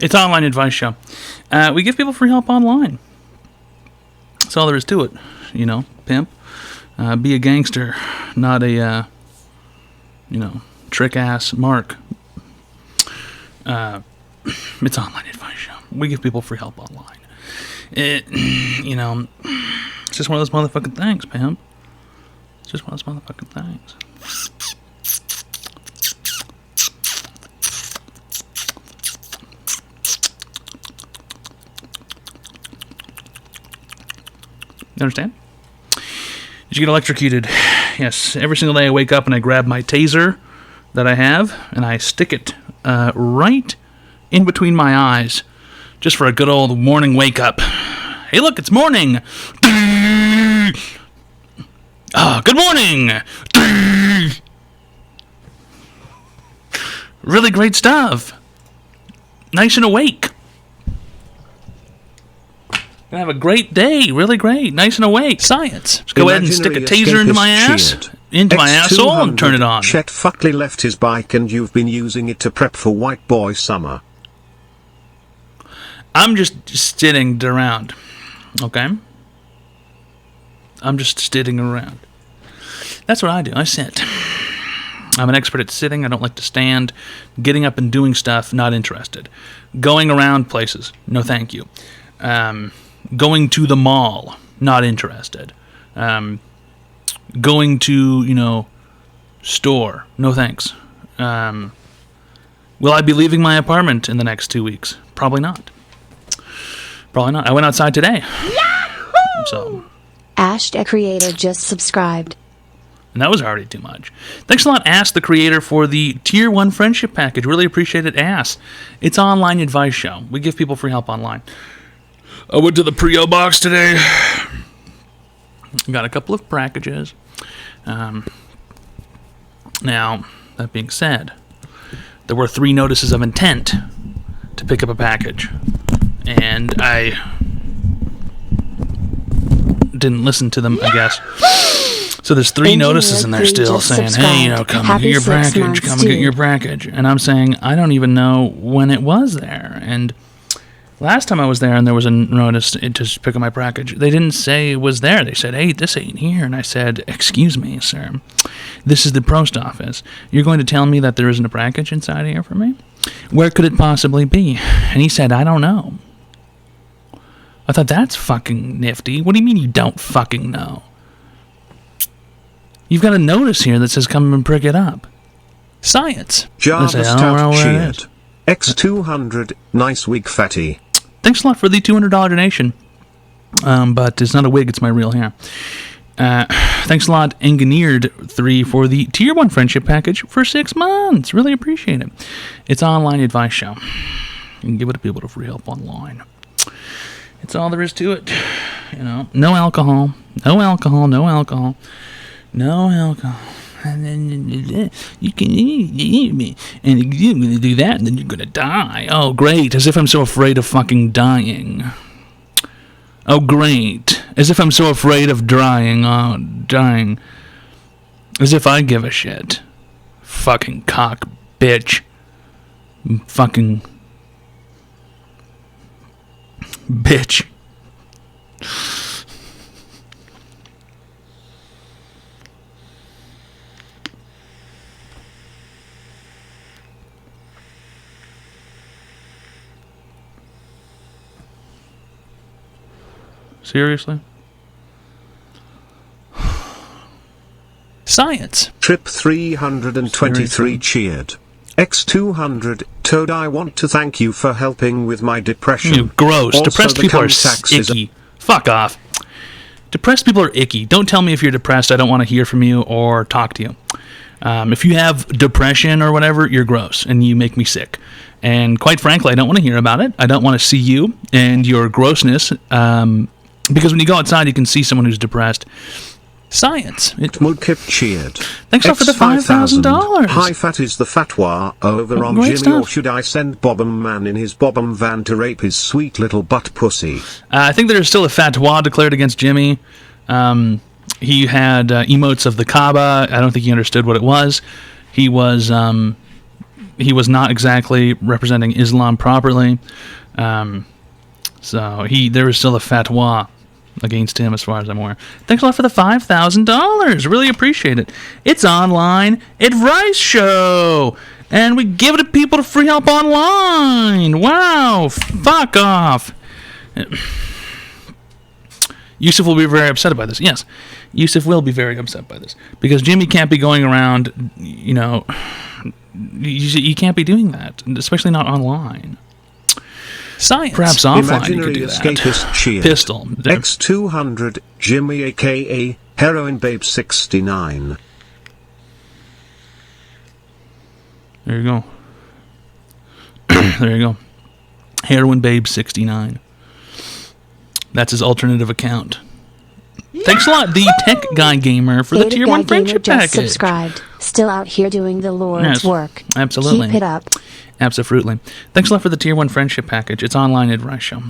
It's an online advice show. We give people free help online. That's all there is to it. You know, pimp. Be a gangster, not a, trick-ass mark. It's an online advice show. We give people free help online. It's just one of those motherfucking things, pimp. It's just one of those motherfucking things. You understand? Did you get electrocuted? Yes. Every single day I wake up and I grab my taser that I have and I stick it right in between my eyes just for a good old morning wake up. Hey, look, it's morning. Good morning. Really great stuff. Nice and awake. Gonna have a great day. Really great. Nice and awake. Science. Just go ahead and stick a taser into my ass. Into my asshole and turn it on. Chet Fuckley left his bike and you've been using it to prep for white boy summer. I'm just sitting around. Okay? I'm just sitting around. That's what I do. I sit. I'm an expert at sitting. I don't like to stand. Getting up and doing stuff, not interested. Going around places, no thank you. Going to the mall, not interested. Going to, store, no thanks. Will I be leaving my apartment in the next 2 weeks? Probably not. Probably not. I went outside today. Yahoo! So. Ash the Creator just subscribed. And that was already too much. Thanks a lot, Ass the Creator, for the Tier 1 friendship package. Really appreciate it, Ass. It's an online advice show. We give people free help online. I went to the P.O. box today. Got a couple of packages. Now, that being said, there were 3 notices of intent to pick up a package. And I didn't listen to them, I guess. So there's 3 notices in there still saying, hey, come and get your package, come and get your package. And I'm saying, I don't even know when it was there. And last time I was there and there was a notice to pick up my package, they didn't say it was there. They said, hey, this ain't here. And I said, excuse me, sir. This is the post office. You're going to tell me that there isn't a package inside here for me? Where could it possibly be? And he said, I don't know. I thought, that's fucking nifty. What do you mean you don't fucking know? You've got a notice here that says come and pick it up. Science. Java Stout cheered. X200, nice wig fatty. Thanks a lot for the $200 donation. But it's not a wig, it's my real hair. Thanks a lot, Engineered3, for the Tier 1 friendship package for 6 months. Really appreciate it. It's an online advice show. You can give it to people to free help online. It's all there is to it. No alcohol. No alcohol. No alcohol. No alcohol. And then you can eat me. And you're going to do that, and then you're going to die. Oh, great. As if I'm so afraid of fucking dying. Oh, great. As if I'm so afraid of dying. Oh, dying. As if I give a shit. Fucking cock bitch. Fucking bitch. Seriously? Science. Trip 323 Seriously? Cheered. X200, Toad, I want to thank you for helping with my depression. You gross. Also, depressed people are icky. Fuck off. Depressed people are icky. Don't tell me if you're depressed. I don't want to hear from you or talk to you. If you have depression or whatever, you're gross and you make me sick. And quite frankly, I don't want to hear about it. I don't want to see you and your grossness. Because when you go outside, you can see someone who's depressed. Science. Mudkip cheered. Thanks a lot for the $5,000. Hi fat is the fatwa over on Jimmy, stuff. Or should I send Bobbum Man in his Bobbum van to rape his sweet little butt pussy? I think there's still a fatwa declared against Jimmy. He had emotes of the Kaaba. I don't think he understood what it was. He was he was not exactly representing Islam properly. So there is still a fatwa against him as far as I'm aware. Thanks a lot for the $5,000. Really appreciate it. It's online advice show. And we give it to people to free help online. Wow. Fuck off. Yusuf will be very upset by this. Yes, Yusuf will be very upset by this. Because Jimmy can't be going around, you can't be doing that. Especially not online. Science. Perhaps offline Imaginary you could do escapist that. cheered. Pistol. X200, Jimmy aka Heroin Babe 69. There you go. There you go. Heroin Babe 69. That's his alternative account. Thanks a lot, the Tech Guy Gamer, for the Tier 1 friendship package. Subscribed. Still out here doing the Lord's work. Absolutely. Keep it up. Absolutely. Thanks a lot for the Tier 1 friendship package. It's online advice show.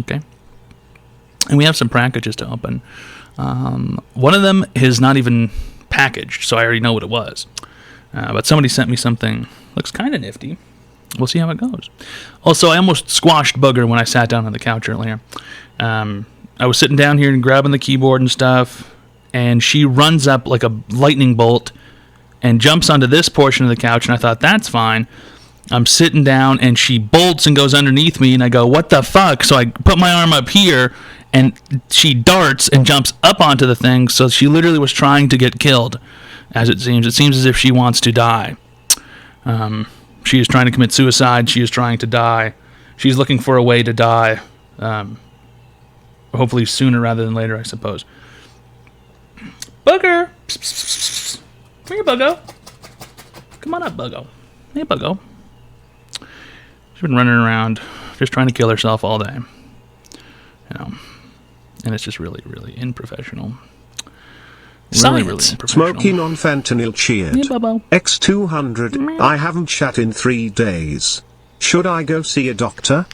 Okay. And we have some packages to open. One of them is not even packaged, so I already know what it was. But somebody sent me something. Looks kind of nifty. We'll see how it goes. Also, I almost squashed Booger when I sat down on the couch earlier. I was sitting down here and grabbing the keyboard and stuff, and she runs up like a lightning bolt and jumps onto this portion of the couch, and I thought, that's fine. I'm sitting down, and she bolts and goes underneath me, and I go, what the fuck? So I put my arm up here, and she darts and jumps up onto the thing, so she literally was trying to get killed, as it seems. It seems as if she wants to die. She is trying to commit suicide. She is trying to die. She's looking for a way to die. Hopefully sooner rather than later, I suppose. Booger! Psst, psst, psst, psst. Come here, Buggo. Come on up, Buggo. Hey, Buggo. She's been running around just trying to kill herself all day. And it's just really, really unprofessional. Really, really unprofessional. Smoking on fentanyl cheered. Yeah, Bubbo. X200, I haven't chat in 3 days. Should I go see a doctor?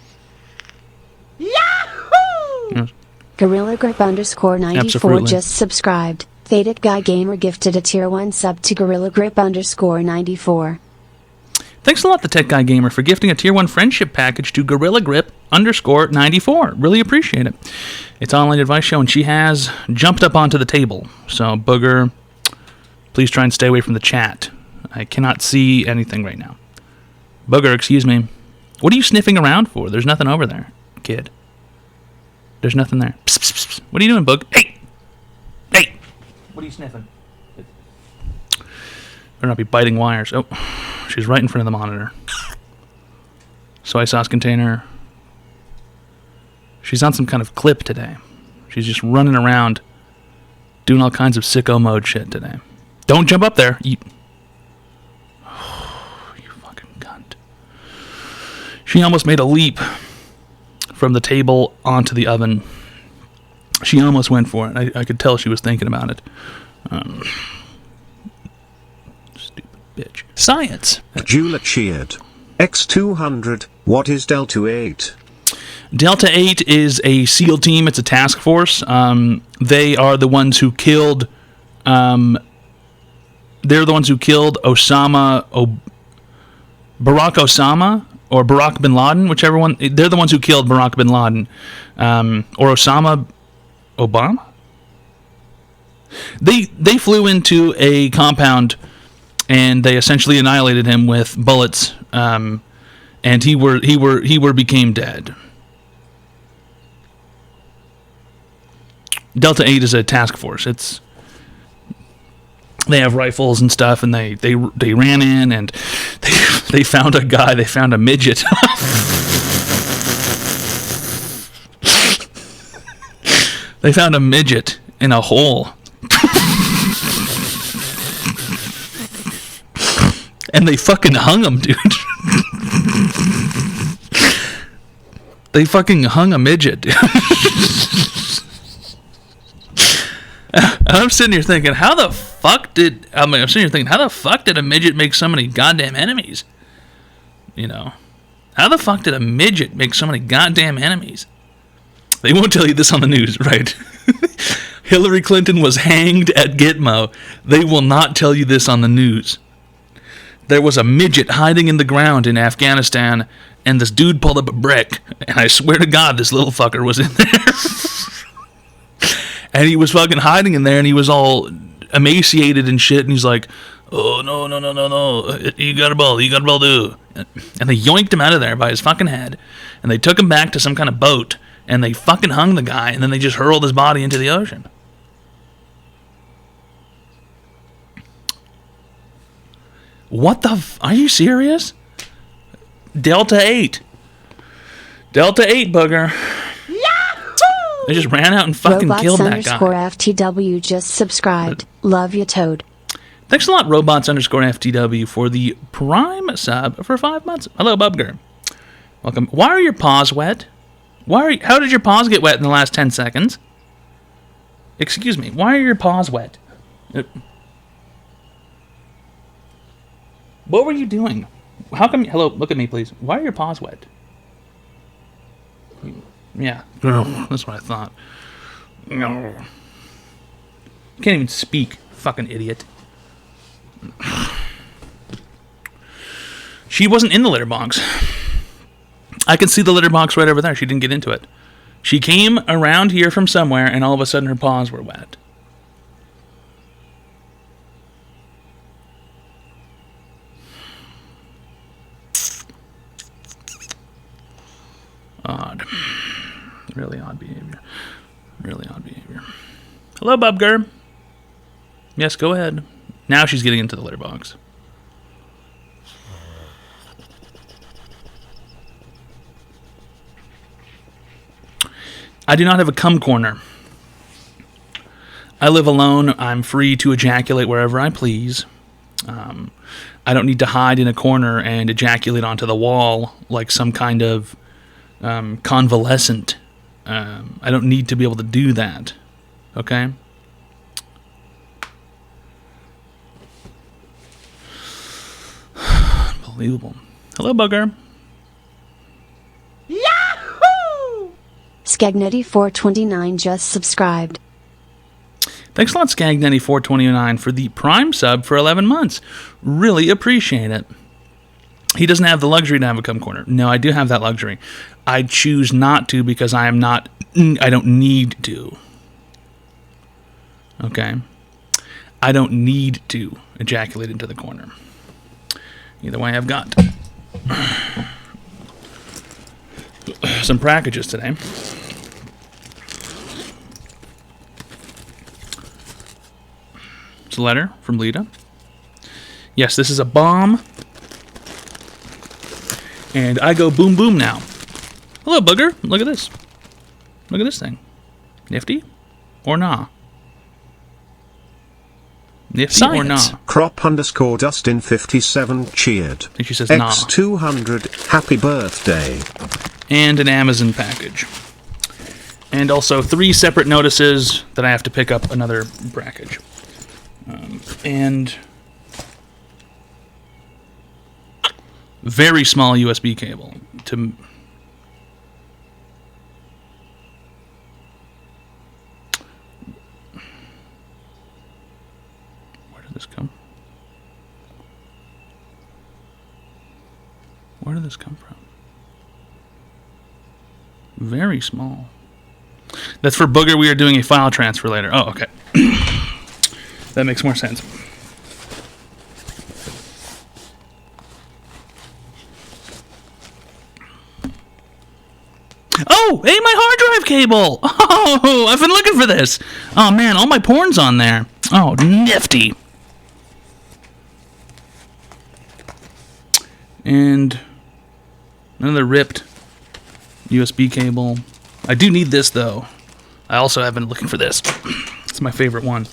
Yahoo! Yes. Gorilla Grip _94 Absolutely. just subscribed. Faded Guy Gamer gifted a Tier 1 sub to Gorilla Grip _94. Thanks a lot, the Tech Guy Gamer, for gifting a Tier 1 friendship package to Gorilla Grip _94. Really appreciate it. It's an online advice show, and she has jumped up onto the table. So, Booger, please try and stay away from the chat. I cannot see anything right now. Booger, excuse me. What are you sniffing around for? There's nothing over there, kid. There's nothing there. Psst, psst, psst. What are you doing, Boog? Hey! Hey! What are you sniffing? Better not be biting wires. Oh, she's right in front of the monitor. Soy sauce container. She's on some kind of clip today. She's just running around doing all kinds of sicko mode shit today. Don't jump up there. You fucking cunt. She almost made a leap from the table onto the oven. She almost went for it. I could tell she was thinking about it. Stupid bitch. Science. Jula cheered. X200, what is Delta 8? Delta 8 is a SEAL team. It's a task force. They are the ones who killed... they're the ones who killed Barack Osama or Barack bin Laden, whichever one. They're the ones who killed Barack bin Laden. Or Osama Obama? They flew into a compound and they essentially annihilated him with bullets. And he became dead. Delta 8 is a task force. They have rifles and stuff, and they ran in and they found a guy. They found a midget. They found a midget in a hole. And they fucking hung him, dude. They fucking hung a midget, dude. I'm sitting here thinking, how the fuck did a midget make so many goddamn enemies? How the fuck did a midget make so many goddamn enemies? They won't tell you this on the news, right? Hillary Clinton was hanged at Gitmo. They will not tell you this on the news. there was a midget hiding in the ground in Afghanistan, and this dude pulled up a brick, and I swear to God, this little fucker was in there. And he was fucking hiding in there, and he was all emaciated and shit, and he's like, oh, no, you got a ball, dude. And they yoinked him out of there by his fucking head, and they took him back to some kind of boat, and they fucking hung the guy, and then they just hurled his body into the ocean. What the are you serious? Delta 8. Delta 8, booger. Yahoo! They just ran out and fucking killed that guy. Robots_FTW just subscribed. Love you, Toad. Thanks a lot, Robots_FTW, for the Prime sub for 5 months. Hello, Bubger. Welcome. Why are your paws wet? How did your paws get wet in the last 10 seconds? Excuse me. Why are your paws wet? What were you doing? How come... Hello, look at me, please. Why are your paws wet? Yeah. That's what I thought. You can't even speak, fucking idiot. She wasn't in the litter box. I can see the litter box right over there. She didn't get into it. She came around here from somewhere, and all of a sudden her paws were wet. Odd. Really odd behavior. Really odd behavior. Hello, Bubger. Yes, go ahead. Now she's getting into the litter box. I do not have a cum corner. I live alone. I'm free to ejaculate wherever I please. I don't need to hide in a corner and ejaculate onto the wall like some kind of convalescent. I don't need to be able to do that. Okay? Unbelievable. Hello, Bugger. Yahoo! Skagnetti429 just subscribed. Thanks a lot, Skagnetti429, for the Prime sub for 11 months. Really appreciate it. He doesn't have the luxury to have a cum corner. No, I do have that luxury. I choose not to because I don't need to. Okay? I don't need to ejaculate into the corner. Either way, I've got some packages today. It's a letter from Lita. Yes, this is a bomb. And I go boom boom now. Hello, Booger. Look at this. Look at this thing. Nifty or nah? Nifty Science. or nah? Crop_Dustin57 cheered. I think she says nah. X200 happy birthday. And an Amazon package. And also 3 separate notices that I have to pick up another package. And very small USB cable to where did this come? Where did this come from? Very small. That's for Booger. We are doing a file transfer later. Oh, okay. That makes more sense. Oh, hey, my hard drive cable. Oh, I've been looking for this. Oh, man, all my porn's on there. Oh, nifty. And another ripped USB cable. I do need this, though. I also have been looking for this. It's my favorite one.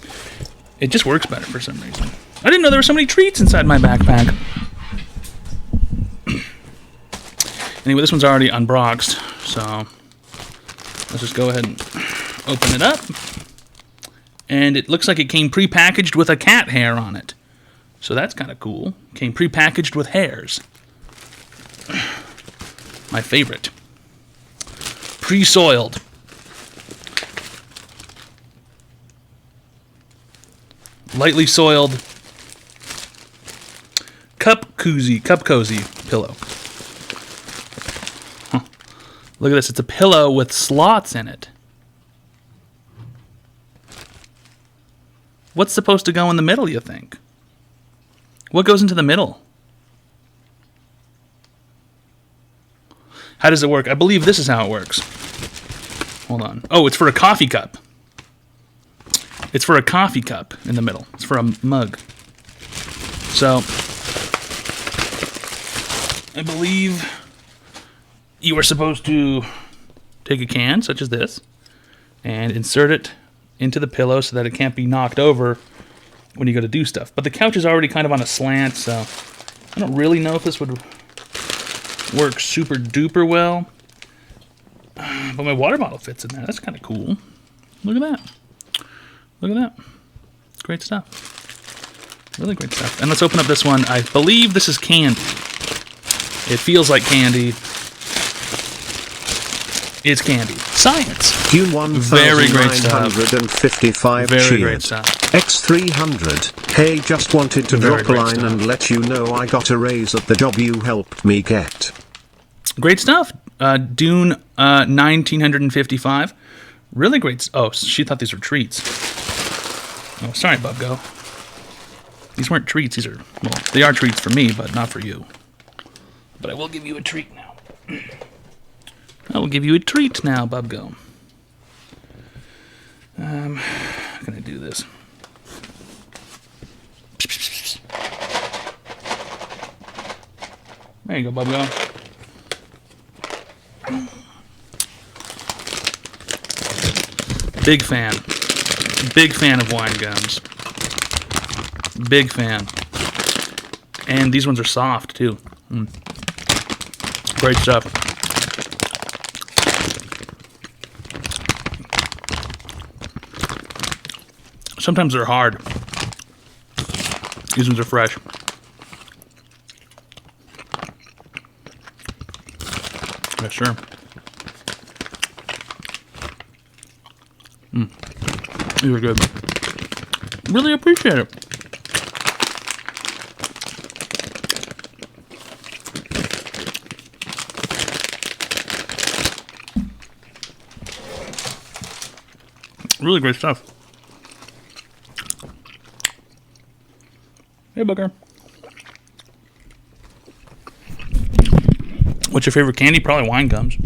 It just works better for some reason. I didn't know there were so many treats inside my backpack. Anyway, this one's already unboxed, so let's just go ahead and open it up. And it looks like it came pre-packaged with a cat hair on it. So that's kind of cool. Came pre-packaged with hairs. My favorite. Pre-soiled. Lightly soiled cup cup cozy pillow. Huh. Look at this. It's a pillow with slots in it. What's supposed to go in the middle, you think? What goes into the middle? How does it work? I believe this is how it works. Hold on. Oh, it's for a coffee cup. It's for a coffee cup in the middle. It's for a mug. So, I believe you are supposed to take a can, such as this, and insert it into the pillow so that it can't be knocked over when you go to do stuff. But the couch is already kind of on a slant, so I don't really know if this would work super duper well. But my water bottle fits in there. That's kind of cool. Look at that. Look at that. Great stuff. Really great stuff. And let's open up this one. I believe this is candy. It feels like candy. It's candy. Science. Dune Very great stuff. 1955 Very great cheered. stuff. X300. Hey, just wanted to Very drop a great line stuff. and let you know I got a raise at the job you helped me get. Great stuff. Dune 1955. Really great. Oh, she thought these were treats. Oh, sorry, Bubgo. These weren't treats. These are, well, they are treats for me, but not for you. But I will give you a treat now. I will give you a treat now, Bubgo. I'm going to do this. There you go, Bubgo. Big fan. Big fan of wine gums. Big fan. And these ones are soft, too. Great stuff. Sometimes they're hard. These ones are fresh. Yeah, sure. These are good. Really appreciate it. Really great stuff. Hey, Booker. What's your favorite candy? Probably wine gums.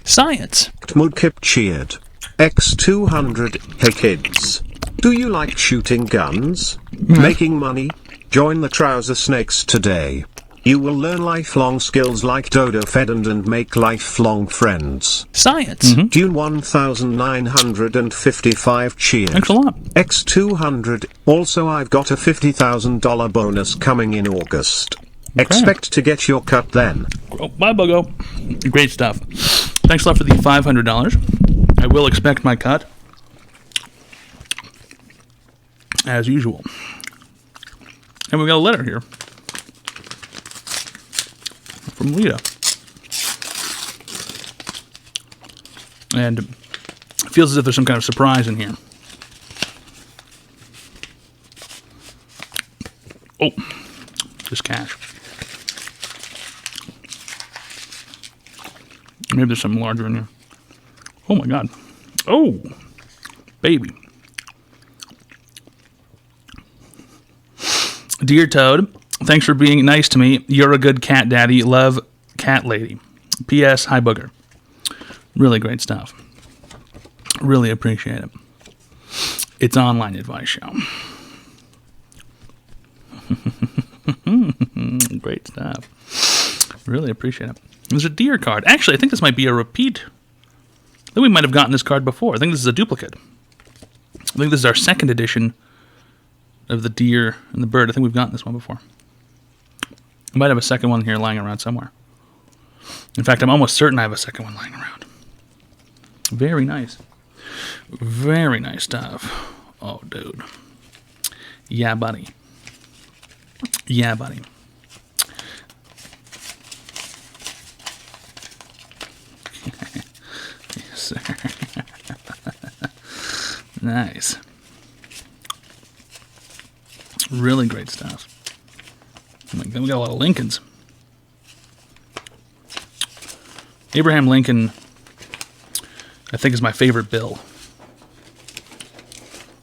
Science. Mudkip cheered. X200. Hey kids. Do you like shooting guns? Making money? Join the Trouser Snakes today. You will learn lifelong skills like dodo fedend and make lifelong friends. Science. Dune 1955 cheered. Thanks a lot. X200. Also, I've got a $50,000 bonus coming in August. Expect to get your cut then. Oh, bye, Buggo. Great stuff. Thanks a lot for the $500. I will expect my cut. As usual. And we got a letter here. From Lita. And it feels as if there's some kind of surprise in here. Oh, just cash. Maybe there's something larger in here. Oh my god. Oh, baby. Dear Toad, thanks for being nice to me. You're a good cat daddy. Love, Cat Lady. P.S. Hi, Booger. Really great stuff. Really appreciate it. It's online advice show. Great stuff. Really appreciate it. There's a deer card. Actually, I think this might be a repeat. I think we might have gotten this card before. I think this is a duplicate. I think this is our second edition of the deer and the bird. I think we've gotten this one before. I might have a second one here lying around somewhere. In fact, I'm almost certain I have a second one lying around. Very nice. Very nice stuff. Oh, dude. Yeah, buddy. Yeah, buddy. Yes, sir. Nice. Really great stuff. Then we got a lot of Lincolns. Abraham Lincoln, I think, is my favorite bill.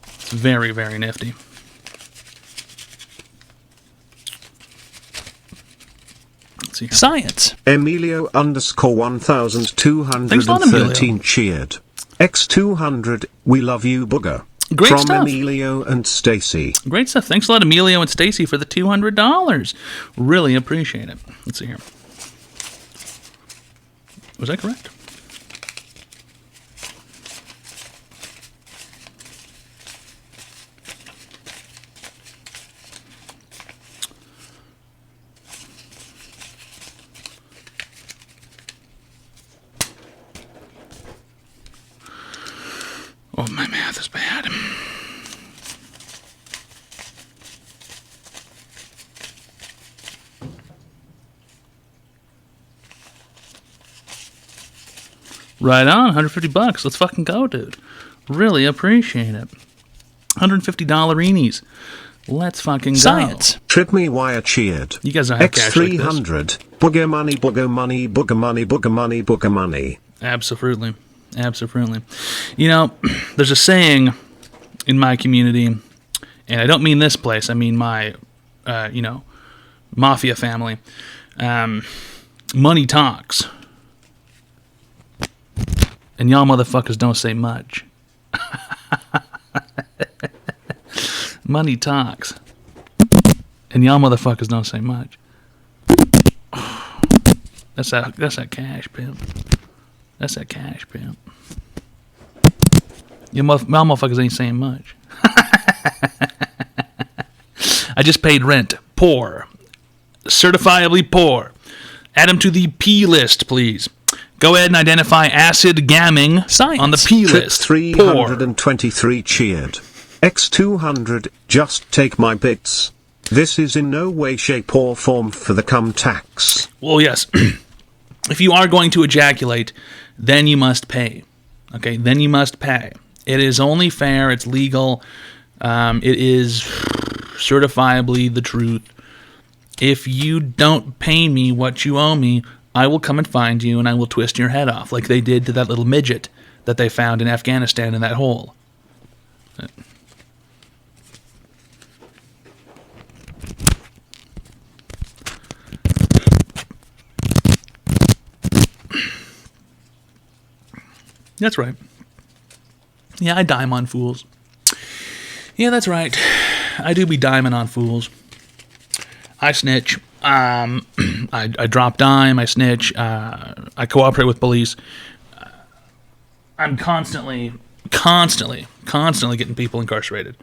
It's very, very nifty. Let's see. Science. Emilio _ 1213 cheered. X200, we love you, booger. Great From stuff. Emilio and Stacy. Great stuff. Thanks a lot, Emilio and Stacy, for the $200. Really appreciate it. Let's see here. Was that correct? Oh, my math is bad. Right on, $150. Let's fucking go, dude. Really appreciate it. $150-inies. Let's fucking go. Science. Trip me wire cheered. You guys don't have cash like this. X300, booger money, booger money, booger money, booger money, booger money. Absolutely. Absolutely. You know, there's a saying in my community, and I don't mean this place, I mean my, mafia family. Money talks. And y'all motherfuckers don't say much. Money talks. And y'all motherfuckers don't say much. That's that cash, pimp. That's that cash, pimp. Y'all motherfuckers ain't saying much. I just paid rent. Poor. Certifiably poor. Add him to the P list, please. Go ahead and identify acid gamming Science. on the P Trip list. 323 cheered. X200, just take my bits. This is in no way, shape, or form for the cum tax. Well, yes. If you are going to ejaculate, then you must pay. Okay, then you must pay. It is only fair. It's legal. It is certifiably the truth. If you don't pay me what you owe me, I will come and find you and I will twist your head off like they did to that little midget that they found in Afghanistan in that hole. That's right. Yeah, I dime on fools. Yeah, that's right. I do be diming on fools. I snitch. I drop dime. I snitch. I cooperate with police. I'm constantly getting people incarcerated.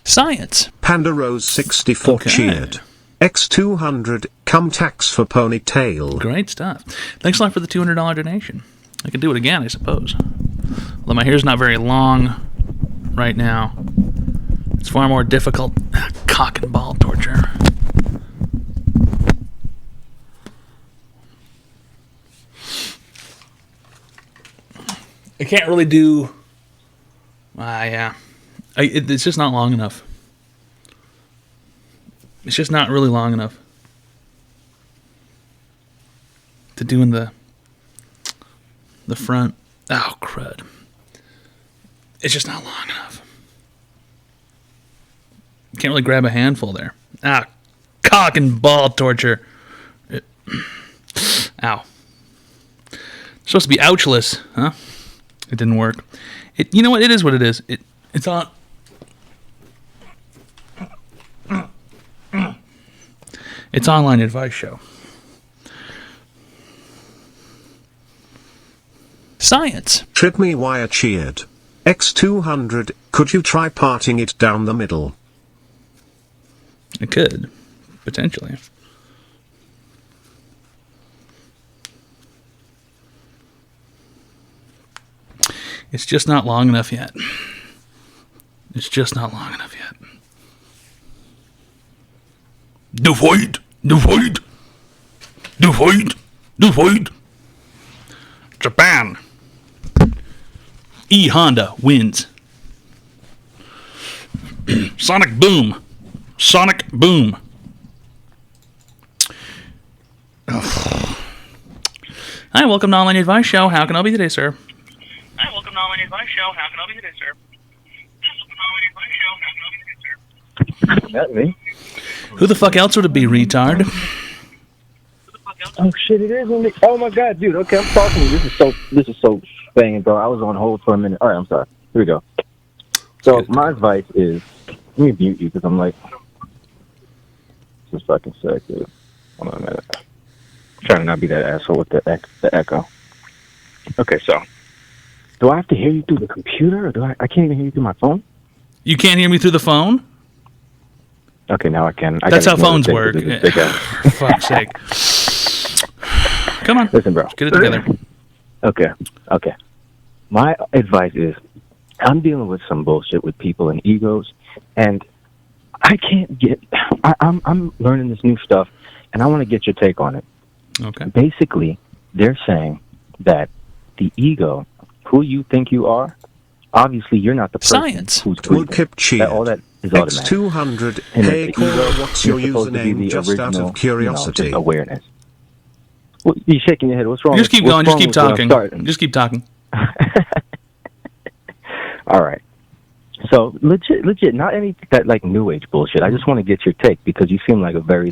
Science. Panda Rose 64 Okay. cheered. X200, cum tax for ponytail. Great stuff. Thanks a lot for the $200 donation. I can do it again, I suppose. Although my hair's not very long right now. It's far more difficult. Cock and ball torture. I can't really do... yeah. It's just not long enough. It's just not really long enough to do in the front. Oh, crud. It's just not long enough. Can't really grab a handful there. Ah, cock and ball torture. Ow. It's supposed to be ouchless, huh? It didn't work. You know what? It is what it is. It's on. It's online advice show. Science. Trip me wire cheered. X200, could you try parting it down the middle? It could, potentially. It's just not long enough yet. It's just not long enough yet. The fight! The fight! The fight! The fight! Japan! E Honda wins. Sonic Boom. Sonic boom. Hi, welcome to Online Advice Show. How can I help you today, sir? Hi, welcome to Online Advice Show. How can I help you today, sir? Not me. Who the fuck else would it be, retard? Oh shit! It is me. Oh my god, dude. Okay, I'm talking to you. This is so banging, bro. I was on hold for a minute. All right, I'm sorry. Here we go. So my advice is, let me mute you because I'm like, just fucking sick, dude. Hold on a minute. I'm trying to not be that asshole with the echo. Okay, so do I have to hear you through the computer, or do I can't even hear you through my phone? You can't hear me through the phone? Okay, now I can. That's how phones work. For fuck's sake. Come on. Listen, bro. Get it together. Okay. My advice is, I'm dealing with some bullshit with people and egos, and I can't get. I'm learning this new stuff, and I want to get your take on it. Okay. Basically, they're saying that the ego, who you think you are, obviously you're not the person who's breathing. That all that is automatic. X200. And Hey, the caller, ego what's your is supposed to be username? the Just out original, of curiosity. just awareness. Well, you're shaking your head. What's wrong? Just keep going. Just keep talking. Just keep talking. All right. So legit, not any that like new age bullshit. I just want to get your take because you seem like a very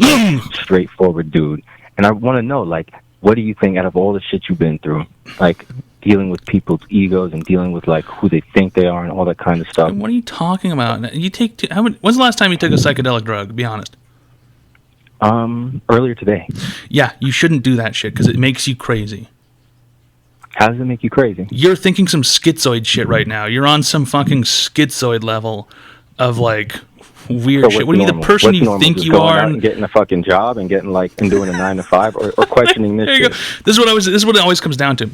straightforward dude, and I want to know like, what do you think out of all the shit you've been through, like dealing with people's egos and dealing with like who they think they are and all that kind of stuff? What are you talking about? When's the last time you took a psychedelic drug? Be honest. Earlier today. Yeah, you shouldn't do that shit because it makes you crazy. How does it make you crazy? You're thinking some schizoid shit right now. You're on some fucking schizoid level of like weird shit. What do you mean the person you think you are and getting a fucking job and getting like and doing a 9 to 5 or questioning this shit? This is what it always comes down to.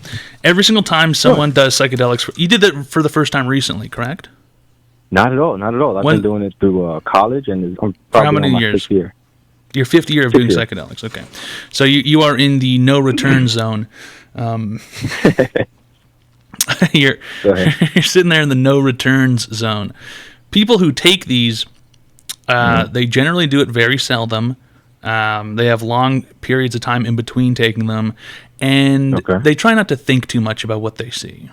Every single time someone does psychedelics, you did that for the first time recently, correct? Not at all. I've been doing it through college and I'm for how probably many on my years? 6th year. Your 5th year of doing psychedelics. Okay, so you are in the no return zone. You're sitting there in the no returns zone. People who take these, they generally do it very seldom. They have long periods of time in between taking them, and they try not to think too much about what they see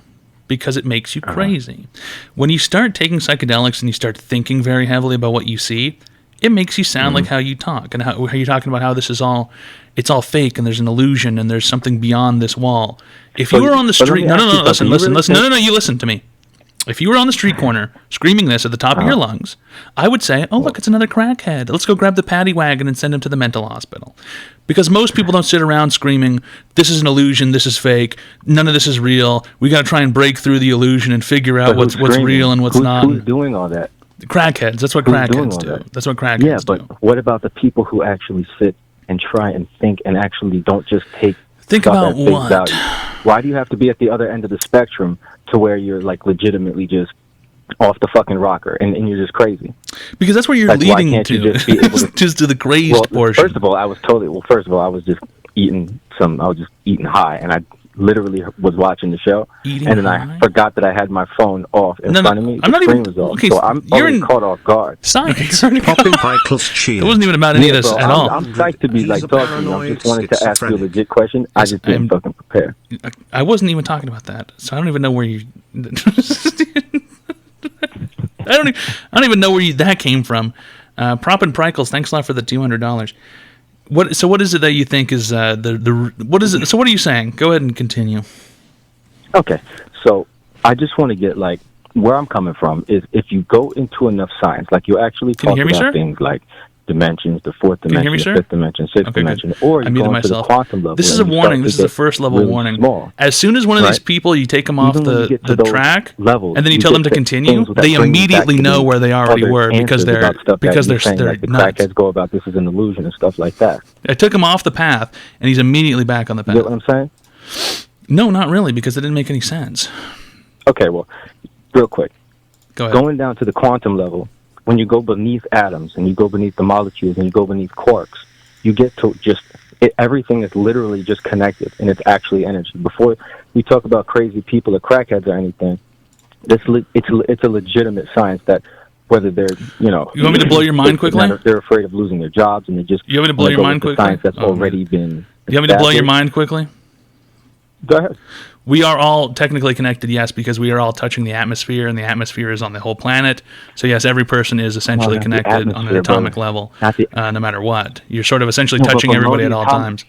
because it makes you crazy. When you start taking psychedelics and you start thinking very heavily about what you see, it makes you sound like how you talk and how you're talking about how this is all, it's all fake and there's an illusion and there's something beyond this wall. If you were on the street, listen, you listen to me. If you were on the street corner screaming this at the top of your lungs, I would say, oh, look, it's another crackhead. Let's go grab the paddy wagon and send him to the mental hospital. Because most people don't sit around screaming, this is an illusion, this is fake, none of this is real. We got to try and break through the illusion and figure out what's real and what's not. Who's doing all that? Crackheads. That's what crackheads do. That's what crackheads do. Yeah, but what about the people who actually sit and try and think and actually don't just think about what? Value? Why do you have to be at the other end of the spectrum to where you're like legitimately just off the fucking rocker and you're just crazy? Because that's where you're leading to. You just be able to, just to the crazed portion. First of all, I was just eating high, and I literally was watching the show, and then I forgot that I had my phone off in front of me. I'm not even so I'm already caught off guard. Science. Popping Michael's cheer. It wasn't even about any of this at all. I'm psyched to be like talking. I just wanted to ask you a legit question. I just didn't fucking prepare. I wasn't even talking about that, so I don't even know where you. I don't even know where that came from. Prop and Prickles, thanks a lot for the $200. What is it that you think is what is it? So what are you saying? Go ahead and continue. Okay, so I just want to get like where I'm coming from is if you go into enough science, like you actually talk about things like dimensions, the fourth dimension, the fifth dimension, sixth dimension, or you go into the quantum level. This is a warning. This is the first level warning. Small, as soon as one of these people, you take them off the track, levels, and then you tell them to continue, they immediately know where they already were because they're like the nuts. crackheads go about this is an illusion and stuff like that. I took him off the path, and he's immediately back on the path. You get what I'm saying? No, not really, because it didn't make any sense. Okay, well, real quick. Go ahead. Going down to the quantum level, when you go beneath atoms and you go beneath the molecules and you go beneath quarks, you get to everything is literally just connected and it's actually energy. Before we talk about crazy people or crackheads or anything, it's a legitimate science that whether they're, You want me to blow your mind quickly? They're afraid of losing their jobs, and they just You want me to blow your mind quickly? Science that's already been. You want me to blow your mind quickly? Go ahead. We are all technically connected, yes, because we are all touching the atmosphere, and the atmosphere is on the whole planet. So, yes, every person is essentially connected on an atomic level, no matter what. You're sort of essentially touching everybody at all times.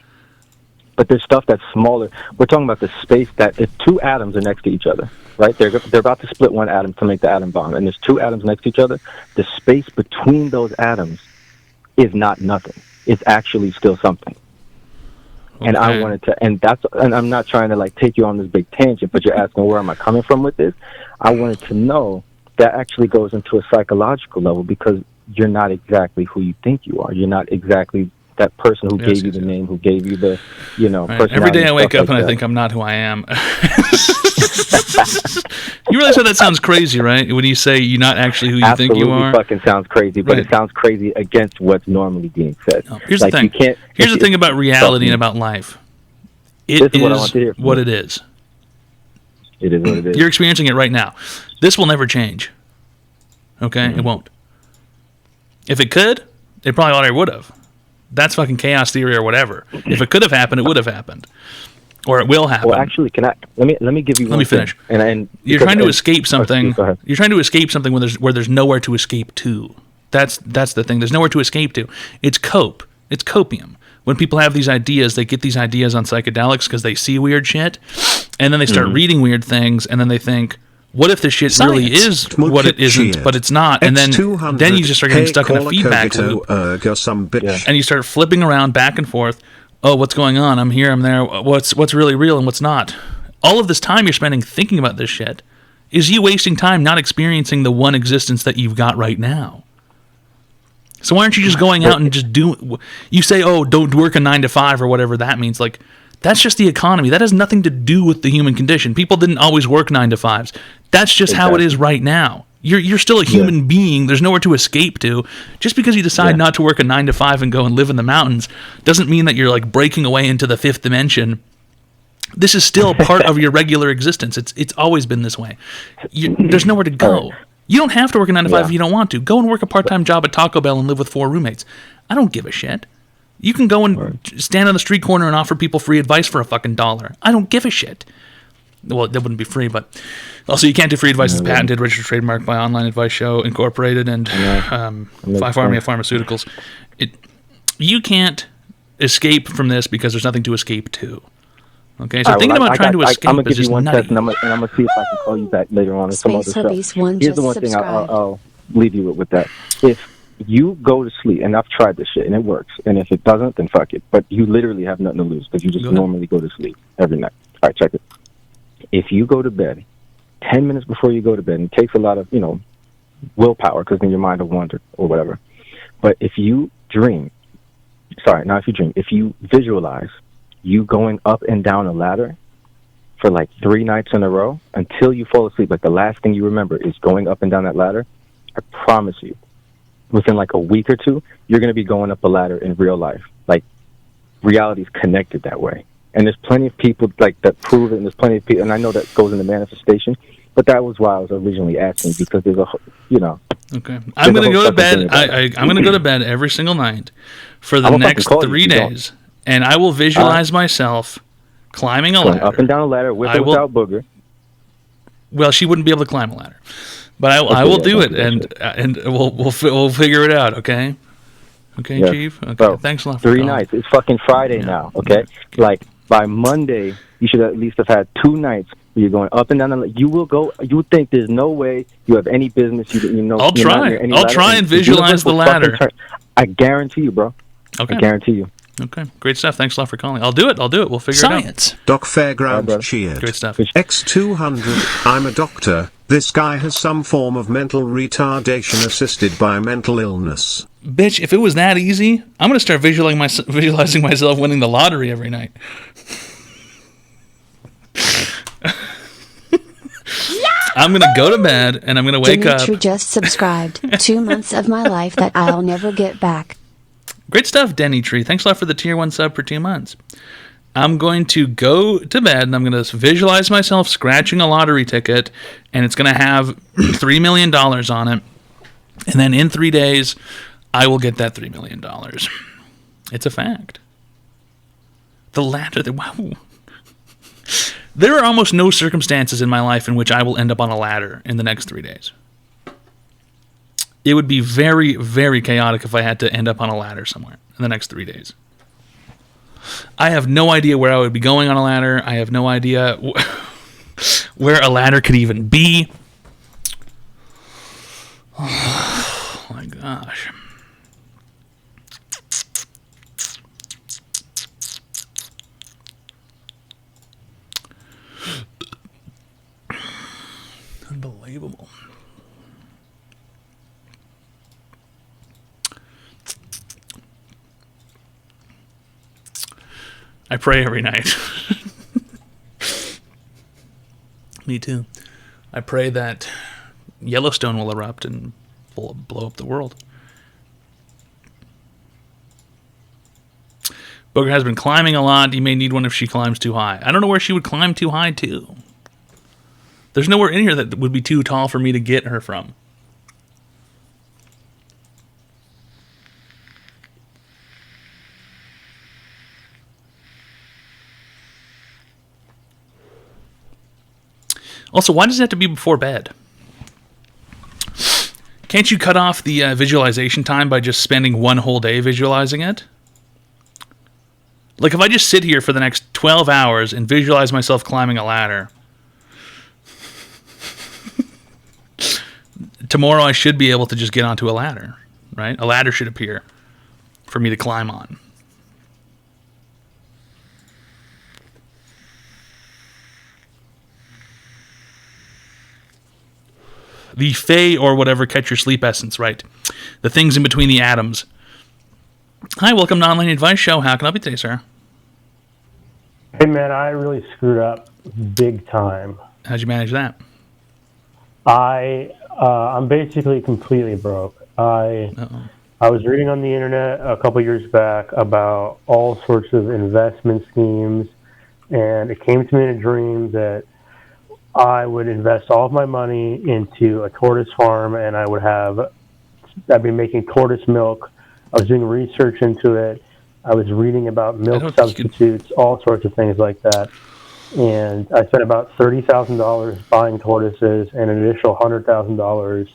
But there's stuff that's smaller. We're talking about the space that if two atoms are next to each other, right? They're about to split one atom to make the atom bomb, and there's two atoms next to each other. The space between those atoms is not nothing. It's actually still something. Okay. And I wanted to, and I'm not trying to like take you on this big tangent, but you're asking where am I coming from with this? I wanted to know that actually goes into a psychological level because you're not exactly who you think you are. You're not exactly that person who gave you the name, who gave you the, personality. Every day I wake up and I think I'm not who I am. You realize how that sounds crazy, right? When you say you're not actually who you think you are. Absolutely fucking sounds crazy, but it sounds crazy against what's normally being said. No, here's the thing. Here's the thing about reality and about life. It is what it is. It is what it is. You're experiencing it right now. This will never change. Okay? Mm-hmm. It won't. If it could, it probably already would have. That's fucking chaos theory or whatever. If it could have happened, it would have happened. Or it will happen. Well, actually, let me give you one. Let me finish. And you're trying to escape something. You're trying to escape something where there's nowhere to escape to. That's the thing. There's nowhere to escape to. It's cope. It's copium. When people have these ideas, they get these ideas on psychedelics because they see weird shit, and then they start reading weird things, and then they think, what if this shit really is what it isn't, but it's not? And then you just start getting stuck in a feedback loop. And you start flipping around back and forth. Oh, what's going on? I'm here, I'm there. What's really real and what's not? All of this time you're spending thinking about this shit is you wasting time not experiencing the one existence that you've got right now. So why aren't you just going out and just do? You say, oh, don't work a 9 to 5 or whatever that means. Like, that's just the economy. That has nothing to do with the human condition. People didn't always work 9 to 5s. That's just how it is right now. You're still a human being. There's nowhere to escape to. Just because you decide not to work a 9 to 5 and go and live in the mountains doesn't mean that you're like breaking away into the fifth dimension. This is still part of your regular existence. It's always been this way. There's nowhere to go. You don't have to work a 9 to 5 if you don't want to. Go and work a part-time job at Taco Bell and live with 4 roommates. I don't give a shit. You can go and stand on the street corner and offer people free advice for $1. I don't give a shit. Well, that wouldn't be free, but also you can't do free advice. It's patented, registered trademark by Online Advice Show Incorporated and Five Army of Pharmaceuticals. You can't escape from this because there's nothing to escape to. Okay, so thinking about trying to escape I'm gonna is give you just one nutty. test, and I'm gonna see if I can call you back later on in some other stuff. Here's the one thing I'll leave you with that. If you go to sleep, and I've tried this shit, and it works, and if it doesn't, then fuck it. But you literally have nothing to lose because you just normally go to sleep every night. All right, check it. If you go to bed 10 minutes before you go to bed, and it takes a lot of, willpower because then your mind will wander or whatever. But if you if you visualize you going up and down a ladder for like 3 nights in a row until you fall asleep, like the last thing you remember is going up and down that ladder, I promise you, within like a week or two, you're going to be going up a ladder in real life. Like, reality is connected that way. And there's plenty of people like that prove it, and there's plenty of people, and I know that goes into manifestation, but that was why I was originally asking, because there's Okay. I'm going to go to bed. I'm going to go to bed every single night for the next 3 days, and I will visualize myself climbing a ladder. Up and down a ladder with or without Booger. Well, she wouldn't be able to climb a ladder. But I will do it, and we'll figure it out, okay? Okay, yes. Chief? Okay, bro, thanks a lot for 3 nights. It's fucking Friday now, okay? Like, by Monday, you should at least have had 2 nights where you're going up and down. You will go. You would think there's no way you have any business. I'll try. I'll try and visualize the ladder. I guarantee you, bro. Okay. I guarantee you. Okay, great stuff. Thanks a lot for calling. I'll do it. We'll figure Science. it out. Doc Fairground cheered. Great stuff. X200, I'm a doctor. This guy has some form of mental retardation assisted by mental illness. Bitch, if it was that easy, I'm going to start visualizing myself winning the lottery every night. I'm going to go to bed, and I'm going to wake up. Dimitri just subscribed. 2 months of my life that I'll never get back. Great stuff, Denny Tree. Thanks a lot for the Tier 1 sub for 2 months. I'm going to go to bed, and I'm going to visualize myself scratching a lottery ticket, and it's going to have $3 million on it. And then in 3 days, I will get that $3 million. It's a fact. The ladder, wow. There are almost no circumstances in my life in which I will end up on a ladder in the next 3 days. It would be very, very chaotic if I had to end up on a ladder somewhere in the next 3 days. I have no idea where I would be going on a ladder. I have no idea where a ladder could even be. Oh my gosh. Unbelievable. I pray every night. Me too. I pray that Yellowstone will erupt and blow up the world. Booger has been climbing a lot. You may need one if she climbs too high. I don't know where she would climb too high to. There's nowhere in here that would be too tall for me to get her from. Also, why does it have to be before bed? Can't you cut off the visualization time by just spending one whole day visualizing it? Like, if I just sit here for the next 12 hours and visualize myself climbing a ladder, tomorrow I should be able to just get onto a ladder, right? A ladder should appear for me to climb on. The Fae or whatever catch your sleep essence, right? The things in between the atoms. Hi, welcome to Online Advice Show. How can I help you today, sir? Hey, man, I really screwed up big time. How'd you manage that? I'm basically completely broke. I was reading on the internet a couple years back about all sorts of investment schemes, and it came to me in a dream that I would invest all of my money into a tortoise farm, and I'd be making tortoise milk. I was doing research into it. I was reading about milk substitutes, all sorts of things like that. And I spent about $30,000 buying tortoises and an additional $100,000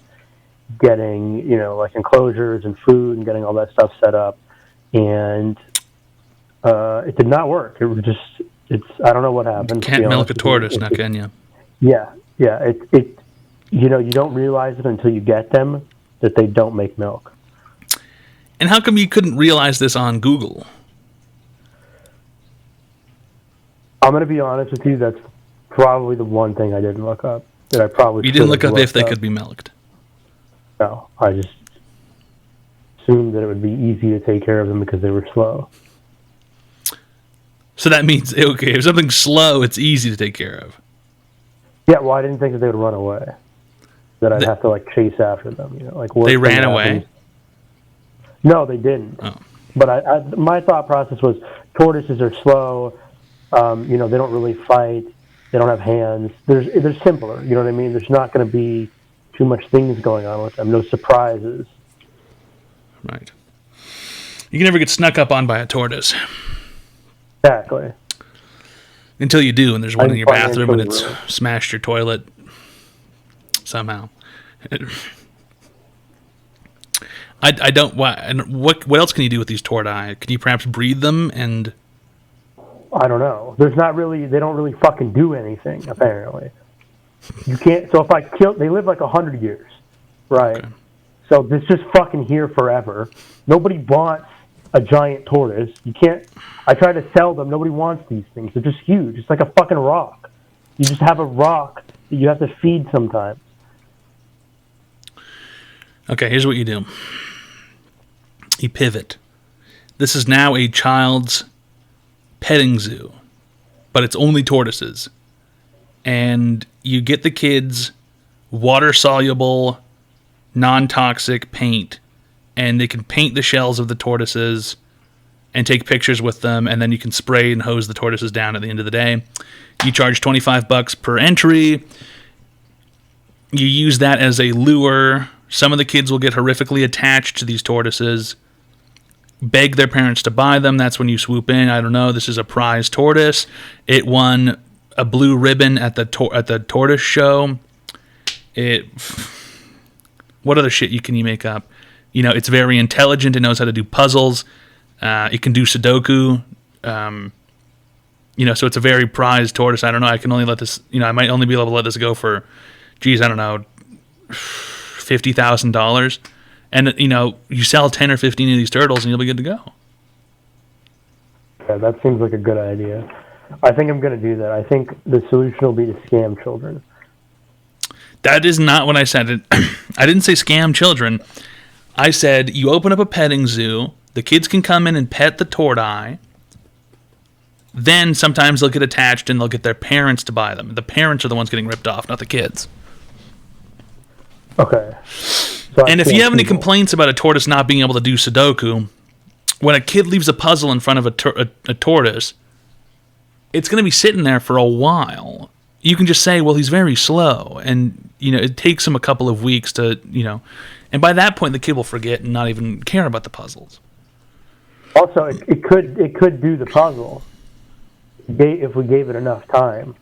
getting, like enclosures and food and getting all that stuff set up. And it did not work. It was I don't know what happened. You can't milk a tortoise, now can you? Yeah. You don't realize it until you get them that they don't make milk. And how come you couldn't realize this on Google? I'm going to be honest with you. That's probably the one thing I didn't look up. That I probably you didn't look up if they could be milked. No, I just assumed that it would be easy to take care of them because they were slow. So that means, okay, if something's slow, it's easy to take care of. Yeah, well, I didn't think that they would run away. That I'd have to chase after them. They ran away. No, they didn't. Oh. But my thought process was tortoises are slow. They don't really fight. They don't have hands. They're simpler. You know what I mean? There's not going to be too much things going on with them. No surprises. Right. You can never get snuck up on by a tortoise. Exactly. Until you do, and there's one in your bathroom and it's smashed your toilet somehow. I don't. What else can you do with these tortoise? Can you perhaps breed them and? I don't know. They don't really fucking do anything, apparently. You can't, so if I they live 100 years, right? Okay. So this just fucking here forever. Nobody wants a giant tortoise. You can't, I try to sell them, nobody wants these things. They're just huge. It's like a fucking rock. You just have a rock that you have to feed sometimes. Okay, here's what you do. You pivot. This is now a child's petting zoo, but it's only tortoises. And you get the kids water-soluble, non-toxic paint, and they can paint the shells of the tortoises and take pictures with them, and then you can spray and hose the tortoises down at the end of the day. You charge $25 per entry. You use that as a lure Some of the kids will get horrifically attached to these tortoises, beg their parents to buy them. That's when you swoop in. I don't know. This is a prize tortoise. It won a blue ribbon at the tortoise show. What other shit can you make up? You know, it's very intelligent. It knows how to do puzzles. It can do Sudoku. You know, so it's a very prized tortoise. I don't know. I can only let this, you know, I might only be able to let this go for, geez, I don't know, $50,000. And, you know, you sell 10 or 15 of these turtles and you'll be good to go. Yeah, that seems like a good idea. I think I'm going to do that. I think the solution will be to scam children. That is not what I said. I didn't say scam children. I said you open up a petting zoo. The kids can come in and pet the tortoise. Then sometimes they'll get attached and they'll get their parents to buy them. The parents are the ones getting ripped off, not the kids. Okay. And if you have any complaints about a tortoise not being able to do Sudoku, when a kid leaves a puzzle in front of a tortoise, it's going to be sitting there for a while. You can just say, well, he's very slow. And, you know, it takes him a couple of weeks to, you know, and by that point the kid will forget and not even care about the puzzles. Also, it could do the puzzle if we gave it enough time.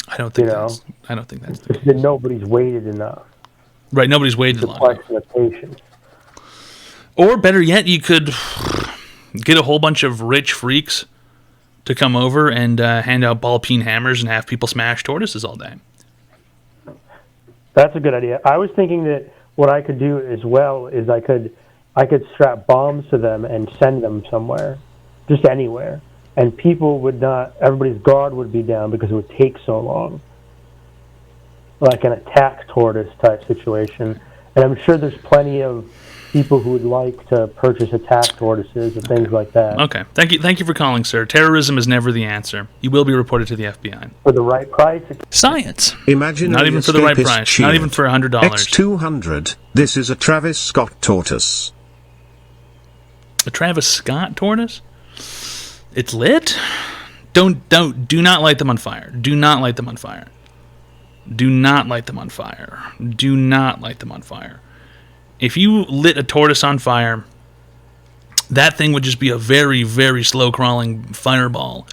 I don't think that's the case. Nobody's waited enough. Right, nobody's waited long enough. Question of patience. Or better yet, you could get a whole bunch of rich freaks to come over and hand out ball-peen hammers and have people smash tortoises all day. That's a good idea. I was thinking that what I could do as well is I could strap bombs to them and send them somewhere, just anywhere. And people would not, everybody's guard would be down because it would take so long. Like an attack tortoise type situation. And I'm sure there's plenty of people who would like to purchase attack tortoises and things like that. Okay. Thank you for calling, sir. Terrorism is never the answer. You will be reported to the FBI. For the right price? Science. Imagine not even for the right price. Cheered. Not even for $100. X200. This is a Travis Scott tortoise. A Travis Scott tortoise? It's lit? Do not light them on fire. Do not light them on fire. Do not light them on fire. Do not light them on fire. If you lit a tortoise on fire, that thing would just be a very, very slow crawling fireball.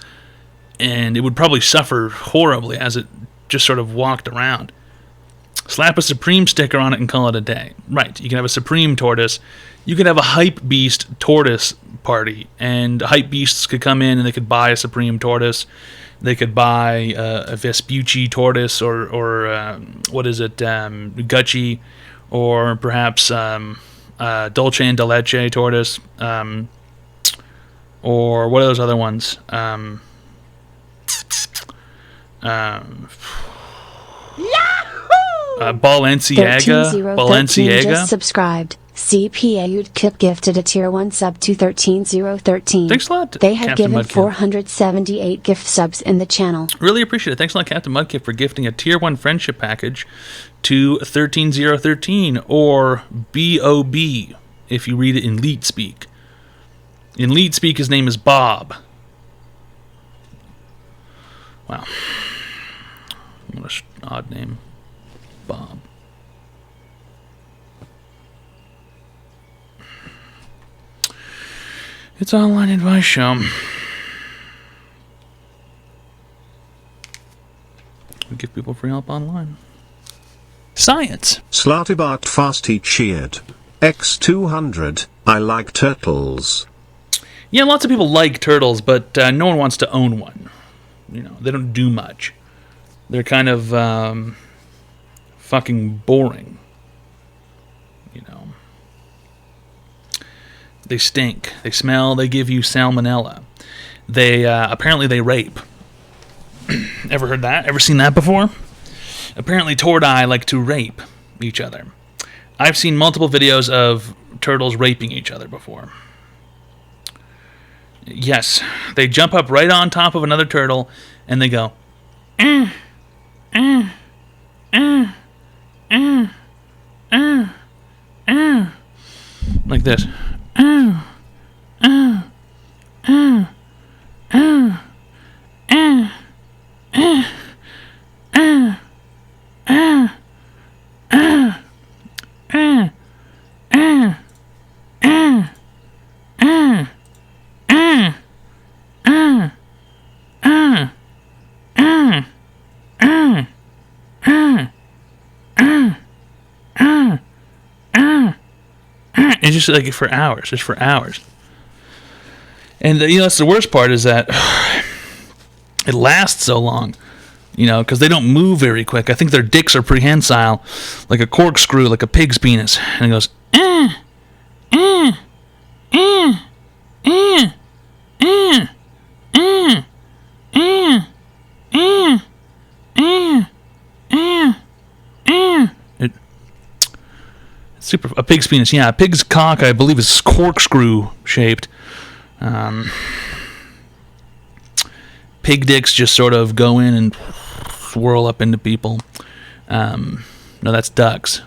And it would probably suffer horribly as it just sort of walked around. Slap a Supreme sticker on it and call it a day. Right, you can have a Supreme tortoise. You could have a Hype Beast tortoise party, and Hype Beasts could come in and they could buy a Supreme tortoise. They could buy a Vespucci tortoise, or what is it, Gucci, or perhaps Dolce and Leche tortoise, or what are those other ones? Balenciaga just subscribed. CPA you'd Kip gifted a tier 1 sub to 13013. Thanks a lot, They had Captain given Mudkip. 478 gift subs in the channel. Really appreciate it. Thanks a lot, Captain Mudkip, for gifting a tier 1 friendship package to 13013, or BOB if you read it in lead speak. In lead speak, his name is Bob. Wow. What an odd name. Bob. It's online advice show. We give people free help online. Science. Slarty barked fast, he cheered. X200. I like turtles. Yeah, lots of people like turtles, but no one wants to own one. You know, they don't do much. They're kind of fucking boring. You know. They stink. They smell. They give you salmonella. They apparently they rape. Ever heard that? Ever seen that before? Apparently tortoise like to rape each other. I've seen multiple videos of turtles raping each other before. Yes, they jump up right on top of another turtle and they go, like this. It's just like for hours, just for hours. And that's the worst part is that it lasts so long, because they don't move very quick. I think their dicks are prehensile, like a corkscrew, like a pig's penis, and it goes, a pig's penis. Yeah, a pig's cock, I believe, is corkscrew shaped. Pig dicks just sort of go in and swirl up into people. No, that's ducks.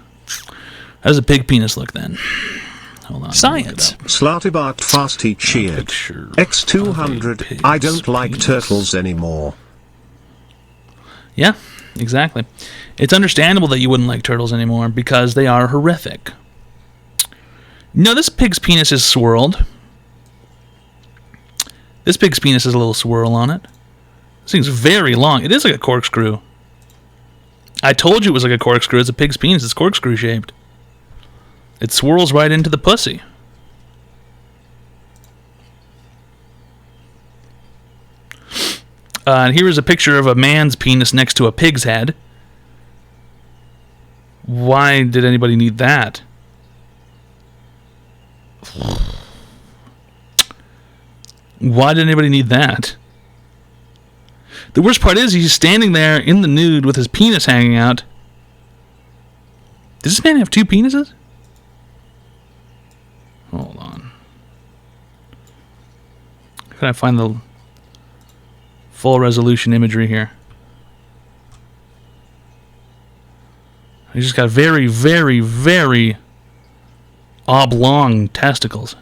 How does a pig penis look then? Hold on. Science. Slartibart Fasty cheered. X200, I don't like turtles anymore. Yeah, exactly. It's understandable that you wouldn't like turtles anymore because they are horrific. No, this pig's penis is swirled. This pig's penis has a little swirl on it. This thing's very long. It is like a corkscrew. I told you it was like a corkscrew. It's a pig's penis. It's corkscrew shaped. It swirls right into the pussy. And here is a picture of a man's penis next to a pig's head. Why did anybody need that? Why did anybody need that? The worst part is he's standing there in the nude with his penis hanging out. Does this man have two penises? Hold on. Can I find the full resolution imagery here? He's just got very, very, very oblong testicles.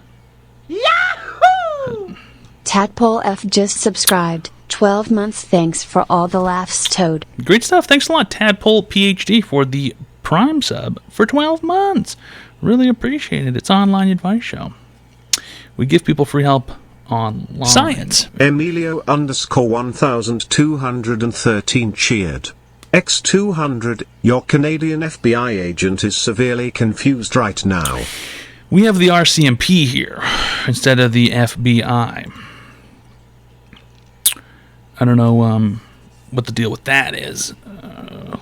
Tadpole F just subscribed. 12 months. Thanks for all the laughs, Toad. Great stuff. Thanks a lot, Tadpole PhD, for the Prime sub for 12 months. Really appreciate it. It's an online advice show. We give people free help online. Science. Emilio _ 1213 cheered. X200, your Canadian FBI agent is severely confused right now. We have the RCMP here instead of the FBI. I don't know what the deal with that is.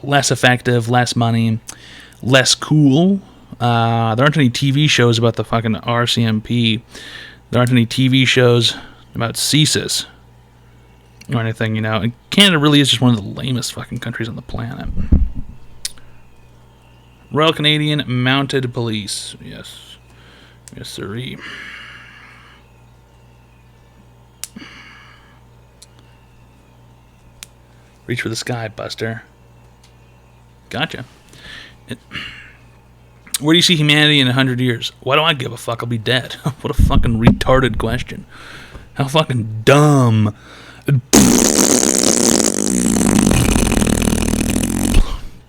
Less effective, less money, less cool. There aren't any TV shows about the fucking RCMP. There aren't any TV shows about CSIS or anything, And Canada really is just one of the lamest fucking countries on the planet. Royal Canadian Mounted Police. Yes. Yes, sirree. Reach for the sky, Buster. Gotcha. Where do you see humanity in 100 years? Why do I give a fuck? I'll be dead. What a fucking retarded question. How fucking dumb.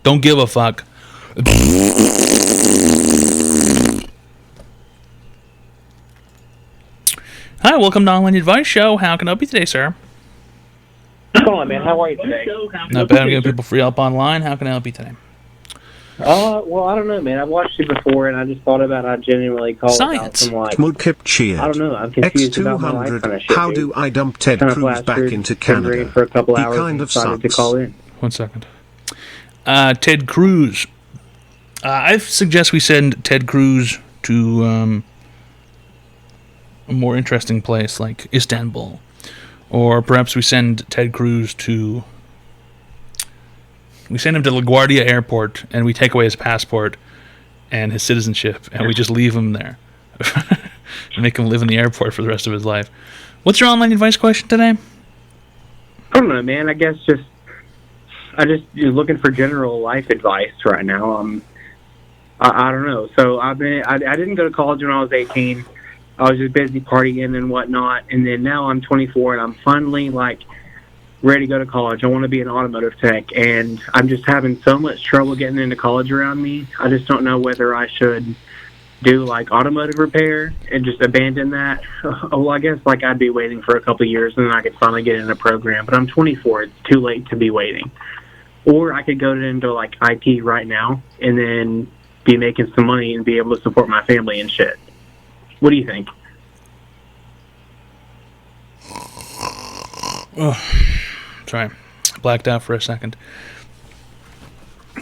Don't give a fuck. Hi, welcome to Online Advice Show. How can I help you today, sir? What's going on, man? How are you today? Not bad. I'm giving people free help online. How can I help you today? Well, I don't know, man. I've watched it before, and I just thought about I genuinely call Science. it some, like, Mudkip cheered. I don't know. I'm confused about my life kind of shit. How do I dump Ted Cruz back into Canada? For a couple He hours kind and of decided to sucks. call in. 1 second. Ted Cruz. I suggest we send Ted Cruz to a more interesting place like Istanbul. Or perhaps we send Ted Cruz to... We send him to LaGuardia Airport, and we take away his passport and his citizenship, and we just leave him there. And make him live in the airport for the rest of his life. What's your online advice question today? I don't know, man. I guess you're looking for general life advice right now. I don't know. So I didn't go to college when I was 18. I was just busy partying and whatnot, and then now I'm 24, and I'm finally, ready to go to college. I want to be an automotive tech, and I'm just having so much trouble getting into college around me. I just don't know whether I should do, automotive repair and just abandon that. Well, I guess, I'd be waiting for a couple of years, and then I could finally get in a program, but I'm 24. It's too late to be waiting. Or I could go into, IT right now and then be making some money and be able to support my family and shit. What do you think? Oh, sorry, blacked out for a second.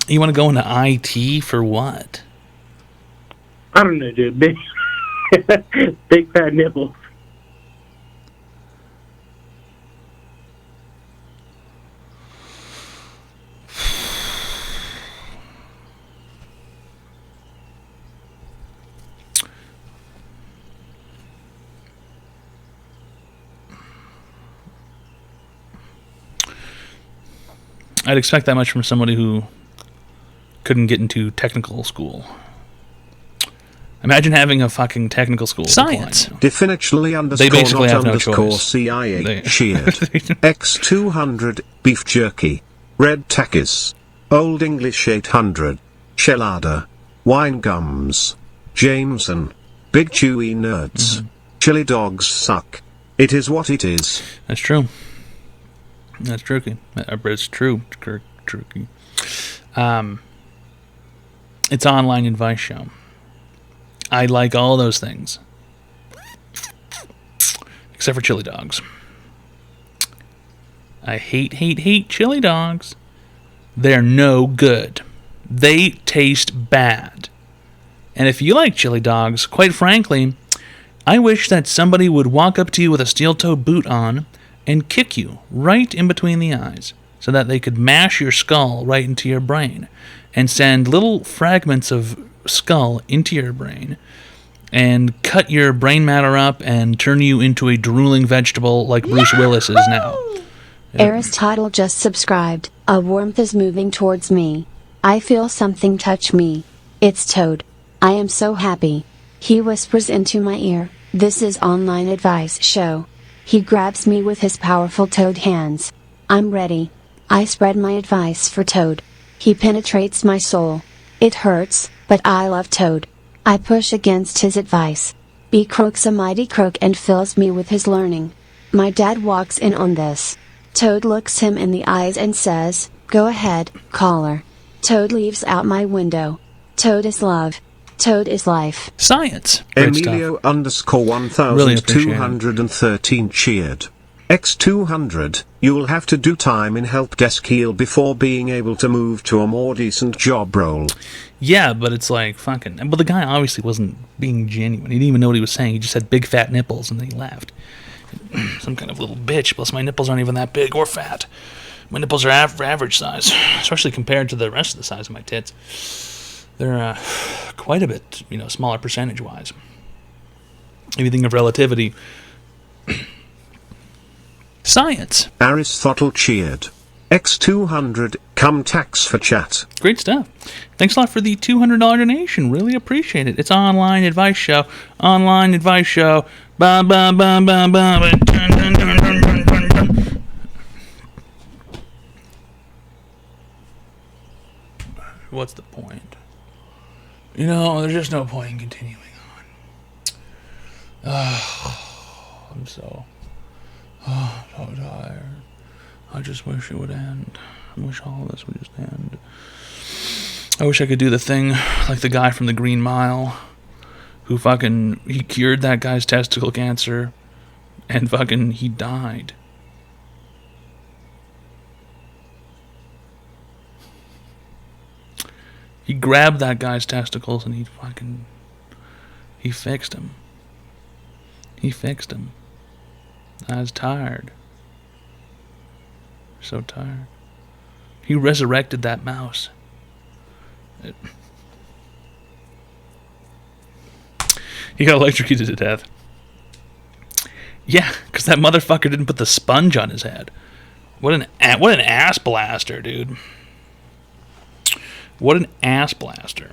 You want to go into IT for what? I don't know, dude. Big, big fat nipples. I'd expect that much from somebody who couldn't get into technical school. Imagine having a fucking technical school. Science. Definitively They basically underscore have not no underscore choice. CIA They- cheered. X200 beef jerky. Red Takis. Old English 800. Shelada. Wine gums. Jameson. Big chewy nerds. Chili dogs suck. It is what it is. That's true. That's tricky. It's true. Tricky. It's an online advice show. I like all those things. Except for chili dogs. I hate chili dogs. They're no good. They taste bad. And if you like chili dogs, quite frankly, I wish that somebody would walk up to you with a steel-toed boot on and kick you right in between the eyes so that they could mash your skull right into your brain and send little fragments of skull into your brain and cut your brain matter up and turn you into a drooling vegetable like Bruce Willis is now. Aristotle just subscribed. A warmth is moving towards me. I feel something touch me. It's Toad. I am so happy. He whispers into my ear, "This is online advice show." He grabs me with his powerful Toad hands. I'm ready. I spread my advice for Toad. He penetrates my soul. It hurts, but I love Toad. I push against his advice. B croaks a mighty croak and fills me with his learning. My dad walks in on this. Toad looks him in the eyes and says, "Go ahead, caller." Toad leaves out my window. Toad is love. Toad is life. Science. Great Emilio underscore Really appreciate it. 1213 cheered. X200, you will have to do time in help desk heal before being able to move to a more decent job role. Yeah, but it's like fucking. But the guy obviously wasn't being genuine. He didn't even know what he was saying. He just had big fat nipples, and then he laughed. Some kind of little bitch. Plus, my nipples aren't even that big or fat. My nipples are average size, especially compared to the rest of the size of my tits. They're quite a bit, smaller percentage-wise. If you think of relativity. Science. Aristotle cheered. X200, come tax for chat. Great stuff. Thanks a lot for the $200 donation. Really appreciate it. It's online advice show. Online advice show. Ba ba ba ba ba. Dun, dun, dun, dun, dun, dun, dun. What's the point? There's just no point in continuing on. I'm so tired. I just wish it would end. I wish all of this would just end. I wish I could do the thing like the guy from the Green Mile who he cured that guy's testicle cancer and he died. He grabbed that guy's testicles and he fixed him. He fixed him. I was tired. So tired. He resurrected that mouse. He got electrocuted to death. Yeah, because that motherfucker didn't put the sponge on his head. What an ass blaster, dude. What an ass blaster.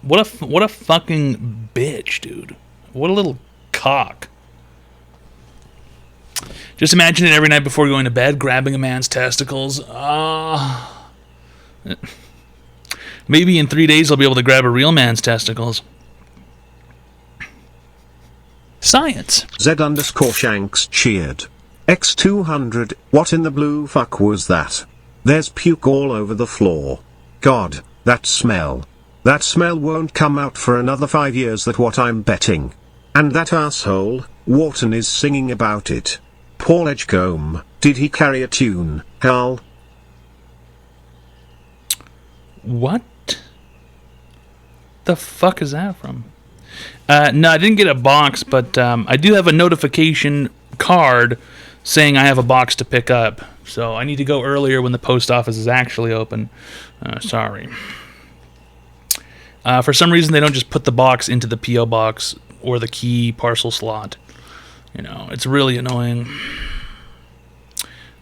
What a fucking bitch, dude. What a little cock. Just imagine it every night before going to bed, grabbing a man's testicles. Maybe in 3 days I'll be able to grab a real man's testicles. Science. Z underscore Shanks cheered. X200, what in the blue fuck was that? There's puke all over the floor. God, that smell. That smell won't come out for another 5 years, that's what I'm betting. And that asshole, Wharton is singing about it. Paul Edgecombe, did he carry a tune, Hal? What the fuck is that from? No, I didn't get a box, but I do have a notification card saying I have a box to pick up. So I need to go earlier when the post office is actually open. Sorry. For some reason, they don't just put the box into the P.O. box or the key parcel slot. You know, it's really annoying.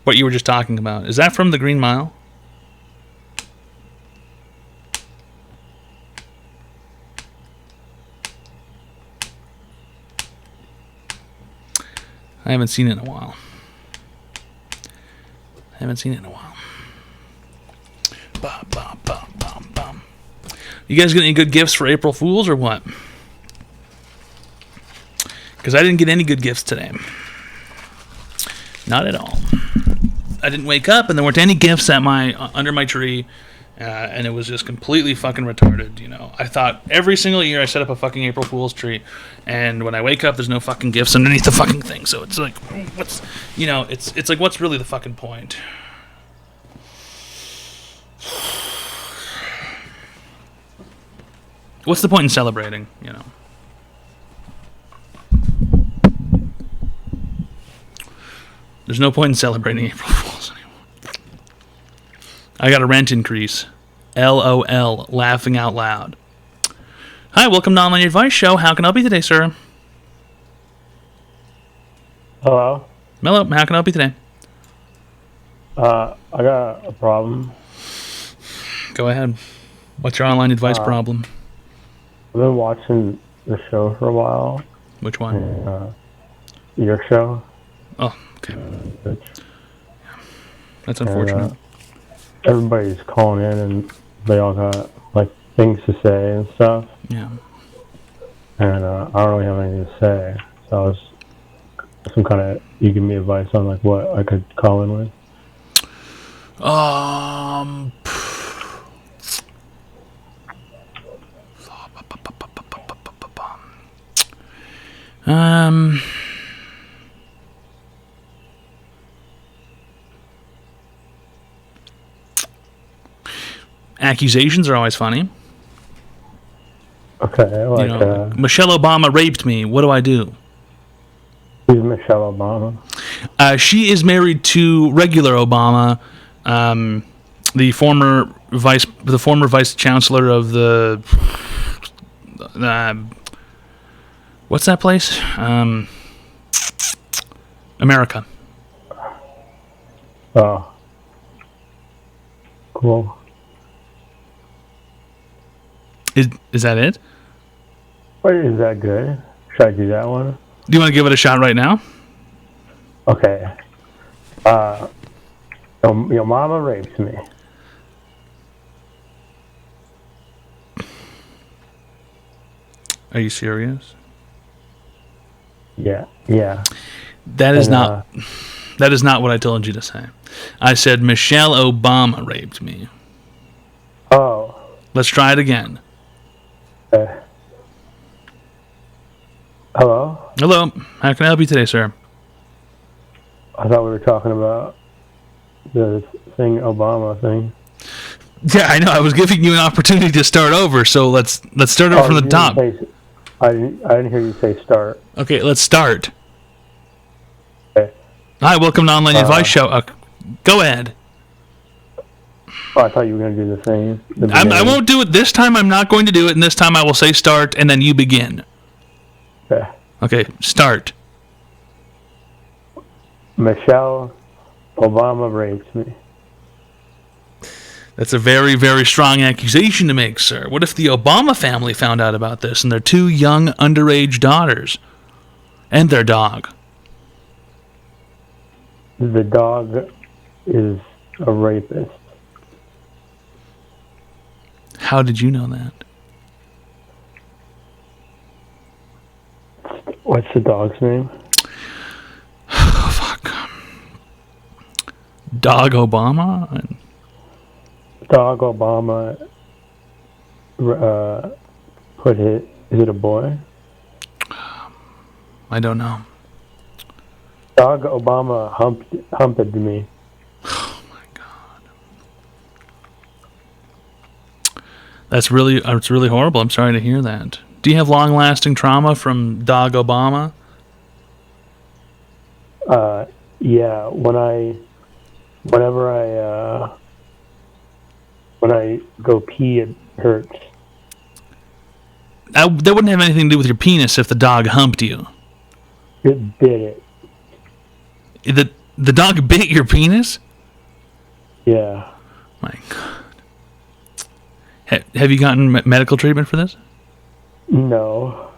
What you were just talking about. Is that from the Green Mile? I haven't seen it in a while. Bum, bum, bum, bum, bum. You guys get any good gifts for April Fools or what? Because I didn't get any good gifts today. Not at all. I didn't wake up and there weren't any gifts at under my tree. And it was just completely fucking retarded, you know. I thought every single year I set up a fucking April Fool's tree, and when I wake up, there's no fucking gifts underneath the fucking thing. So it's like, what's, you know, it's like, what's really the fucking point? What's the point in celebrating, you know? There's no point in celebrating April Fools anymore. I got a rent increase. LOL. Laughing out loud. Hi, welcome to Online Advice Show. How can I help you today, sir? Hello? Hello, how can I help you today? I got a problem. Go ahead. What's your online advice problem? I've been watching the show for a while. Which one? Your show. Oh, okay. Which, that's unfortunate. Everybody's calling in and they all got like things to say and stuff. Yeah. And I don't really have anything to say. So I was you give me advice on like what I could call in with. Accusations are always funny. Okay, like, you know, Michelle Obama raped me. What do I do? Who's Michelle Obama? She is married to regular Obama, the former vice chancellor of the what's that place? America. Oh, cool. Is that it? Wait, is that good? Should I do that one? Do you want to give it a shot right now? Okay. Your mama raped me. Are you serious? Yeah. That is not what I told you to say. I said Michelle Obama raped me. Oh. Let's try it again. Hello? Hello. How can I help you today, sir? I thought we were talking about the Obama thing. Yeah, I know. I was giving you an opportunity to start over, so let's start over from the top. I didn't hear you say start. Okay, let's start. Okay. Hi, welcome to Online Advice Show. Go ahead. Oh, I thought you were going to do the thing. I won't do it this time. I'm not going to do it, and this time I will say start, and then you begin. Okay. Okay, start. Michelle Obama raped me. That's a very, very strong accusation to make, sir. What if the Obama family found out about this and their two young, underage daughters? And their dog. The dog is a rapist. How did you know that? What's the dog's name? Oh, fuck. Dog Obama? Dog Obama put it... Is it a boy? I don't know. Dog Obama humped me. Oh my god. It's really horrible. I'm sorry to hear that. Do you have long-lasting trauma from Dog Obama? Yeah. When I go pee, it hurts. That wouldn't have anything to do with your penis if the dog humped you. It bit it. The dog bit your penis? Yeah. My god. Have you gotten medical treatment for this? No.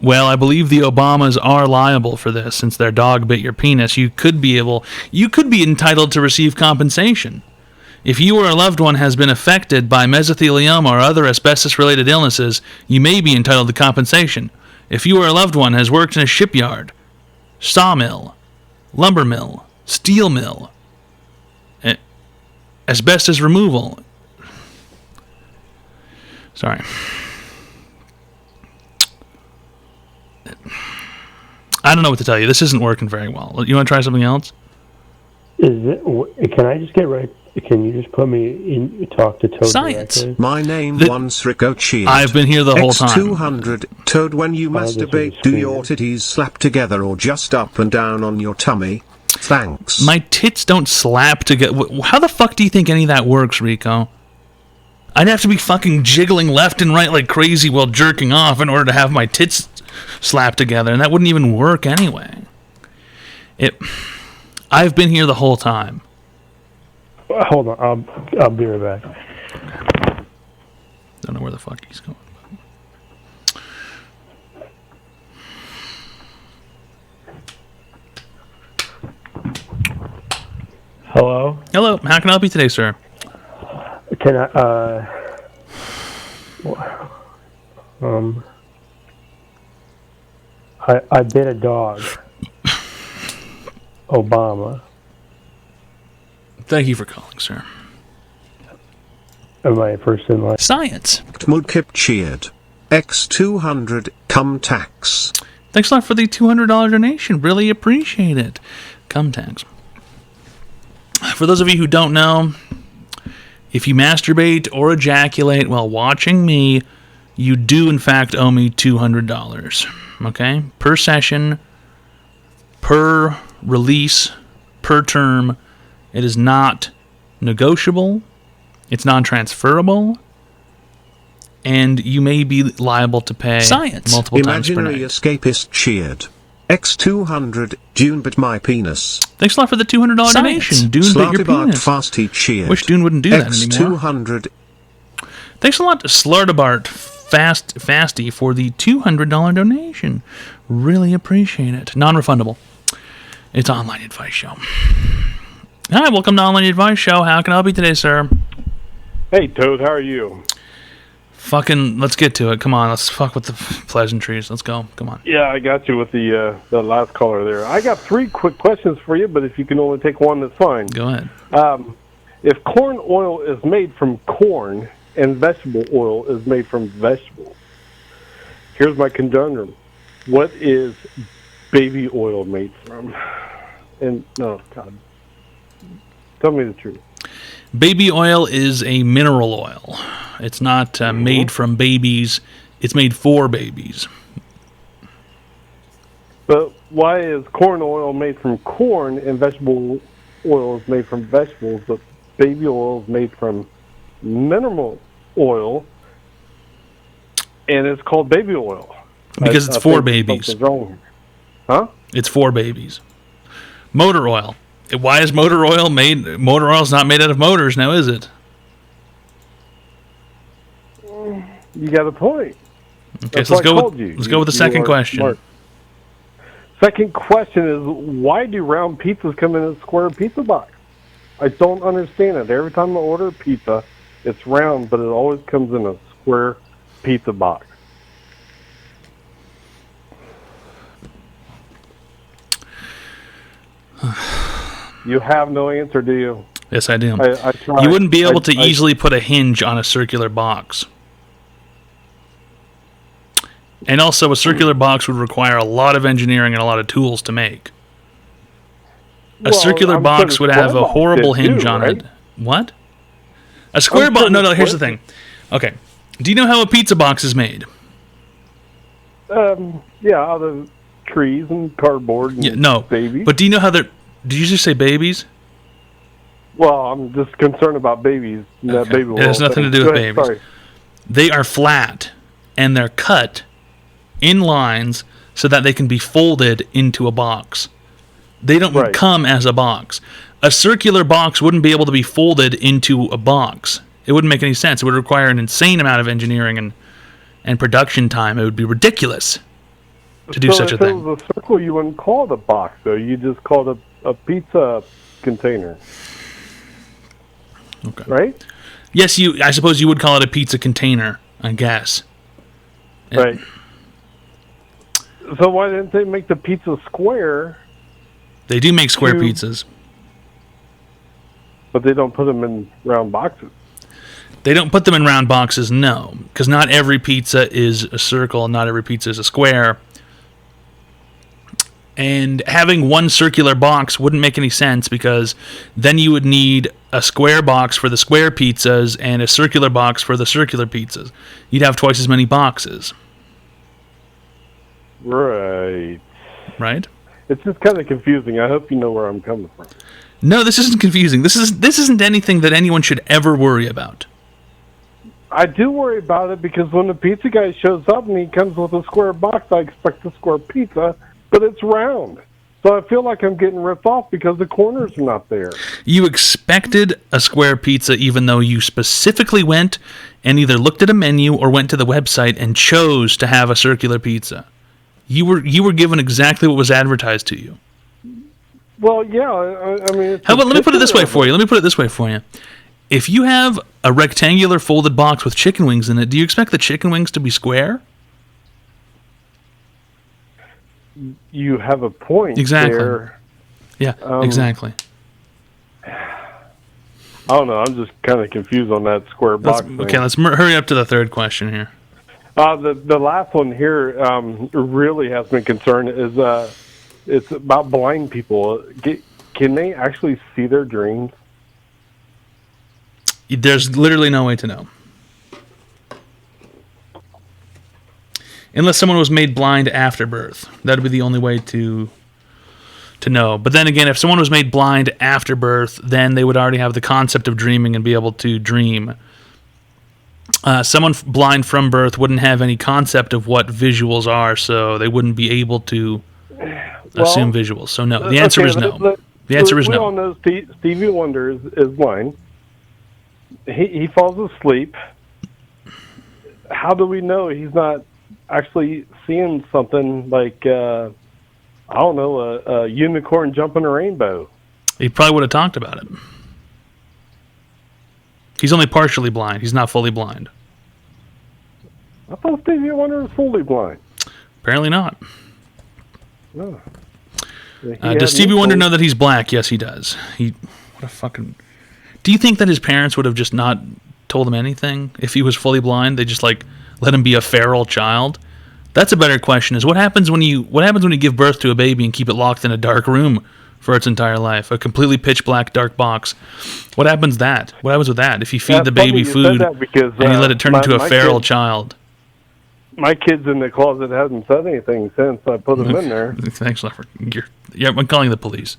Well, I believe the Obamas are liable for this since their dog bit your penis. You could be entitled to receive compensation. If you or a loved one has been affected by mesothelioma or other asbestos-related illnesses, you may be entitled to compensation. If you or a loved one has worked in a shipyard, sawmill, lumber mill, steel mill, asbestos removal. Sorry. I don't know what to tell you. This isn't working very well. You want to try something else? Can I just get right? Can you just put me in talk to Toad? Science. Directly? My name once Rico cheered. I've been here the whole time. X200. Toad, when you masturbate, do your titties slap together or just up and down on your tummy? Thanks. My tits don't slap together. How the fuck do you think any of that works, Rico? I'd have to be fucking jiggling left and right like crazy while jerking off in order to have my tits slap together, and that wouldn't even work anyway. I've been here the whole time. Hold on, I'll be right back. Don't know where the fuck he's going. Hello? Hello, how can I help you today, sir? Can I bit a dog. Obama. Thank you for calling, sir. Am I first in line? Science. Mudkip cheered. X200, cum tax. Thanks a lot for the $200 donation. Really appreciate it. Cum tax. For those of you who don't know, if you masturbate or ejaculate while watching me, you do in fact owe me $200. Okay? Per session, per release, per term. It is not negotiable. It's non-transferable. And you may be liable to pay Science. multiple times per Imaginary night. escapist cheered. X200, Dune bit my penis. Thanks a lot for the $200 donation. Dune bit your Slartibart penis. Fasty cheered. Wish Dune wouldn't do that anymore. X200, Thanks a lot to Slartibart Fasty for the $200 donation. Really appreciate it. Non-refundable. It's Online Advice Show. Hi, welcome to Online Advice Show. How can I help you today, sir? Hey, Toad, how are you? Fucking, let's get to it. Come on, let's fuck with the pleasantries. Let's go. Come on. Yeah, I got you with the last caller there. I got 3 quick questions for you, but if you can only take one, that's fine. Go ahead. If corn oil is made from corn and vegetable oil is made from vegetables, here's my conundrum. What is baby oil made from? And, no, God. Tell me the truth. Baby oil is a mineral oil. It's not made from babies. It's made for babies. But why is corn oil made from corn and vegetable oil is made from vegetables, but baby oil is made from mineral oil, and it's called baby oil? Because it's for think babies. something's wrong here. Huh? It's for babies. Motor oil. Why is motor oil made? Motor oil's not made out of motors now, is it? You got a point. Okay, so let's go with the second question. Smart. Second question is, why do round pizzas come in a square pizza box? I don't understand it. Every time I order pizza, it's round, but it always comes in a square pizza box. You have no answer, do you? Yes, I do. I tried. You wouldn't be able to easily put a hinge on a circular box. And also, a circular box would require a lot of engineering and a lot of tools to make. A circular I'm box sure would the have square a box horrible did hinge too, on right? it. What? A square I'm box? sure No, the here's the square- thing. Okay. Do you know how a pizza box is made? Yeah, out of trees and cardboard and Yeah, no. babies. But do you know how they're... Did you just say babies? Well, I'm just concerned about babies. And that Okay. baby It has oil nothing thing. to do Go with ahead, babies. Sorry. They are flat, and they're cut in lines so that they can be folded into a box. They don't Right. come as a box. A circular box wouldn't be able to be folded into a box. It wouldn't make any sense. It would require an insane amount of engineering and production time. It would be ridiculous to do such a if it thing. was a circle, you wouldn't call it a box, though. You just called it a pizza container. Okay. Right? Yes, I suppose you would call it a pizza container, I guess. Yeah. Right. So why didn't they make the pizza square, They do make square You- pizzas. but they don't put them in round boxes? They don't put them in round boxes, no, because not every pizza is a circle, not every pizza is a square. And having one circular box wouldn't make any sense, because then you would need a square box for the square pizzas and a circular box for the circular pizzas. You'd have twice as many boxes, Right. right? It's just kind of confusing. I hope you know where I'm coming from. No, this isn't confusing. This isn't anything that anyone should ever worry about. I do worry about it because when the pizza guy shows up and he comes with a square box, I expect a square pizza, but it's round. So I feel like I'm getting ripped off because the corners are not there. You expected a square pizza even though you specifically went and either looked at a menu or went to the website and chose to have a circular pizza. You were given exactly what was advertised to you. Well, yeah, I mean... It's How about, let me put it this way picture for you. Let me put it this way for you. If you have a rectangular folded box with chicken wings in it, do you expect the chicken wings to be square? You have a point Exactly. there. Yeah, exactly. I don't know. I'm just kind of confused on that square box thing. Okay, let's hurry up to the third question here. The last one here really has me concerned is it's about blind people. Can they actually see their dreams? There's literally no way to know. Unless someone was made blind after birth. That would be the only way to know. But then again, if someone was made blind after birth, then they would already have the concept of dreaming and be able to dream. Someone blind from birth wouldn't have any concept of what visuals are, so they wouldn't be able to assume visuals. So no, the answer is no. The answer is we all no. know Stevie Wonder is blind. He falls asleep. How do we know he's not actually seeing something like, I don't know, a unicorn jumping a rainbow? He probably would have talked about it. He's only partially blind. He's not fully blind. I thought Stevie Wonder was fully blind. Apparently not. No. Does Stevie Wonder know that he's black? Yes, he does. What a fucking... Do you think that his parents would have just not told him anything if he was fully blind? They just let him be a feral child? That's a better question. Is what happens when you give birth to a baby and keep it locked in a dark room for its entire life, a completely pitch black dark box? What happens with that? If you feed the baby food and you let it turn into a feral child? My kid's in the closet hasn't said anything since I put him in there. Thanks, Leffer. I'm calling the police.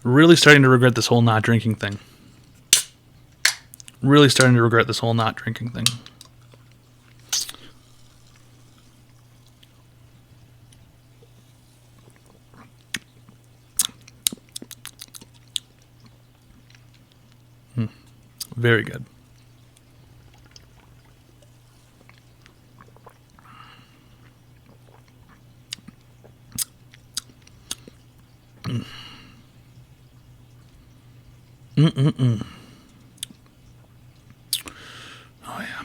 Really starting to regret this whole not drinking thing. Really starting to regret this whole not drinking thing. Very good. Mm-mm-mm. Oh, yeah.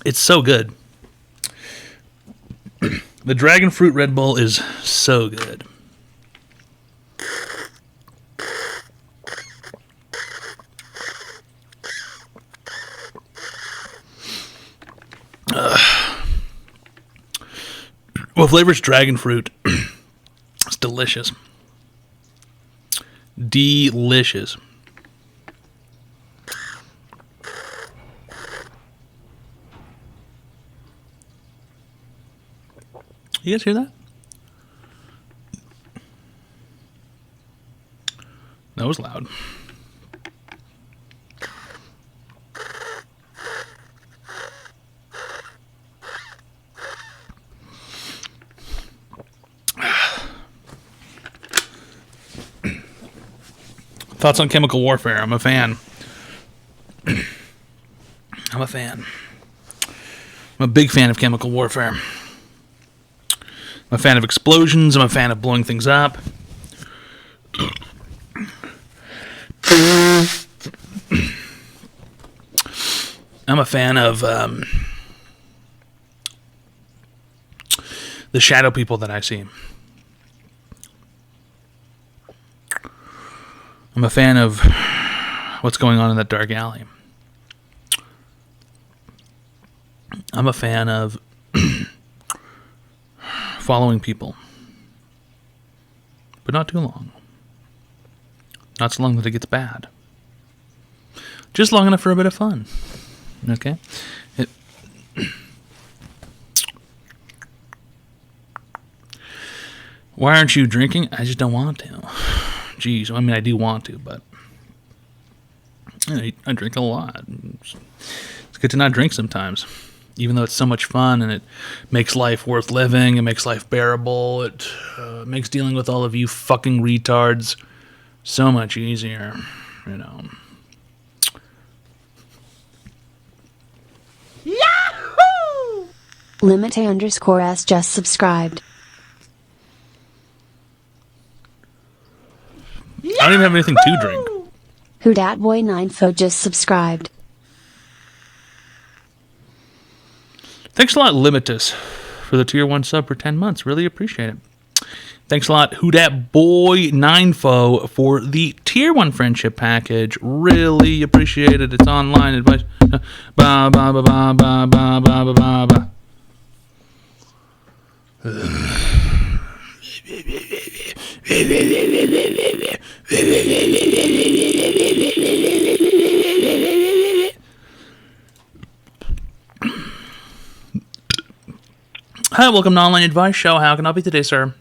It's so good. The Dragon Fruit Red Bull is so good. Well, flavor's dragon fruit. It's delicious. Delicious. You guys hear that? That was loud. Thoughts on chemical warfare? I'm a fan. I'm a big fan of chemical warfare. I'm a fan of explosions. I'm a fan of blowing things up. I'm a fan of the shadow people that I see. I'm a fan of what's going on in that dark alley. I'm a fan of following people. But not too long. Not so long that it gets bad. Just long enough for a bit of fun. Okay? Why aren't you drinking? I just don't want to. Jeez, I mean, I do want to, but I drink a lot. It's good to not drink sometimes, even though it's so much fun and it makes life worth living. It makes life bearable. It makes dealing with all of you fucking retards so much easier, you know. Yahoo! Limite_S just subscribed. I don't even have anything to drink. Who Dat Boy 9fo just subscribed. Thanks a lot, Limitus, for the tier 1 sub for 10 months. Really appreciate it. Thanks a lot, Who Dat Boy 9fo, for the tier 1 friendship package. Really appreciate it. It's online advice. Ba ba ba ba ba ba ba ba ba. Hi, welcome to Online Advice Show. How can I help you today, sir?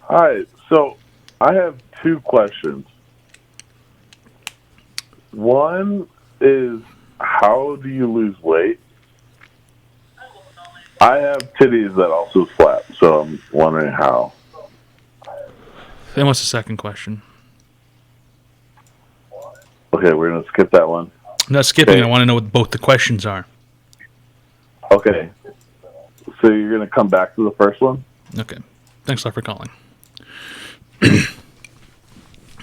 Hi. So I have two questions. One is, how do you lose weight? I have titties that also flap, so I'm wondering how. And what's the second question? Okay, we're going to skip that one. I'm not skipping. Okay. I want to know what both the questions are. Okay. So you're going to come back to the first one? Okay. Thanks a lot for calling.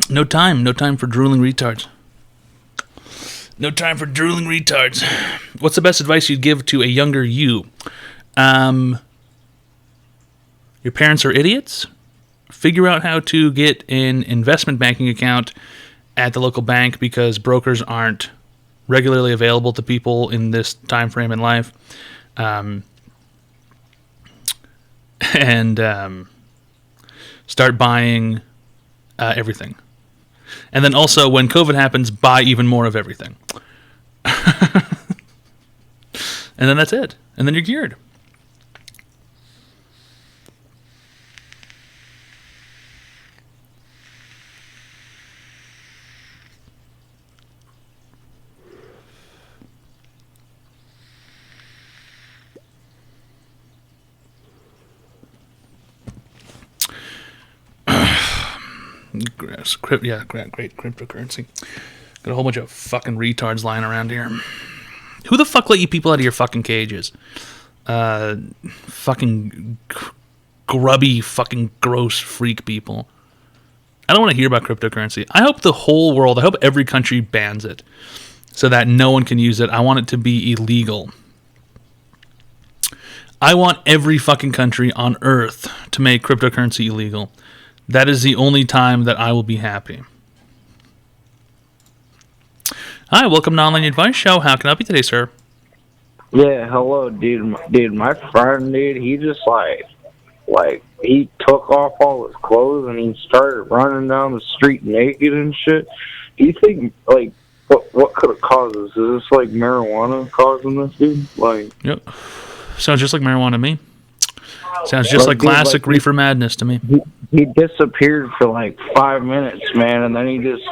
No time for drooling retards. No time for drooling retards. What's the best advice you'd give to a younger you? Your parents are idiots? Figure out how to get an investment banking account at the local bank, because brokers aren't regularly available to people in this time frame in life. And start buying everything. And then also, when COVID happens, buy even more of everything. And then that's it. And then you're cured. Great cryptocurrency. Got a whole bunch of fucking retards lying around here. Who the fuck let you people out of your fucking cages? Fucking grubby, fucking gross freak people. I don't want to hear about cryptocurrency. I hope the whole world, I hope every country bans it so that no one can use it. I want it to be illegal. I want every fucking country on earth to make cryptocurrency illegal. That is the only time that I will be happy. Hi, welcome to Online Advice Show. How can I help you today, sir? Yeah, hello, dude. Dude, my friend, dude, he just like he took off all his clothes and he started running down the street naked and shit. Do you think, like, what could have caused this? Is this like marijuana causing this, dude? Like, yep. Sounds just like marijuana to me. Sounds just like classic dude, reefer madness to me. He disappeared for like 5 minutes, man, and then he just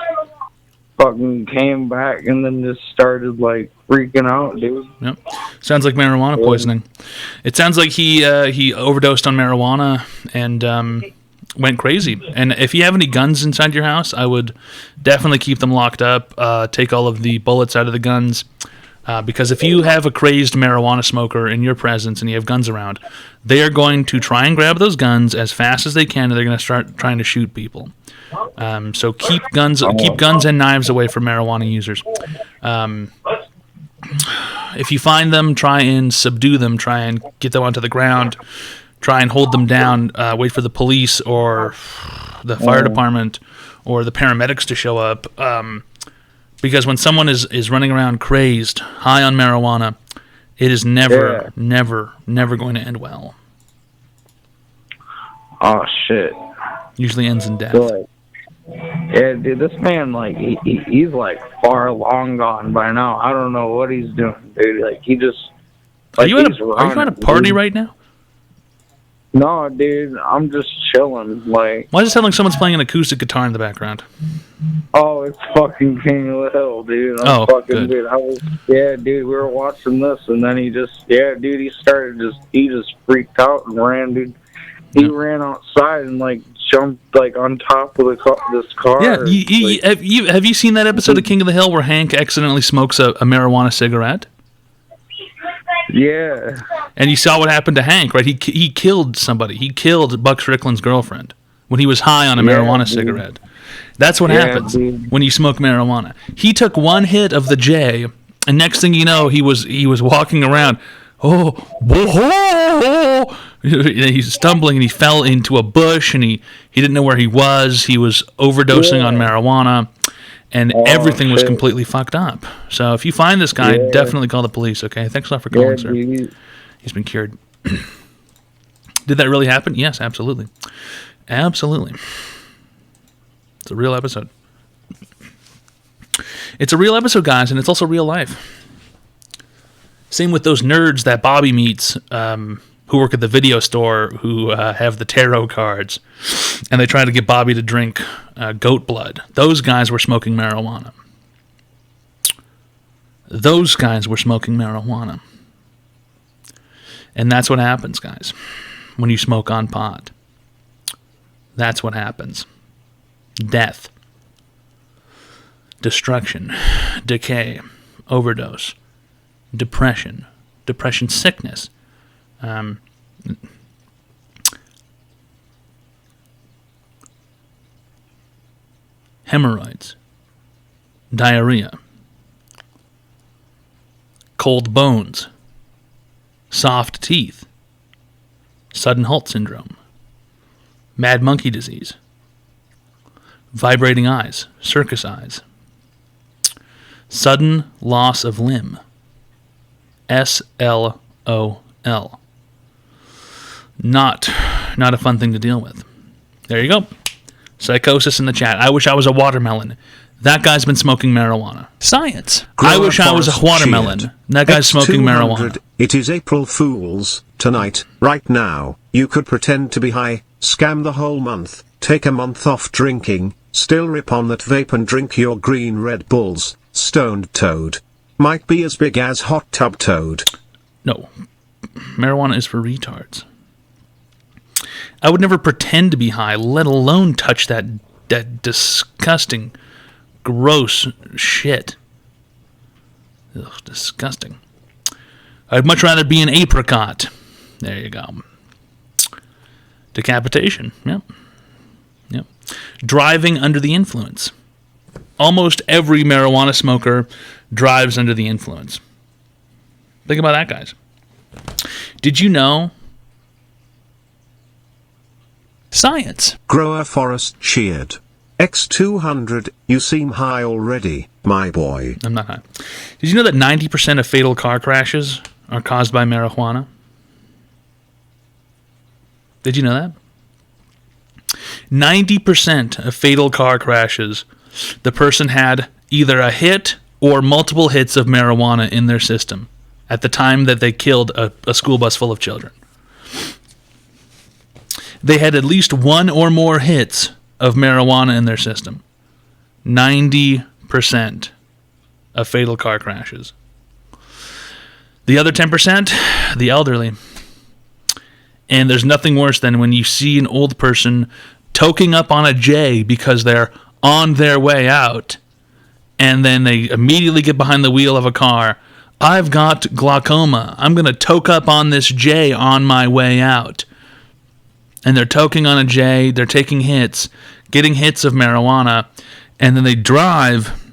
fucking came back and then just started like freaking out, dude. Yep. Sounds like marijuana poisoning. It sounds like he overdosed on marijuana and went crazy. And if you have any guns inside your house, I would definitely keep them locked up. Take all of the bullets out of the guns. Because if you have a crazed marijuana smoker in your presence and you have guns around, they are going to try and grab those guns as fast as they can, and they're going to start trying to shoot people. So keep guns and knives away from marijuana users. If you find them, try and subdue them. Try and get them onto the ground. Try and hold them down. Wait for the police or the fire department or the paramedics to show up. Because when someone is running around crazed, high on marijuana, it is never going to end well. Oh, shit. Usually ends in death. So, yeah, dude, this man, like, he's, like, far long gone by now. I don't know what he's doing, dude. Like, he just... Like, are you at a party right now? No, dude, I'm just chilling. Like, why does it sound like someone's playing an acoustic guitar in the background? Oh, it's fucking King of the Hill, dude. Good. Dude, dude, we were watching this, and then he just freaked out and ran, dude. He ran outside and, like, jumped, like, on top of this car. Yeah, have you seen that episode of King of the Hill where Hank accidentally smokes a marijuana cigarette? Yeah. And you saw what happened to Hank, right? He killed somebody. He killed Buck Strickland's girlfriend when he was high on a marijuana cigarette. That's what happens when you smoke marijuana. He took one hit of the J, and next thing you know, he was walking around. He's stumbling and he fell into a bush and he didn't know where he was. He was overdosing on marijuana. And everything was completely fucked up. So if you find this guy, definitely call the police, okay? Thanks a lot for calling, sir. He's been cured. Did that really happen? Yes, absolutely. Absolutely. It's a real episode. It's a real episode, guys, and it's also real life. Same with those nerds that Bobby meets who work at the video store who have the tarot cards, and they try to get Bobby to drink goat blood. Those guys were smoking marijuana. Those guys were smoking marijuana. And that's what happens, guys, when you smoke on pot. That's what happens. Death. Destruction. Decay. Overdose. Depression. Depression sickness. Hemorrhoids. Diarrhea. Cold bones. Soft teeth. Sudden halt syndrome. Mad monkey disease. Vibrating eyes. Circus eyes. Sudden loss of limb. SLOL. Not a fun thing to deal with. There you go. Psychosis in the chat. I wish I was a watermelon. That guy's been smoking marijuana. Science. I wish I was a watermelon. Cheered. That guy's smoking X200, marijuana. It is April Fool's, tonight, right now. You could pretend to be high, scam the whole month, take a month off drinking, still rip on that vape and drink your green Red Bulls, stoned toad. Might be as big as hot tub toad. No. Marijuana is for retards. I would never pretend to be high, let alone touch that disgusting, gross shit. Ugh, disgusting. I'd much rather be an apricot. There you go. Decapitation. Yep. Driving under the influence. Almost every marijuana smoker drives under the influence. Think about that, guys. Did you know? Science. Grower Forest cheered. X200, you seem high already, my boy. I'm not high. Did you know that 90% of fatal car crashes are caused by marijuana? Did you know that? 90% of fatal car crashes, the person had either a hit or multiple hits of marijuana in their system at the time that they killed a school bus full of children. They had at least one or more hits of marijuana in their system. 90% of fatal car crashes. The other 10%, the elderly. And there's nothing worse than when you see an old person toking up on a J because they're on their way out, and then they immediately get behind the wheel of a car. I've got glaucoma. I'm going to toke up on this J on my way out. And they're toking on a J, they're taking hits, getting hits of marijuana, and then they drive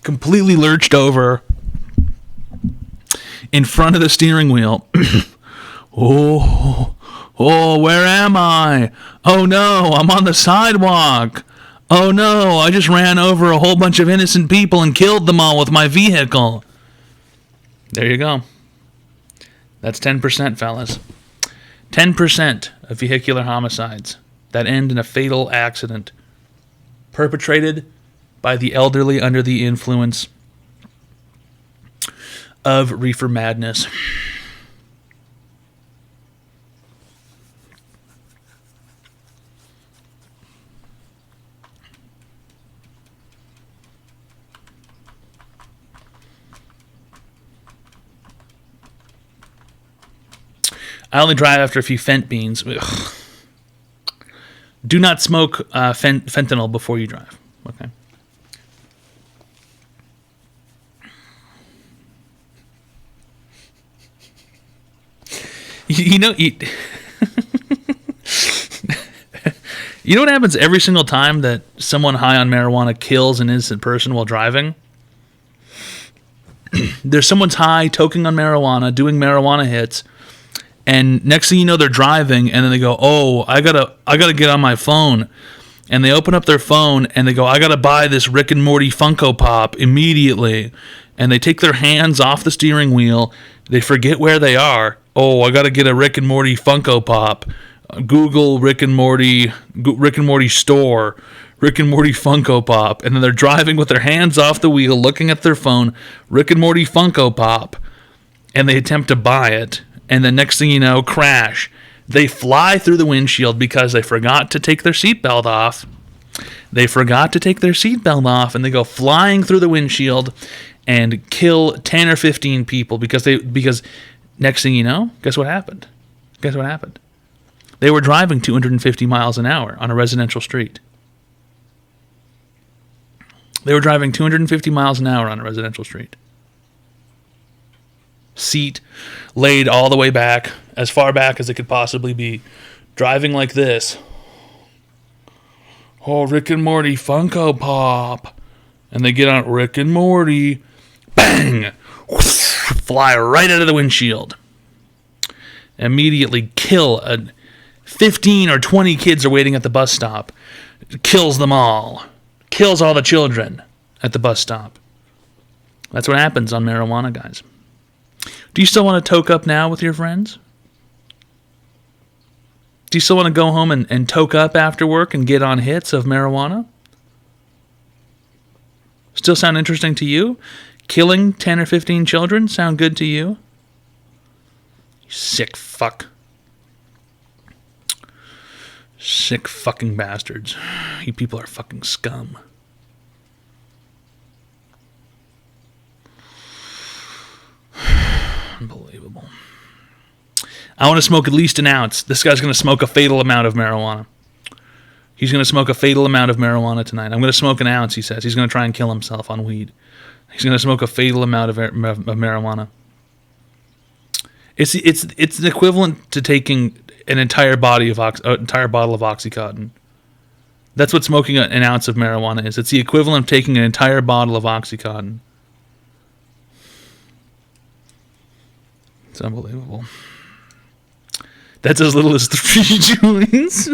completely lurched over in front of the steering wheel. Oh, where am I? Oh no, I'm on the sidewalk. Oh no, I just ran over a whole bunch of innocent people and killed them all with my vehicle. There you go. That's 10%, fellas. 10% of vehicular homicides that end in a fatal accident perpetrated by the elderly under the influence of reefer madness. I only drive after a few fent beans. Ugh. Do not smoke fentanyl before you drive. Okay. You know, you know what happens every single time that someone high on marijuana kills an innocent person while driving? There's someone's high, toking on marijuana, doing marijuana hits, and next thing you know, they're driving, and then they go, "Oh, I gotta get on my phone," and they open up their phone, and they go, "I gotta buy this Rick and Morty Funko Pop immediately," and they take their hands off the steering wheel. They forget where they are. Oh, I gotta get a Rick and Morty Funko Pop. Google Rick and Morty store, Rick and Morty Funko Pop, and then they're driving with their hands off the wheel, looking at their phone, Rick and Morty Funko Pop, and they attempt to buy it. And the next thing you know, crash. They fly through the windshield because they forgot to take their seatbelt off. And they go flying through the windshield and kill 10 or 15 people because next thing you know, guess what happened? They were driving 250 miles an hour on a residential street. Seat laid all the way back, as far back as it could possibly be, driving like this. Oh, Rick and Morty Funko Pop. And they get on Rick and Morty. Bang! Fly right out of the windshield. Immediately kill 15 or 20 kids are waiting at the bus stop. Kills them all. Kills all the children at the bus stop. That's what happens on marijuana, guys. Do you still want to toke up now with your friends? Do you still want to go home and toke up after work and get on hits of marijuana? Still sound interesting to you? Killing 10 or 15 children sound good to you? You sick fuck. Sick fucking bastards. You people are fucking scum. Unbelievable. I want to smoke at least an ounce. This guy's going to smoke a fatal amount of marijuana. He's going to smoke a fatal amount of marijuana tonight. I'm going to smoke an ounce, he says. He's going to try and kill himself on weed. He's going to smoke a fatal amount of marijuana. It's the equivalent to taking an entire bottle of Oxycontin. That's what smoking an ounce of marijuana is. It's the equivalent of taking an entire bottle of Oxycontin. It's unbelievable. That's as little as 3 joints.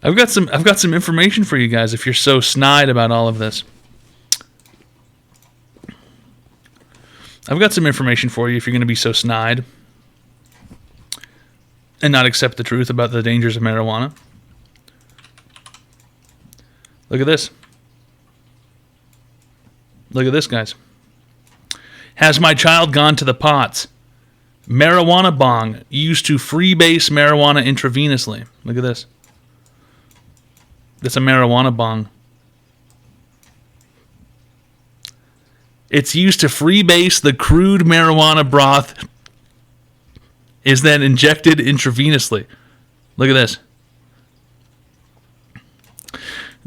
I've got some information for you guys if you're so snide about all of this. I've got some information for you if you're going to be so snide and not accept the truth about the dangers of marijuana. Look at this. Look at this, guys. Has my child gone to the pots? Marijuana bong used to freebase marijuana intravenously. Look at this. That's a marijuana bong. It's used to freebase the crude marijuana broth is then injected intravenously. Look at this.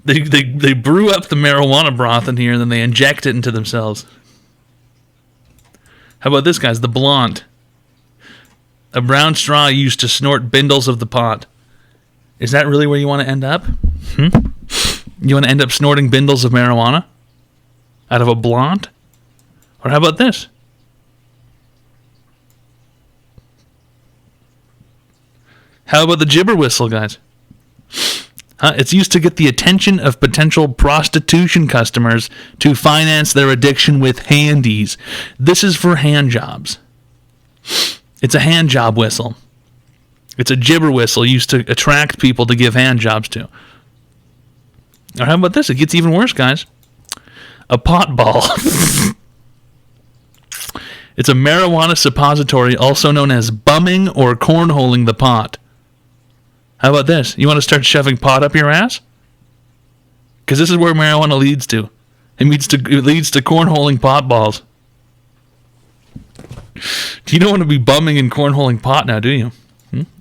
They brew up the marijuana broth in here and then they inject it into themselves. How about this, guys? The blonde. A brown straw used to snort bindles of the pot. Is that really where you want to end up? You want to end up snorting bindles of marijuana? Out of a blonde? Or how about this? How about the gibber whistle, guys? It's used to get the attention of potential prostitution customers to finance their addiction with handies. This is for hand jobs. It's a hand job whistle. It's a gibber whistle used to attract people to give hand jobs to. Or how about this? It gets even worse, guys. A pot ball. It's a marijuana suppository, also known as bumming or cornholing the pot. How about this? You want to start shoving pot up your ass? Because this is where marijuana leads to. It leads to cornholing pot balls. You don't want to be bumming and cornholing pot now, do you?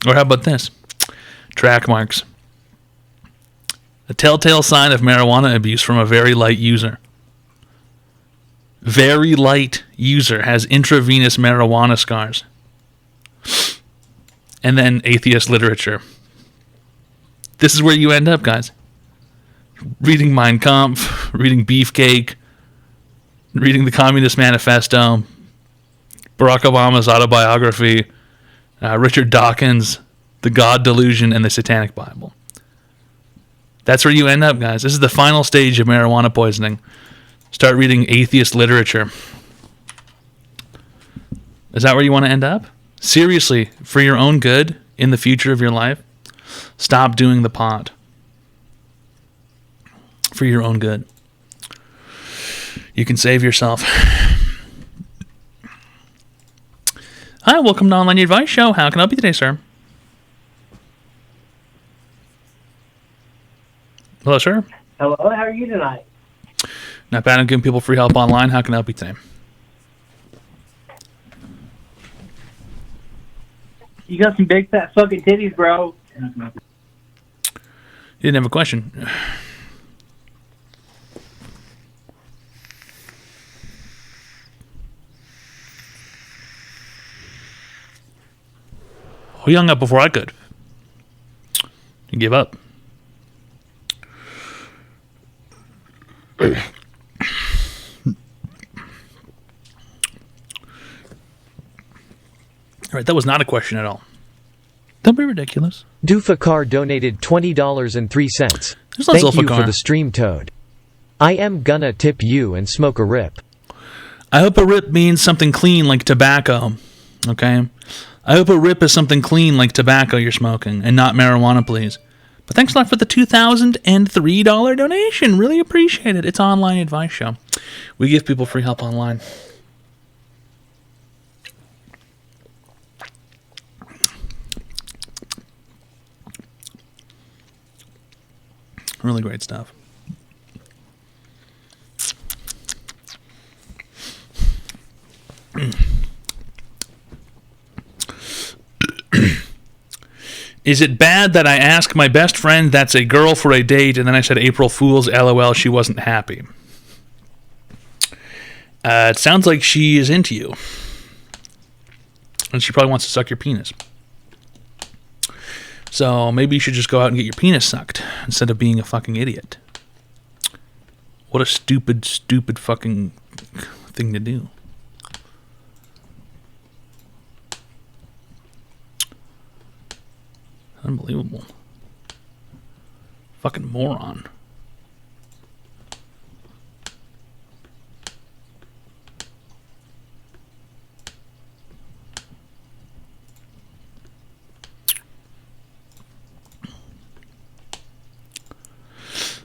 Or how about this? Track marks. A telltale sign of marijuana abuse from a very light user. Very light user has intravenous marijuana scars. And then atheist literature. This is where you end up, guys. Reading Mein Kampf, reading Beefcake, reading the Communist Manifesto, Barack Obama's autobiography, Richard Dawkins, The God Delusion, and the Satanic Bible. That's where you end up, guys. This is the final stage of marijuana poisoning. Start reading atheist literature. Is that where you want to end up? Seriously, for your own good, in the future of your life, stop doing the pot. For your own good. You can save yourself. Hi, welcome to Online Advice Show. How can I help you today, sir? Hello, sir. Hello, how are you tonight? Not bad. I'm giving people free help online. How can I help you today? You got some big fat fucking titties, bro. You didn't have a question. He hung up before I could. You give up. All right, that was not a question at all. Don't be ridiculous. Dufakar donated $20.03. There's Thank you for the stream, Toad. I am gonna tip you and smoke a rip. I hope a rip means something clean like tobacco. Okay? I hope a rip is something clean like tobacco you're smoking and not marijuana, please. But thanks a lot for the $2,003 donation. Really appreciate it. It's an online advice show. We give people free help online. Really great stuff. Is it bad that I ask my best friend that's a girl for a date and then I said April Fool's LOL, she wasn't happy? It sounds like she is into you. And she probably wants to suck your penis. So maybe you should just go out and get your penis sucked instead of being a fucking idiot. What a stupid, stupid fucking thing to do. Unbelievable. Fucking moron.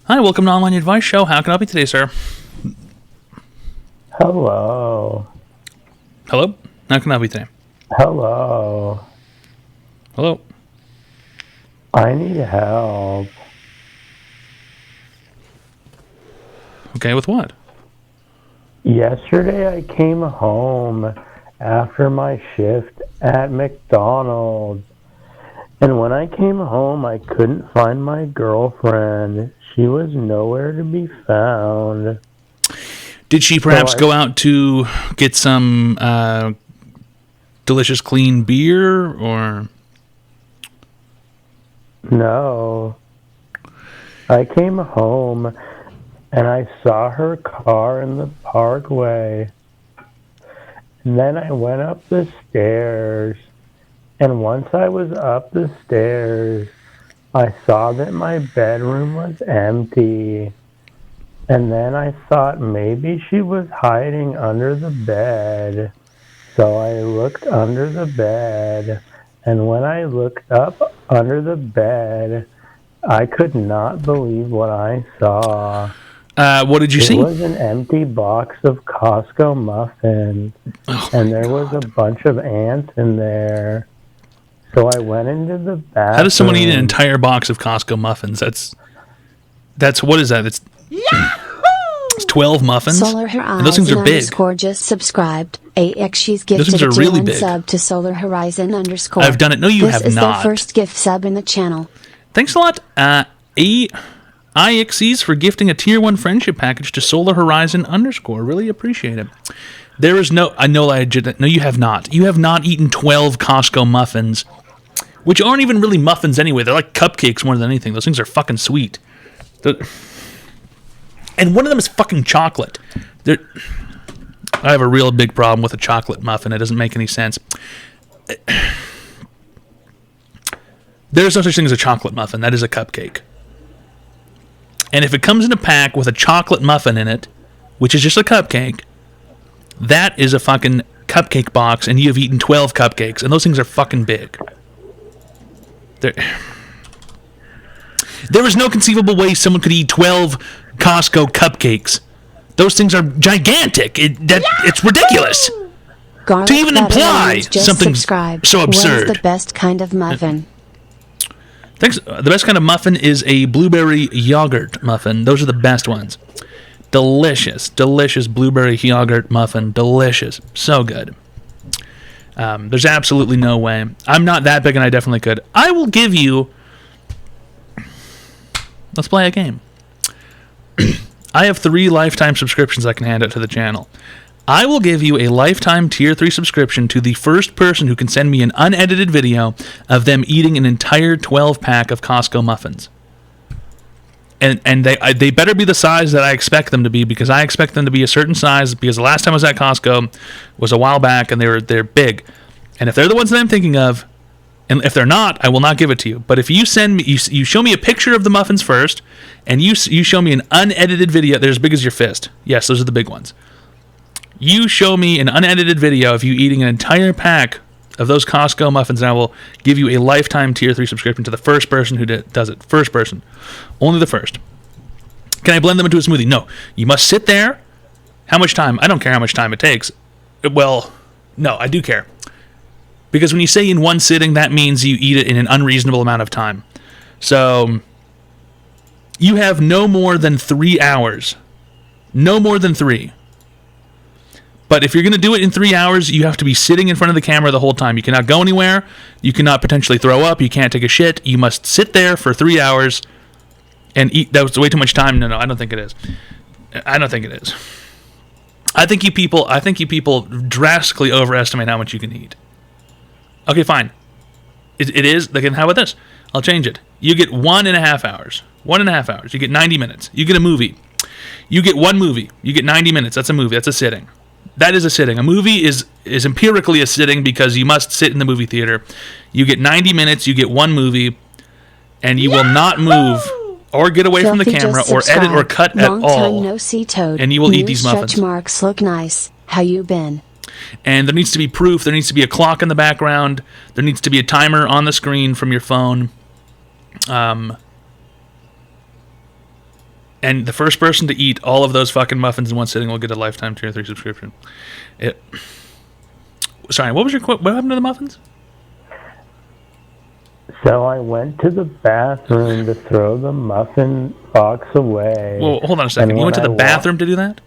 Hi, welcome to Online Advice Show. How can I help you today, sir? Hello. Hello? How can I help you today? Hello. Hello? I need help. Okay, with what? Yesterday I came home after my shift at McDonald's. And when I came home, I couldn't find my girlfriend. She was nowhere to be found. Did she perhaps go out to get some delicious clean beer, or? No. I came home and I saw her car in the parkway. And then I went up the stairs. And once I was up the stairs, I saw that my bedroom was empty. And then I thought maybe she was hiding under the bed. So I looked under the bed. And when I looked up under the bed, I could not believe what I saw. What did you see? It was an empty box of Costco muffins. And there was a bunch of ants in there. So I went into the bathroom. How does someone eat an entire box of Costco muffins? That's what is that? It's 12 muffins. Solar And those things are big. _ just subscribed. AX, she's gifted Those things a are tier really 1 big. sub to Solar Horizon _ I've done it. No, you have This is not. their first gift sub in the channel. Thanks a lot, IXEs, for gifting a tier 1 friendship package to Solar Horizon _ Really appreciate it. There is no, no, you have not. You have not eaten 12 Costco muffins, which aren't even really muffins anyway. They're like cupcakes more than anything. Those things are fucking sweet. And one of them is fucking chocolate. I have a real big problem with a chocolate muffin. It doesn't make any sense. There's no such thing as a chocolate muffin. That is a cupcake. And if it comes in a pack with a chocolate muffin in it, which is just a cupcake, that is a fucking cupcake box, and you have eaten 12 cupcakes, and those things are fucking big. There is no conceivable way someone could eat 12 Costco cupcakes. Those things are gigantic. It's ridiculous. Garlic to even butter imply onions just something subscribed. so absurd. What is the best kind of muffin? Thanks. The best kind of muffin is a blueberry yogurt muffin. Those are the best ones. Delicious, delicious blueberry yogurt muffin. Delicious. So good. There's absolutely no way. I'm not that big, and I definitely could. I will give you... Let's play a game. I have 3 lifetime subscriptions I can hand out to the channel. I will give you a lifetime tier 3 subscription to the first person who can send me an unedited video of them eating an entire 12-pack of Costco muffins. And they better be the size that I expect them to be, because I expect them to be a certain size, because the last time I was at Costco was a while back, and they're big. And if they're the ones that I'm thinking of, and if they're not, I will not give it to you. But if you send me, you show me a picture of the muffins first, and you show me an unedited video, they're as big as your fist. Yes, those are the big ones. You show me an unedited video of you eating an entire pack of those Costco muffins, and I will give you a lifetime tier 3 subscription to the first person who does it. First person. Only the first. Can I blend them into a smoothie? No. You must sit there. How much time? I don't care how much time it takes. Well, no, I do care. Because when you say in one sitting, that means you eat it in an unreasonable amount of time. So, you have no more than 3 hours. No more than 3. But if you're going to do it in 3 hours, you have to be sitting in front of the camera the whole time. You cannot go anywhere. You cannot potentially throw up. You can't take a shit. You must sit there for 3 hours and eat. That was way too much time. No, I don't think it is. I don't think it is. I think you people drastically overestimate how much you can eat. Okay, fine. It is. Then how about this? I'll change it. You get 1.5 hours. 1.5 hours. You get 90 minutes. You get a movie. You get one movie. You get 90 minutes. That's a movie. That's a sitting. That is a sitting. A movie is empirically a sitting because you must sit in the movie theater. You get 90 minutes, you get one movie, and you will not move or get away from the camera or edit or cut at all. Long time no see, Toad. And you will eat these muffins. Stretch marks look nice. How you been? And there needs to be proof. There needs to be a clock in the background. There needs to be a timer on the screen from your phone. And the first person to eat all of those fucking muffins in one sitting will get a lifetime tier 3 subscription. Sorry, what was your quote? What happened to the muffins? So I went to the bathroom to throw the muffin box away. Well, hold on a second. You went to the bathroom to do that?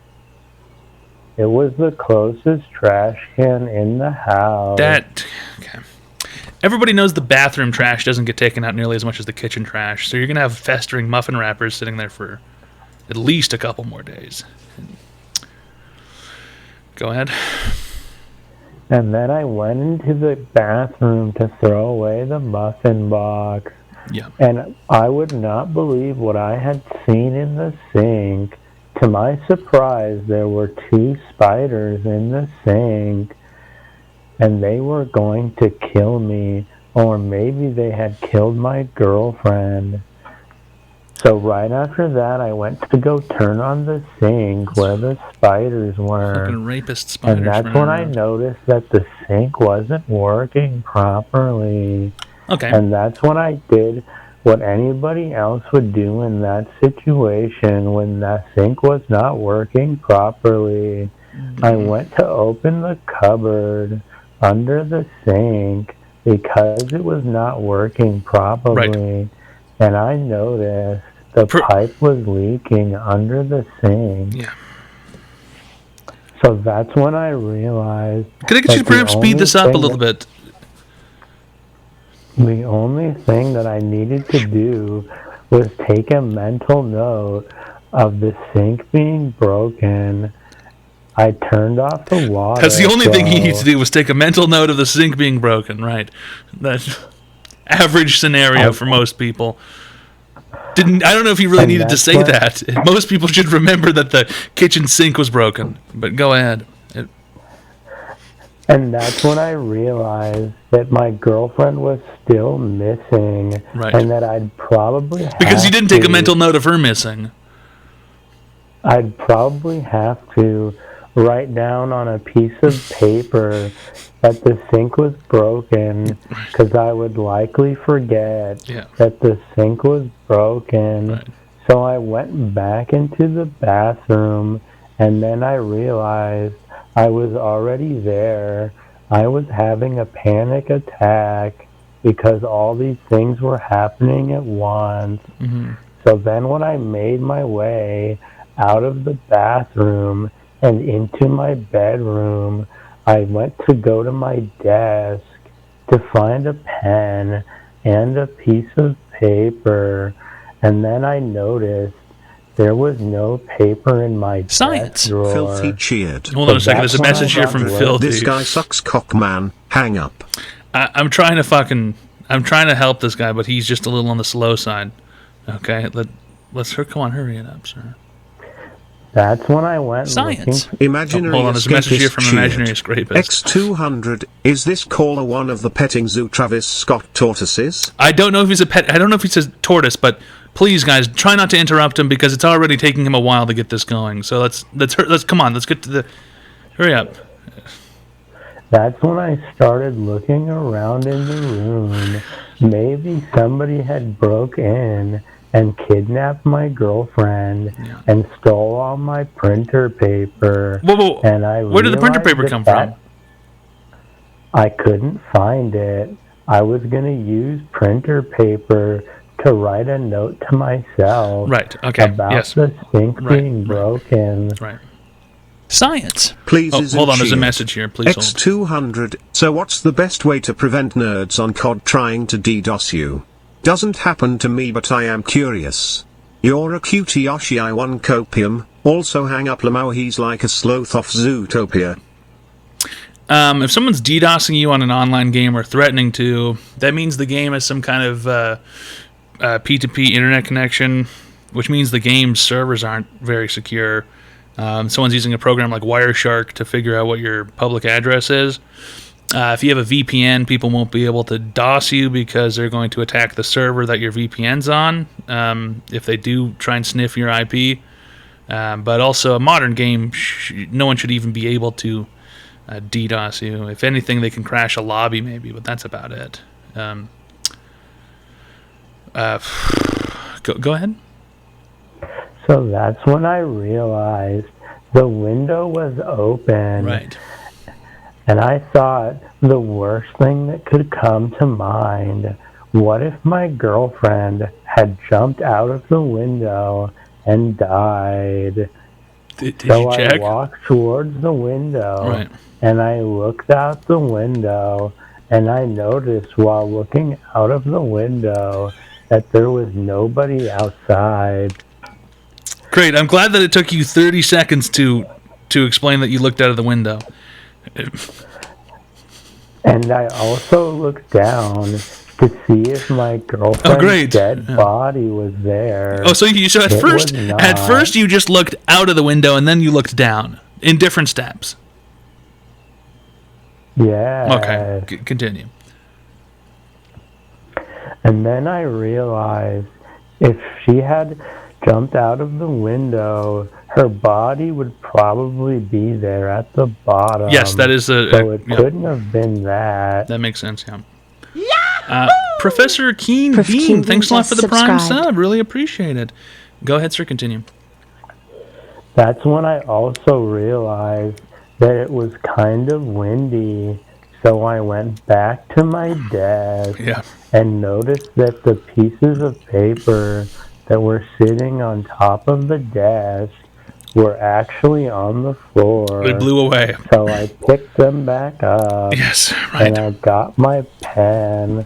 It was the closest trash can in the house. Okay. Everybody knows the bathroom trash doesn't get taken out nearly as much as the kitchen trash, so you're going to have festering muffin wrappers sitting there for at least a couple more days. Go ahead. And then I went into the bathroom to throw away the muffin box. Yeah. And I would not believe what I had seen in the sink. To my surprise, there were 2 spiders in the sink. And they were going to kill me. Or maybe they had killed my girlfriend. So right after that, I went to go turn on the sink where the spiders were. Fucking rapist spiders. And that's when I noticed that the sink wasn't working properly. Okay. And that's when I did what anybody else would do in that situation when that sink was not working properly. I went to open the cupboard under the sink because it was not working properly. Right. And I noticed the pipe was leaking under the sink. Yeah. So that's when I realized... Could I get you to perhaps speed this up a little bit? The only thing that I needed to do was take a mental note of the sink being broken. I turned off the water. That's the only thing he needs to do was take a mental note of the sink being broken, right? That's average scenario for most people. I don't know if he really needed to say that. Most people should remember that the kitchen sink was broken. But go ahead. And that's when I realized that my girlfriend was still missing. Right. And that I'd probably because you didn't take a mental note of her missing. I'd probably have to write down on a piece of paper that the sink was broken, because I would likely forget that the sink was broken. Right. So I went back into the bathroom, and then I realized I was already there. I was having a panic attack because all these things were happening at once. Mm-hmm. So then when I made my way out of the bathroom and into my bedroom, I went to go to my desk to find a pen and a piece of paper, and then I noticed there was no paper in my desk drawer. Filthy cheered. Hold on a second, there's a message here from Filthy. This guy sucks cock, man. Hang up. I'm trying to help this guy, but he's just a little on the slow side. Okay, come on, hurry it up, sir. That's when I went Science. Imaginary hold on, there's a message here from Imaginary Scrapist. X200, is this caller one of the petting zoo Travis Scott tortoises? I don't know if he's a pet. I don't know if he's a tortoise, but please, guys, try not to interrupt him because it's already taking him a while to get this going. So let's come on, let's get to the. Hurry up. That's when I started looking around in the room. Maybe somebody had broke in and kidnapped my girlfriend and stole all my printer paper. Whoa. And I Where did the printer paper come from? I couldn't find it. I was going to use printer paper to write a note to myself about the sink being broken. Right. Science. Please hold on, there's a message here. Please hold. X200. So what's the best way to prevent nerds on COD trying to DDoS you? Doesn't happen to me, but I am curious. You're a cutie Yoshi, I want copium. Also hang up Lamau, he's like a sloth off Zootopia. If someone's DDoSing you on an online game or threatening to, that means the game has some kind of P2P internet connection, which means the game's servers aren't very secure. Someone's using a program like Wireshark to figure out what your public address is. If you have a VPN, people won't be able to DOS you because they're going to attack the server that your VPN's on if they do try and sniff your IP. But also, a modern game, no one should even be able to DDoS you. If anything, they can crash a lobby maybe, but that's about it. Go ahead. So that's when I realized the window was open. Right. And I thought the worst thing that could come to mind, what if my girlfriend had jumped out of the window and died? Did so you check? I walked towards the window, Right. and I looked out the window, and I noticed while looking out of the window that there was nobody outside. Great. I'm glad that it took you 30 seconds to explain that you looked out of the window. And I also looked down to see if my girlfriend's dead body was there. Oh, so at first you just looked out of the window and then you looked down in different steps. Yeah. Okay. Continue. And then I realized if she had jumped out of the window, her body would probably be there at the bottom. Yes, that is a... So it couldn't have been that. That makes sense, yeah. Professor Keen Bean, thanks a lot for the Prime sub. Really appreciate it. Go ahead, sir. Continue. That's when I also realized that it was kind of windy. So I went back to my desk and noticed that the pieces of paper that were sitting on top of the desk were actually on the floor. They blew away. So I picked them back up. Yes, right. And I got my pen,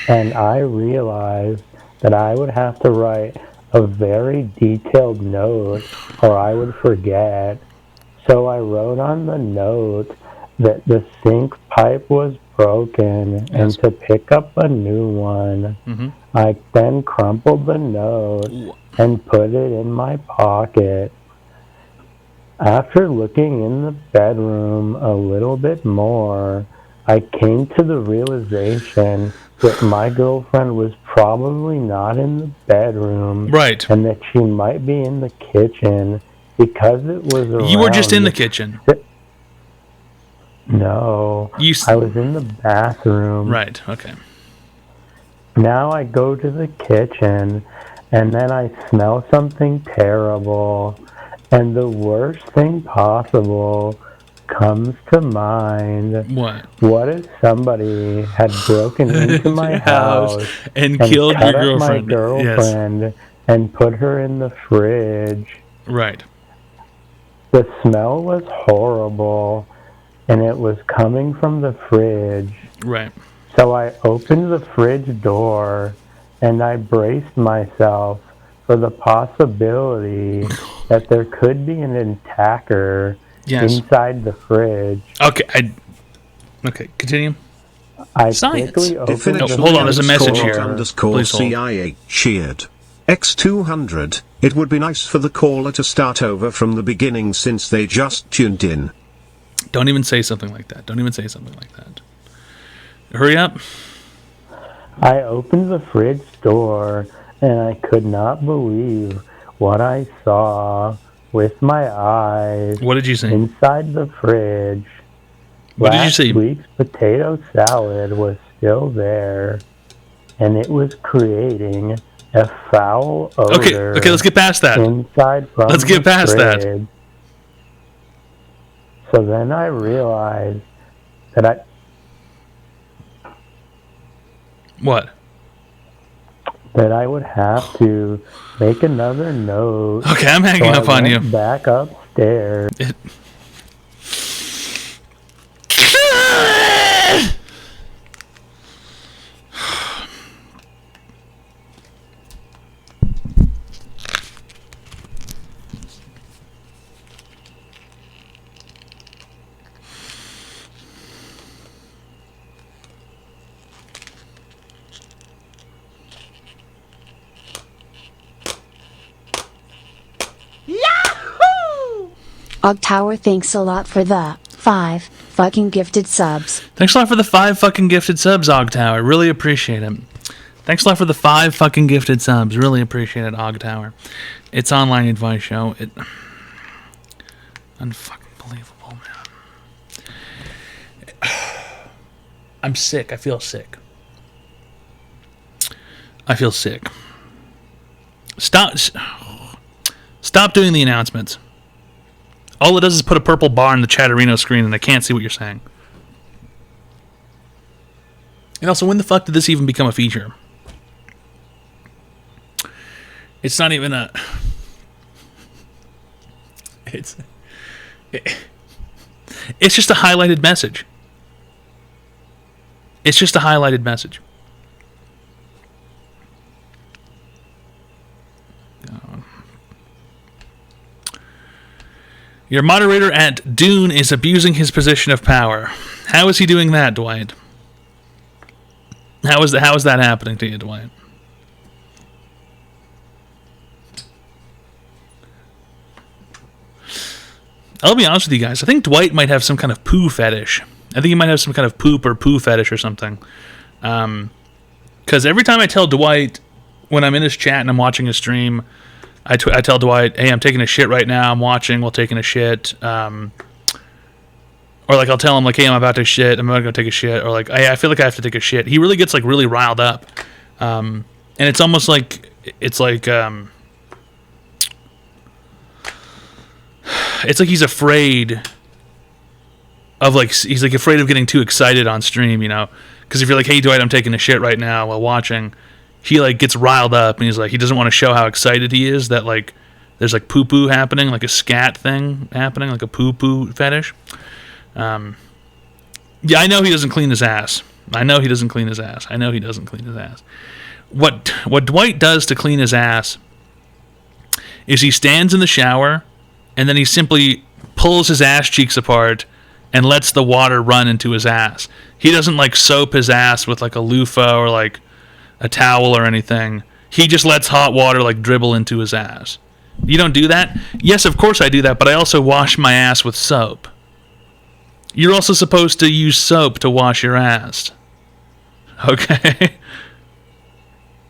and I realized that I would have to write a very detailed note or I would forget. So I wrote on the note that the sink pipe was broken and to pick up a new one. I then crumpled the note and put it in my pocket. After looking in the bedroom a little bit more, I came to the realization that my girlfriend was probably not in the bedroom. Right. And that she might be in the kitchen because it was around... You were just in the kitchen. No. I was in the bathroom. Right, okay. Now I go to the kitchen, and then I smell something terrible. And the worst thing possible comes to mind. What? What if somebody had broken into my house and killed your cut up my girlfriend? girlfriend and put her in the fridge? Right. The smell was horrible, and it was coming from the fridge. Right. So I opened the fridge door, and I braced myself for the possibility that there could be an attacker inside the fridge. Okay, continue. I Science. quickly opened the hold on, there's a message here. _ Please hold. CIA cheered. X200. It would be nice for the caller to start over from the beginning since they just tuned in. Don't even say something like that. Don't even say something like that. Hurry up. I opened the fridge door, and I could not believe what I saw. with my eyes. What did you see? Inside the fridge. What did you see? Last week's potato salad was still there, and it was creating a foul odor. Okay, let's get past that. Inside from Let's get the past that. fridge. So then I realized that What? That I would have to make another note. Okay, I'm hanging up on you. Back upstairs. Ogtower, thanks a lot for the 5 fucking gifted subs. Thanks a lot for the 5 fucking gifted subs, Ogtower. Really appreciate it. Thanks a lot for the 5 fucking gifted subs. Really appreciate it, Ogtower. It's online advice show. Unfucking believable, man. I'm sick. I feel sick. I feel sick. Stop doing the announcements. All it does is put a purple bar on the Chatterino screen and I can't see what you're saying. And also, when the fuck did this even become a feature? It's not even a... It's just a highlighted message. It's just a highlighted message. Your moderator at Dune is abusing his position of power. How is he doing that, Dwight? How is that happening to you, Dwight? I'll be honest with you guys. I think Dwight might have some kind of poo fetish. I think he might have some kind of poop or poo fetish or something. Because every time I tell Dwight, when I'm in his chat and I'm watching his stream, I tell Dwight, hey, I'm taking a shit right now. I'm watching while taking a shit. Or like I'll tell him like, hey, I'm about to shit. I'm about to go take a shit. Or like, hey, I feel like I have to take a shit. He really gets like really riled up. And it's almost like it's like he's afraid of he's like afraid of getting too excited on stream, you know? Because if you're like, hey, Dwight, I'm taking a shit right now while watching, he like gets riled up and he's like, he doesn't want to show how excited he is that like there's like poo poo happening, like a scat thing happening, like a poo poo fetish. Yeah, I know he doesn't clean his ass. What Dwight does to clean his ass is he stands in the shower and then he simply pulls his ass cheeks apart and lets the water run into his ass. He doesn't like soap his ass with like a loofah or like a towel or anything. He just lets hot water like dribble into his ass. You don't do that? Yes, of course I do that, but I also wash my ass with soap. You're also supposed to use soap to wash your ass. Okay?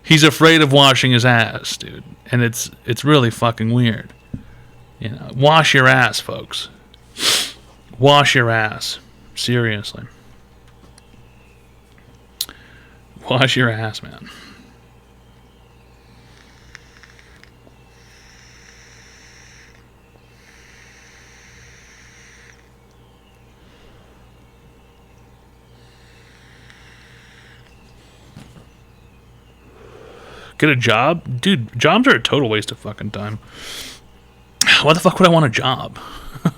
He's afraid of washing his ass, dude. And it's really fucking weird. You know, wash your ass, folks. Wash your ass. Seriously. Wash your ass, man. Get a job? Dude, jobs are a total waste of fucking time. Why the fuck would I want a job?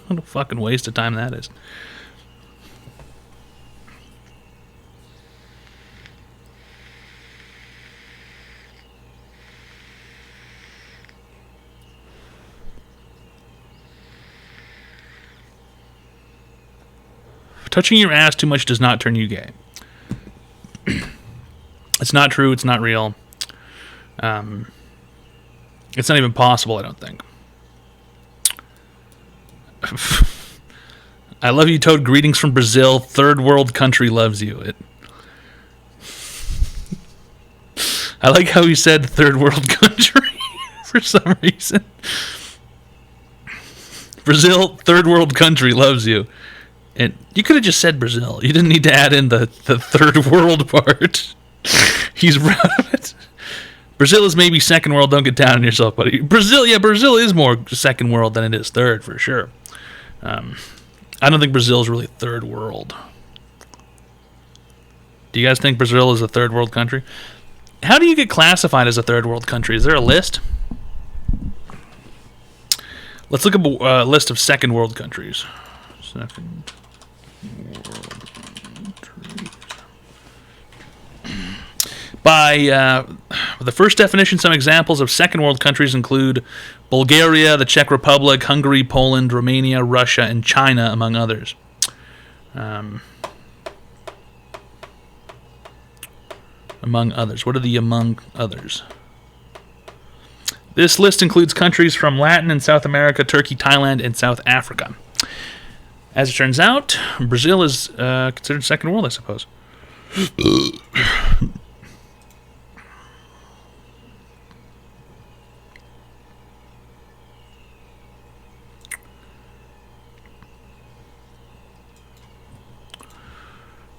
What a fucking waste of time that is. Touching your ass too much does not turn you gay. It's not true. It's not real. It's not even possible, I don't think. I love you, Toad. Greetings from Brazil. Third world country loves you. I like how he said third world country for some reason. Brazil, third world country, loves you. And you could have just said Brazil. You didn't need to add in the third world part. He's proud of it. Brazil is maybe second world. Don't get down on yourself, buddy. Brazil is more second world than it is third, for sure. I don't think Brazil is really third world. Do you guys think Brazil is a third world country? How do you get classified as a third world country? Is there a list? Let's look up a list of second world countries. Second world countries. By the first definition, some examples of second world countries include Bulgaria, the Czech Republic, Hungary, Poland, Romania, Russia, and China, among others. Among others. What are the among others? This list includes countries from Latin and South America, Turkey, Thailand, and South Africa. As it turns out, Brazil is considered second world, I suppose.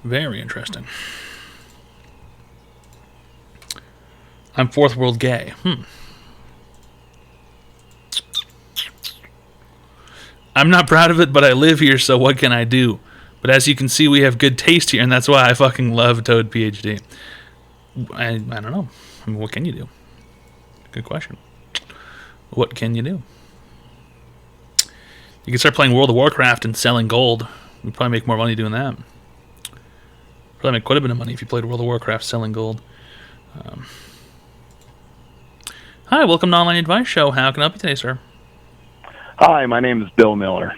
Very interesting. I'm fourth world gay. I'm not proud of it, but I live here, so what can I do? But as you can see, we have good taste here, and that's why I fucking love Toad PhD. I don't know. I mean, what can you do? Good question. What can you do? You can start playing World of Warcraft and selling gold. You'd probably make more money doing that. Probably make quite a bit of money if you played World of Warcraft selling gold. Hi, welcome to Online Advice Show. How can I help you today, sir? Hi, my name is Bill Miller.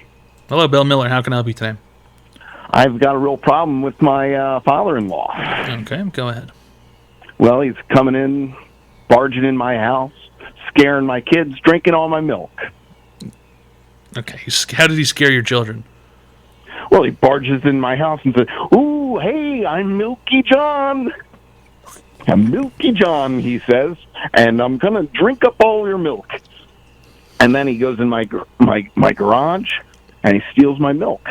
Hello, Bill Miller. How can I help you today? I've got a real problem with my father-in-law. Okay, go ahead. Well, he's coming in, barging in my house, scaring my kids, drinking all my milk. Okay, how did he scare your children? Well, he barges in my house and says, "Ooh, hey, I'm Milky John. I'm Milky John," he says, "and I'm going to drink up all your milk." And then he goes in my garage, and he steals my milk.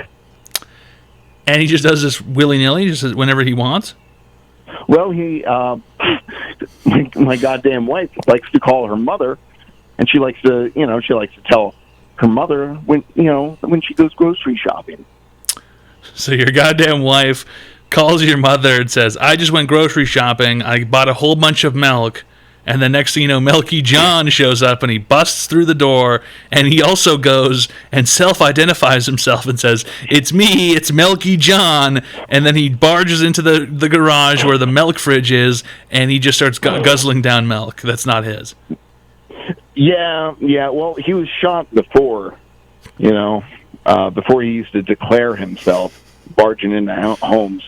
And he just does this willy-nilly, just whenever he wants? Well, he, my goddamn wife likes to call her mother, and she likes to tell her mother when she goes grocery shopping. So your goddamn wife calls your mother and says, "I just went grocery shopping, I bought a whole bunch of milk," and the next thing you know, Milky John shows up and he busts through the door, and he also goes and self-identifies himself and says, "It's me, it's Milky John," and then he barges into the garage where the milk fridge is, and he just starts guzzling down milk that's not his. Yeah, well, he was shot before, before he used to declare himself barging into homes.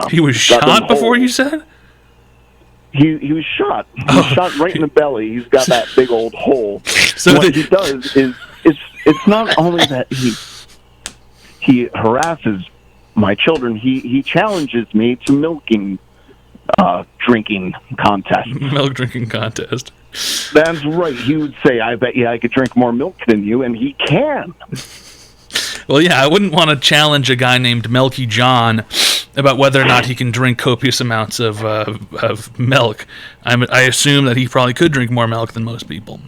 He was shot before, you said? He was shot. He was shot right in the belly. He's got that big old hole. So what he does is it's not only that he harasses my children. He challenges me to milking drinking contest. Milk drinking contest. That's right. He would say, "I bet you I could drink more milk than you," and he can. Well, yeah, I wouldn't want to challenge a guy named Milky John about whether or not he can drink copious amounts of milk. I assume that he probably could drink more milk than most people.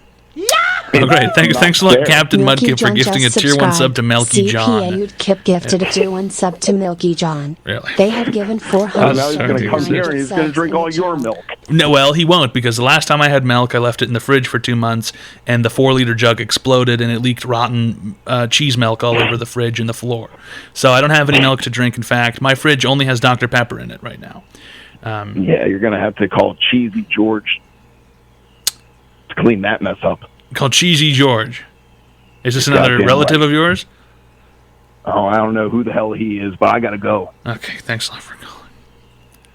Oh, great. Thanks a lot, Captain Mudkip, for gifting a Tier 1 sub to Milky John. Kip gifted a Tier 1 sub to Milky John. Really? They have given 400. Now he's going to come here and he's going to drink all your milk. No, well, he won't, because the last time I had milk, I left it in the fridge for 2 months, and the 4-liter jug exploded, and it leaked rotten cheese milk all over the fridge and the floor. So I don't have any milk to drink. In fact, my fridge only has Dr. Pepper in it right now. Yeah, you're going to have to call Cheesy George to clean that mess up. Called Cheesy George. Is this another relative of yours? Oh, I don't know who the hell he is, but I gotta go. Okay, thanks a lot for calling.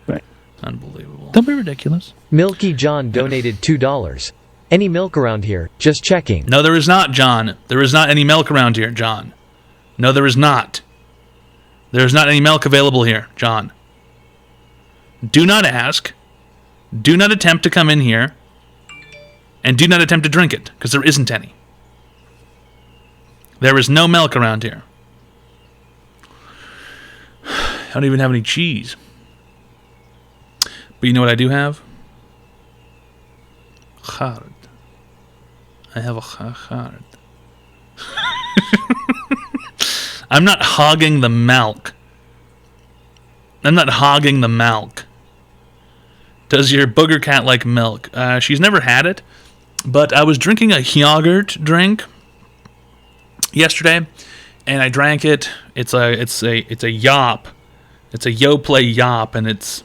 Right. Unbelievable. Don't be ridiculous. Milky John donated $2. Any milk around here? Just checking. No, there is not, John. There is not any milk around here, John. No, there is not. There is not any milk available here, John. Do not ask. Do not attempt to come in here. And do not attempt to drink it, because there isn't any. There is no milk around here. I don't even have any cheese. But you know what I do have? Hard. I have a hard. I'm not hogging the milk. I'm not hogging the milk. Does your booger cat like milk? She's never had it, but I was drinking a yogurt drink yesterday, and I drank it. It's a yop. It's a Yoplait yop, and it's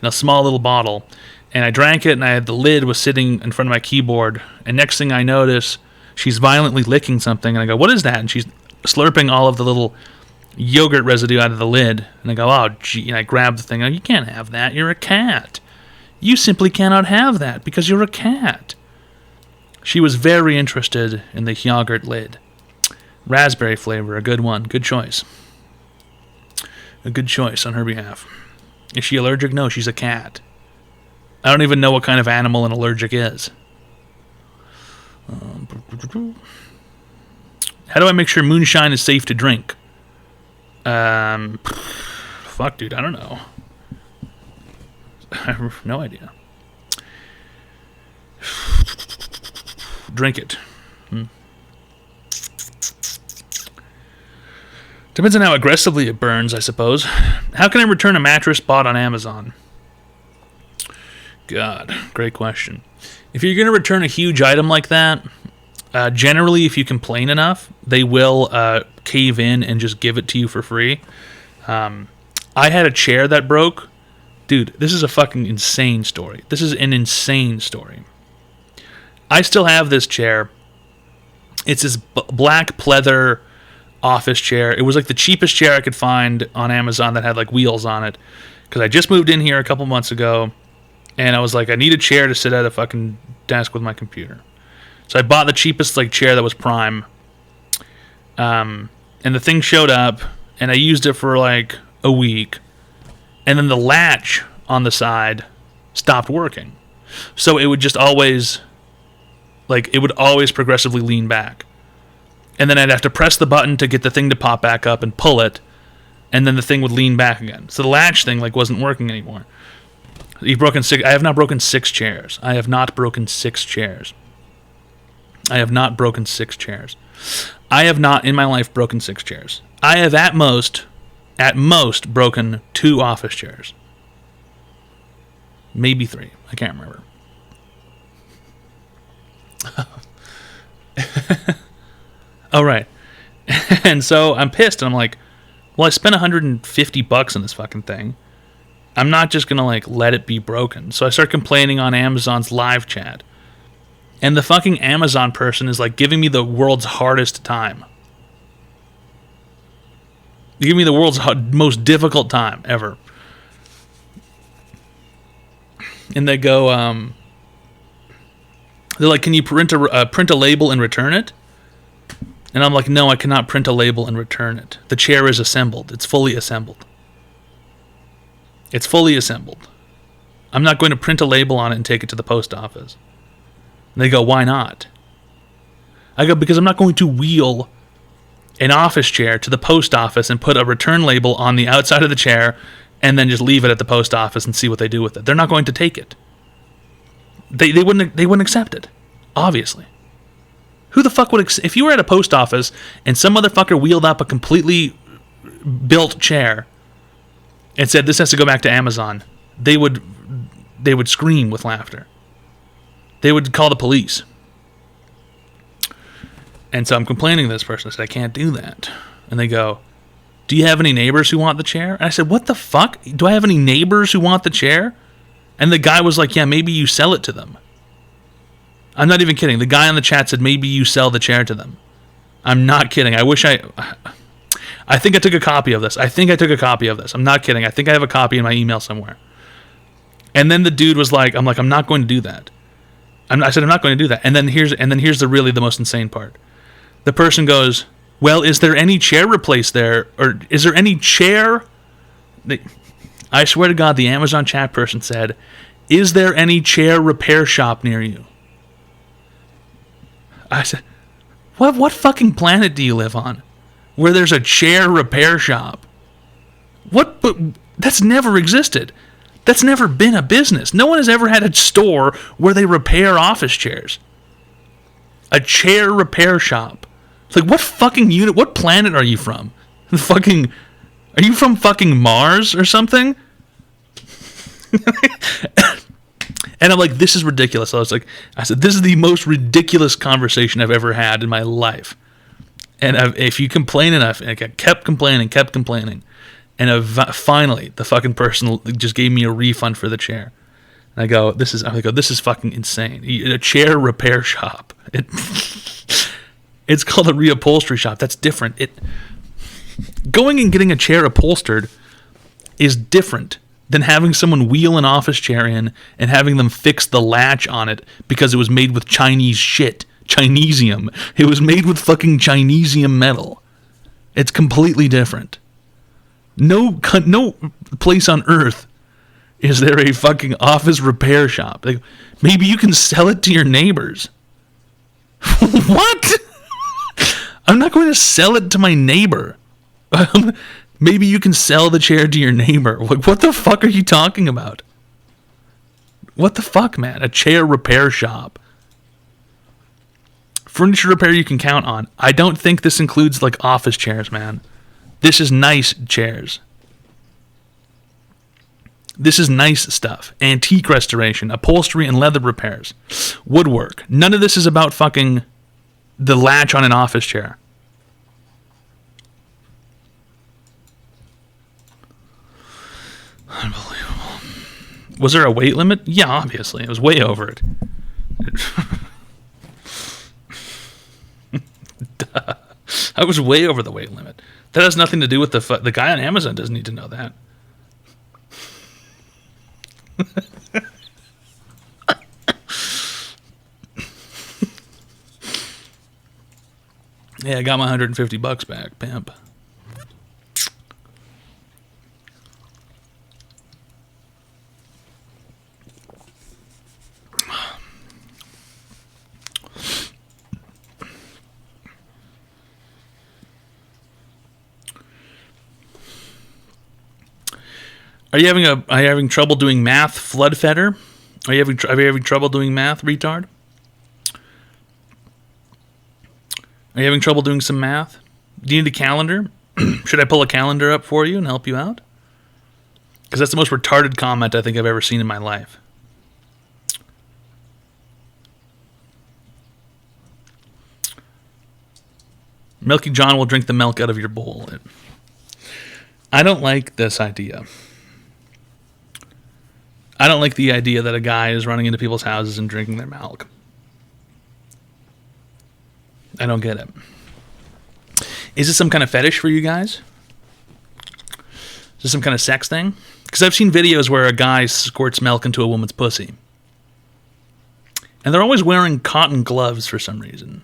in a small little bottle. And I drank it, and the lid was sitting in front of my keyboard. And next thing I notice, she's violently licking something, and I go, "What is that?" And she's slurping all of the little yogurt residue out of the lid. And I go, "Oh, gee," and I grab the thing. I go, "You can't have that. You're a cat. You simply cannot have that because you're a cat." She was very interested in the yogurt lid. Raspberry flavor, a good one. Good choice. A good choice on her behalf. Is she allergic? No, she's a cat. I don't even know what kind of animal an allergic is. How do I make sure moonshine is safe to drink? Fuck, dude, I don't know. I have no idea. Drink it. Depends on how aggressively it burns, I suppose. How can I return a mattress bought on Amazon? God, great question. If you're going to return a huge item like that, generally, if you complain enough, they will cave in and just give it to you for free. I had a chair that broke. Dude, this is a fucking insane story. This is an insane story. I still have this chair. It's this black pleather office chair. It was like the cheapest chair I could find on Amazon that had like wheels on it. Because I just moved in here a couple months ago. And I was like, I need a chair to sit at a fucking desk with my computer. So I bought the cheapest like chair that was prime. And the thing showed up. And I used it for like a week. And then the latch on the side stopped working. So it would just always, like, it would always progressively lean back. And then I'd have to press the button to get the thing to pop back up and pull it. And then the thing would lean back again. So the latch thing, like, wasn't working anymore. I have not broken 6 chairs. I have not broken 6 chairs. I have not broken 6 chairs. I have not, in my life, broken 6 chairs. I have at most broken 2 office chairs. Maybe 3. I can't remember. Oh, right. And so I'm pissed, and I'm like, well, I spent $150 on this fucking thing. I'm not just going to, like, let it be broken. So I start complaining on Amazon's live chat. And the fucking Amazon person is, like, giving me the world's hardest time. They give me the world's most difficult time ever. And they go, they're like, can you print a label and return it? And I'm like, no, I cannot print a label and return it. The chair is assembled. It's fully assembled. It's fully assembled. I'm not going to print a label on it and take it to the post office. And they go, why not? I go, because I'm not going to wheel an office chair to the post office and put a return label on the outside of the chair and then just leave it at the post office and see what they do with it. They're not going to take it. They wouldn't accept it, obviously. Who the fuck would if you were at a post office and some motherfucker wheeled up a completely built chair and said this has to go back to Amazon, they would scream with laughter. They would call the police. And so I'm complaining to this person. I said, I can't do that. And they go, do you have any neighbors who want the chair? And I said, what the fuck? Do I have any neighbors who want the chair? And the guy was like, yeah, maybe you sell it to them. I'm not even kidding. The guy on the chat said, maybe you sell the chair to them. I'm not kidding. I think I took a copy of this. I'm not kidding. I think I have a copy in my email somewhere. And then the dude was like, I'm not going to do that. I said, I'm not going to do that. And then here's the most insane part. The person goes, well, is there any chair replaced there? Or is there any chair? I swear to God, the Amazon chat person said, is there any chair repair shop near you? I said, What fucking planet do you live on where there's a chair repair shop? But that's never existed. That's never been a business. No one has ever had a store where they repair office chairs. A chair repair shop. It's like, what fucking what planet are you from? Are you from fucking Mars or something? And I'm like, this is ridiculous. I said, this is the most ridiculous conversation I've ever had in my life. And if you complain enough, and I kept complaining. And finally, the fucking person just gave me a refund for the chair. And I go, this is fucking insane. A chair repair shop. It's called a reupholstery shop. That's different. Going and getting a chair upholstered is different than having someone wheel an office chair in and having them fix the latch on it because it was made with Chinese shit. Chinesium. It was made with fucking Chinesium metal. It's completely different. No place on earth is there a fucking office repair shop. Like, maybe you can sell it to your neighbors. What? I'm not going to sell it to my neighbor. Maybe you can sell the chair to your neighbor. Like, what the fuck are you talking about? What the fuck, man? A chair repair shop. Furniture repair you can count on. I don't think this includes, like, office chairs, man. This is nice chairs. This is nice stuff. Antique restoration, upholstery and leather repairs. Woodwork. None of this is about fucking the latch on an office chair. Unbelievable. Was there a weight limit? Yeah, obviously. It was way over it. Duh. I was way over the weight limit. That has nothing to do with the guy on Amazon doesn't need to know that. Yeah, I got my $150 back, pimp. Are you having trouble doing math, Floodfetter? Are you having trouble doing math, retard? Are you having trouble doing some math? Do you need a calendar? Should I pull a calendar up for you and help you out? Because that's the most retarded comment I think I've ever seen in my life. Milky John will drink the milk out of your bowl. I don't like this idea. I don't like the idea that a guy is running into people's houses and drinking their milk. I don't get it. Is this some kind of fetish for you guys? Is this some kind of sex thing? Because I've seen videos where a guy squirts milk into a woman's pussy. And they're always wearing cotton gloves for some reason.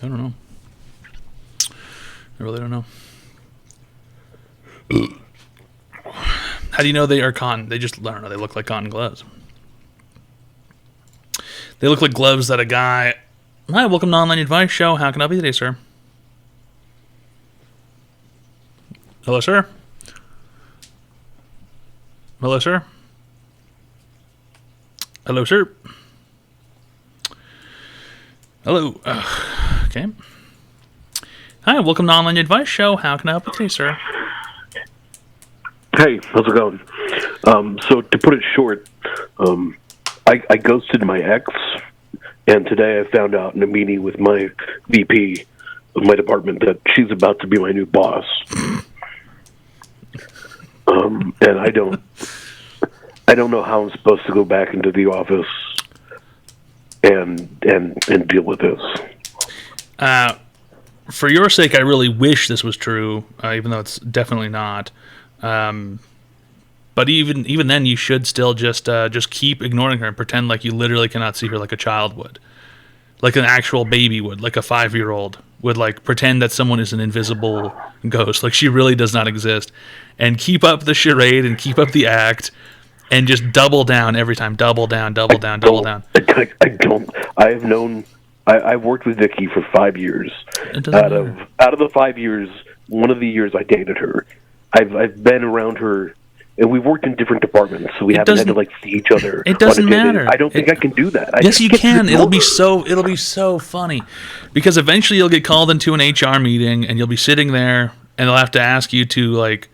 I don't know. I really don't know. How do you know they are cotton? They just, I don't know, they look like cotton gloves. They look like gloves that a guy... Hi, welcome to Online Advice Show. How can I help you today, sir? Hello, sir? Hello, sir? Hello, sir? Hello. Okay. Hi, welcome to Online Advice Show. How can I help you today, sir? Hey, how's it going? So to put it short, I ghosted my ex, and today I found out in a meeting with my VP of my department that she's about to be my new boss. And I don't know how I'm supposed to go back into the office and deal with this. For your sake, I really wish this was true, even though it's definitely not. But even then, you should still just keep ignoring her and pretend like you literally cannot see her like a child would, like an actual baby would, like a 5-year-old would like pretend that someone is an invisible ghost, like she really does not exist, and keep up the charade and keep up the act, and just double down every time, double down. I've known. I've worked with Vicky for 5 years. Out of the 5 years, one of the years I dated her, I've been around her. And we've worked in different departments, so we haven't had to like see each other. It doesn't matter. I don't think I can do that. Yes, you can. It'll be so funny, because eventually you'll get called into an HR meeting, and you'll be sitting there, and they'll have to ask you to like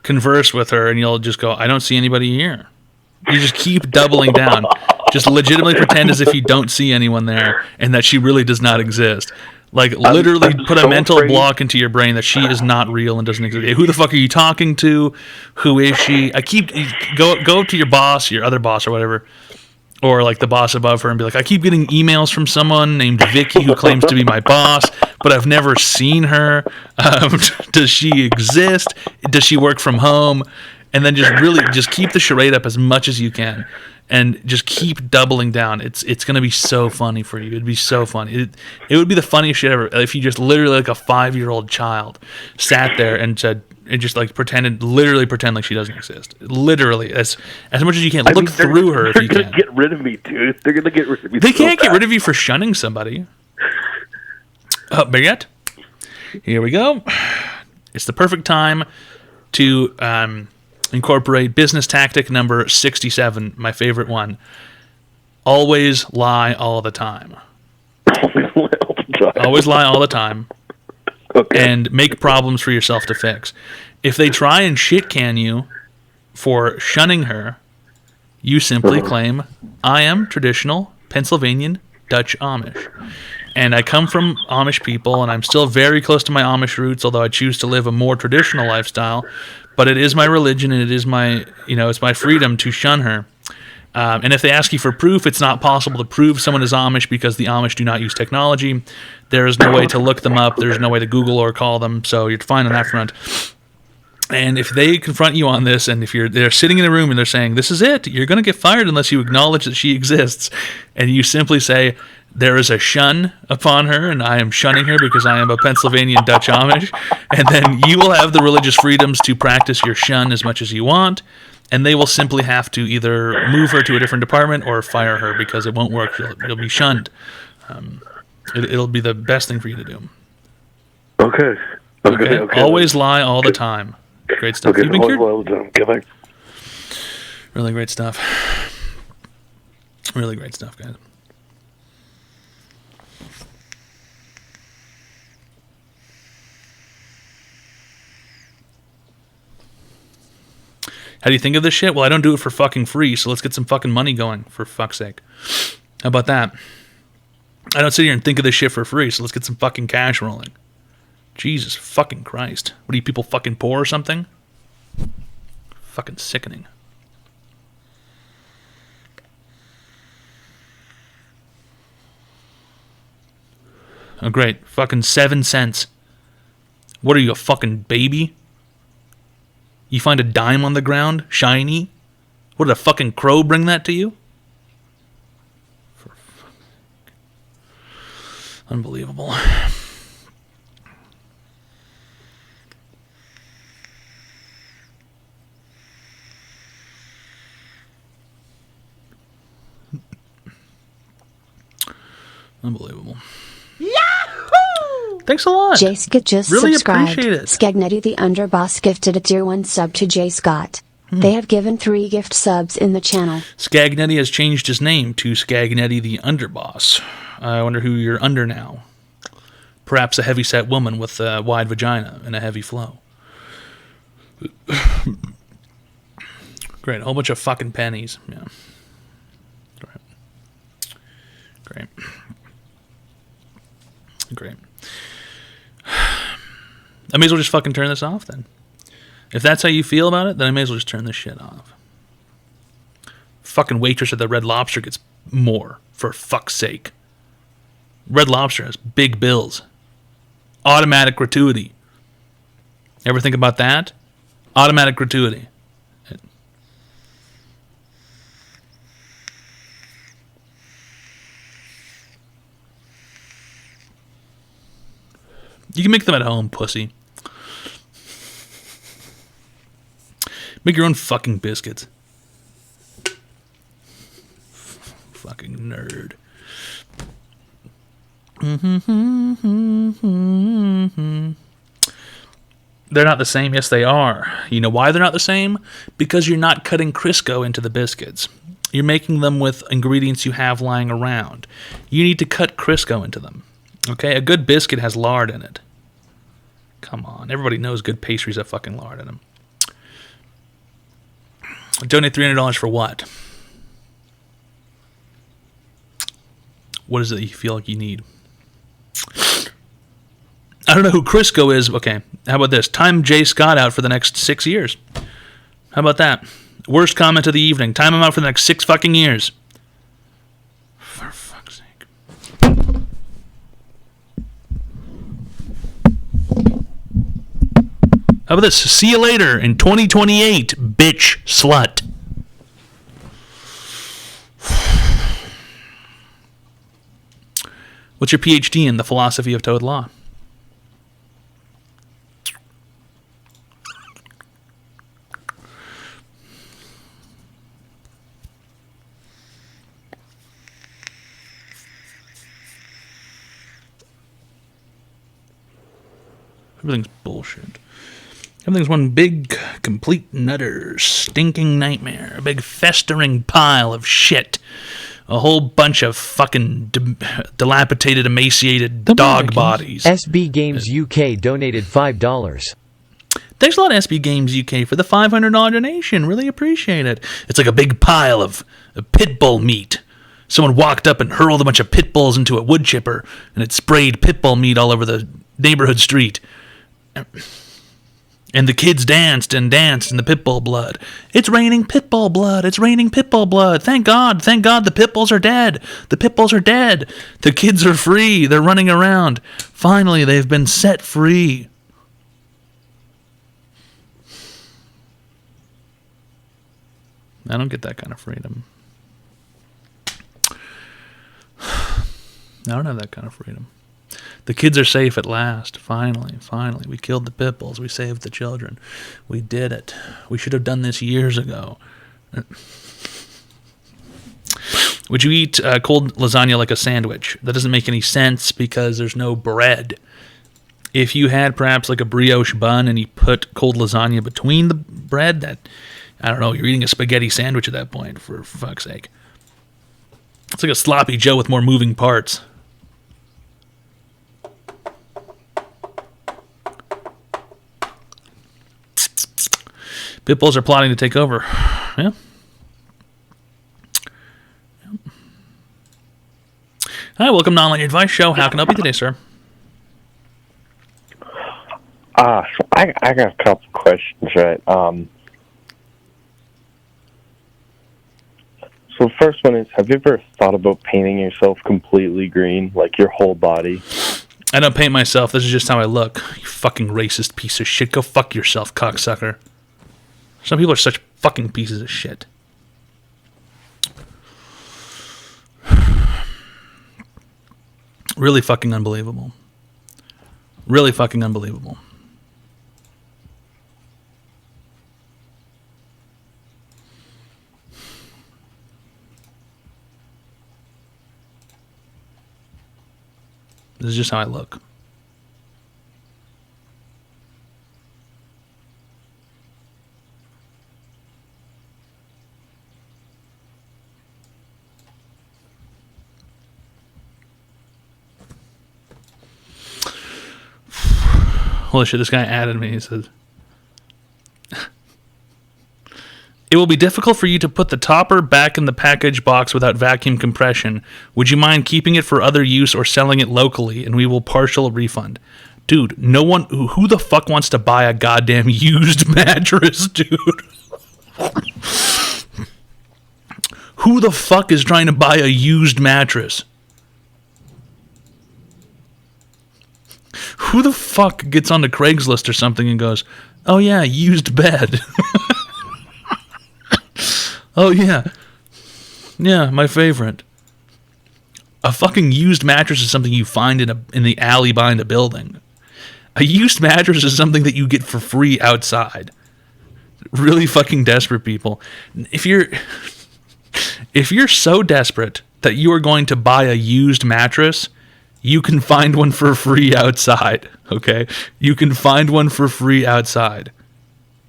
converse with her, and you'll just go, "I don't see anybody here." You just keep doubling down. Just legitimately pretend as if you don't see anyone there, and that she really does not exist. Like, literally put a mental block into your brain that she is not real and doesn't exist. Who the fuck are you talking to? Who is she? Go up to your boss, your other boss or whatever, or like the boss above her, and be like, I keep getting emails from someone named Vicky who claims to be my boss, but I've never seen her. Does she exist? Does she work from home? And then just keep the charade up as much as you can. And just keep doubling down. It's going to be so funny for you. It'd be so funny. It would be the funniest shit ever if you just literally like a 5-year-old child sat there and said and just like pretend like she doesn't exist. Literally as much as you can. Look through her if you can. They're gonna get rid of me, dude. They're gonna get rid of me. They can't get rid of you for shunning somebody. But yet, here we go. It's the perfect time to incorporate business tactic number 67, my favorite one. Always lie all the time. Always lie all the time. Okay. And make problems for yourself to fix. If they try and shit can you for shunning her, you simply claim, I am traditional Pennsylvanian Dutch Amish. And I come from Amish people, and I'm still very close to my Amish roots, although I choose to live a more traditional lifestyle. But it is my religion, and it is my, it's my freedom to shun her. And if they ask you for proof, it's not possible to prove someone is Amish because the Amish do not use technology. There is no way to look them up. There's no way to Google or call them, so you're fine on that front. And if they confront you on this, and if they're sitting in a room and they're saying, this is it, you're going to get fired unless you acknowledge that she exists, and you simply say, there is a shun upon her, and I am shunning her because I am a Pennsylvanian Dutch Amish, and then you will have the religious freedoms to practice your shun as much as you want, and they will simply have to either move her to a different department or fire her because it won't work. You'll be shunned. It'll be the best thing for you to do. Okay. Always lie all the time. Great stuff. Okay, You've been cured. all the time. Get back. Really great stuff. Really great stuff, guys. How do you think of this shit? Well, I don't do it for fucking free, so let's get some fucking money going, for fuck's sake. How about that? I don't sit here and think of this shit for free, so let's get some fucking cash rolling. Jesus fucking Christ. What are you people fucking poor or something? Fucking sickening. Oh, great. Fucking 7 cents. What are you, a fucking baby? You find a dime on the ground, shiny? What, did a fucking crow bring that to you? Unbelievable. Unbelievable. Yahoo! Thanks a lot. J. Scott just really subscribed. Appreciate it. Skagnetti the Underboss gifted a tier 1 sub to J. Scott. They have given 3 gift subs in the channel. Skagnetti has changed his name to Skagnetti the Underboss. I wonder who you're under now. Perhaps a heavy-set woman with a wide vagina and a heavy flow. Great, a whole bunch of fucking pennies. Yeah. Great. I may as well just fucking turn this off then. If that's how you feel about it, then I may as well just turn this shit off. Fucking waitress at the Red Lobster gets more, for fuck's sake. Red Lobster has big bills. Automatic gratuity. Ever think about that? Automatic gratuity. You can make them at home, pussy. Make your own fucking biscuits. Fucking nerd. They're not the same. Yes, they are. You know why they're not the same? Because you're not cutting Crisco into the biscuits. You're making them with ingredients you have lying around. You need to cut Crisco into them. Okay? A good biscuit has lard in it. Come on. Everybody knows good pastries have fucking lard in them. Donate $300 for what? What is it that you feel like you need? I don't know who Crisco is. Okay, how about this? Time Jay Scott out for the next 6 years. How about that? Worst comment of the evening. Time him out for the next 6 fucking years. For fuck's sake. How about this? See you later in 2028, bitch slut. What's your PhD in? The philosophy of Toad Law. Everything's bullshit. Everything's one big, complete nutter, stinking nightmare. A big festering pile of shit. A whole bunch of fucking dilapidated, emaciated dog bodies. SB Games UK donated $5. Thanks a lot, SB Games UK, for the $500 donation. Really appreciate it. It's like a big pile of pit bull meat. Someone walked up and hurled a bunch of pit bulls into a wood chipper, and it sprayed pit bull meat all over the neighborhood street. And the kids danced and danced in the pit bull blood. It's raining pit bull blood. It's raining pit bull blood. Thank God the pit bulls are dead. The pit bulls are dead. The kids are free. They're running around. Finally, they've been set free. I don't get that kind of freedom. I don't have that kind of freedom. The kids are safe at last. Finally. We killed the pit bulls. We saved the children. We did it. We should have done this years ago. Would you eat cold lasagna like a sandwich? That doesn't make any sense because there's no bread. If you had perhaps like a brioche bun and you put cold lasagna between the bread, that, I don't know, you're eating a spaghetti sandwich at that point, for fuck's sake. It's like a sloppy Joe with more moving parts. Pit bulls are plotting to take over. Yeah. Hi, welcome to Online Advice Show. How can I help you today, sir? So I got a couple questions, right? So the first one is, have you ever thought about painting yourself completely green, like your whole body? I don't paint myself. This is just how I look. You fucking racist piece of shit. Go fuck yourself, cocksucker. Some people are such fucking pieces of shit. Really fucking unbelievable. Really fucking unbelievable. This is just how I look. Holy shit, this guy added me. He says, it will be difficult for you to put the topper back in the package box without vacuum compression. Would you mind keeping it for other use or selling it locally, and we will partial refund? Dude, no one... Who the fuck wants to buy a goddamn used mattress, dude? Who the fuck is trying to buy a used mattress? Who the fuck gets onto Craigslist or something and goes, oh yeah, used bed. Oh yeah. Yeah, my favorite. A fucking used mattress is something you find in the alley behind a building. A used mattress is something that you get for free outside. Really fucking desperate people. If you're so desperate that you are going to buy a used mattress, you can find one for free outside. Okay, you can find one for free outside.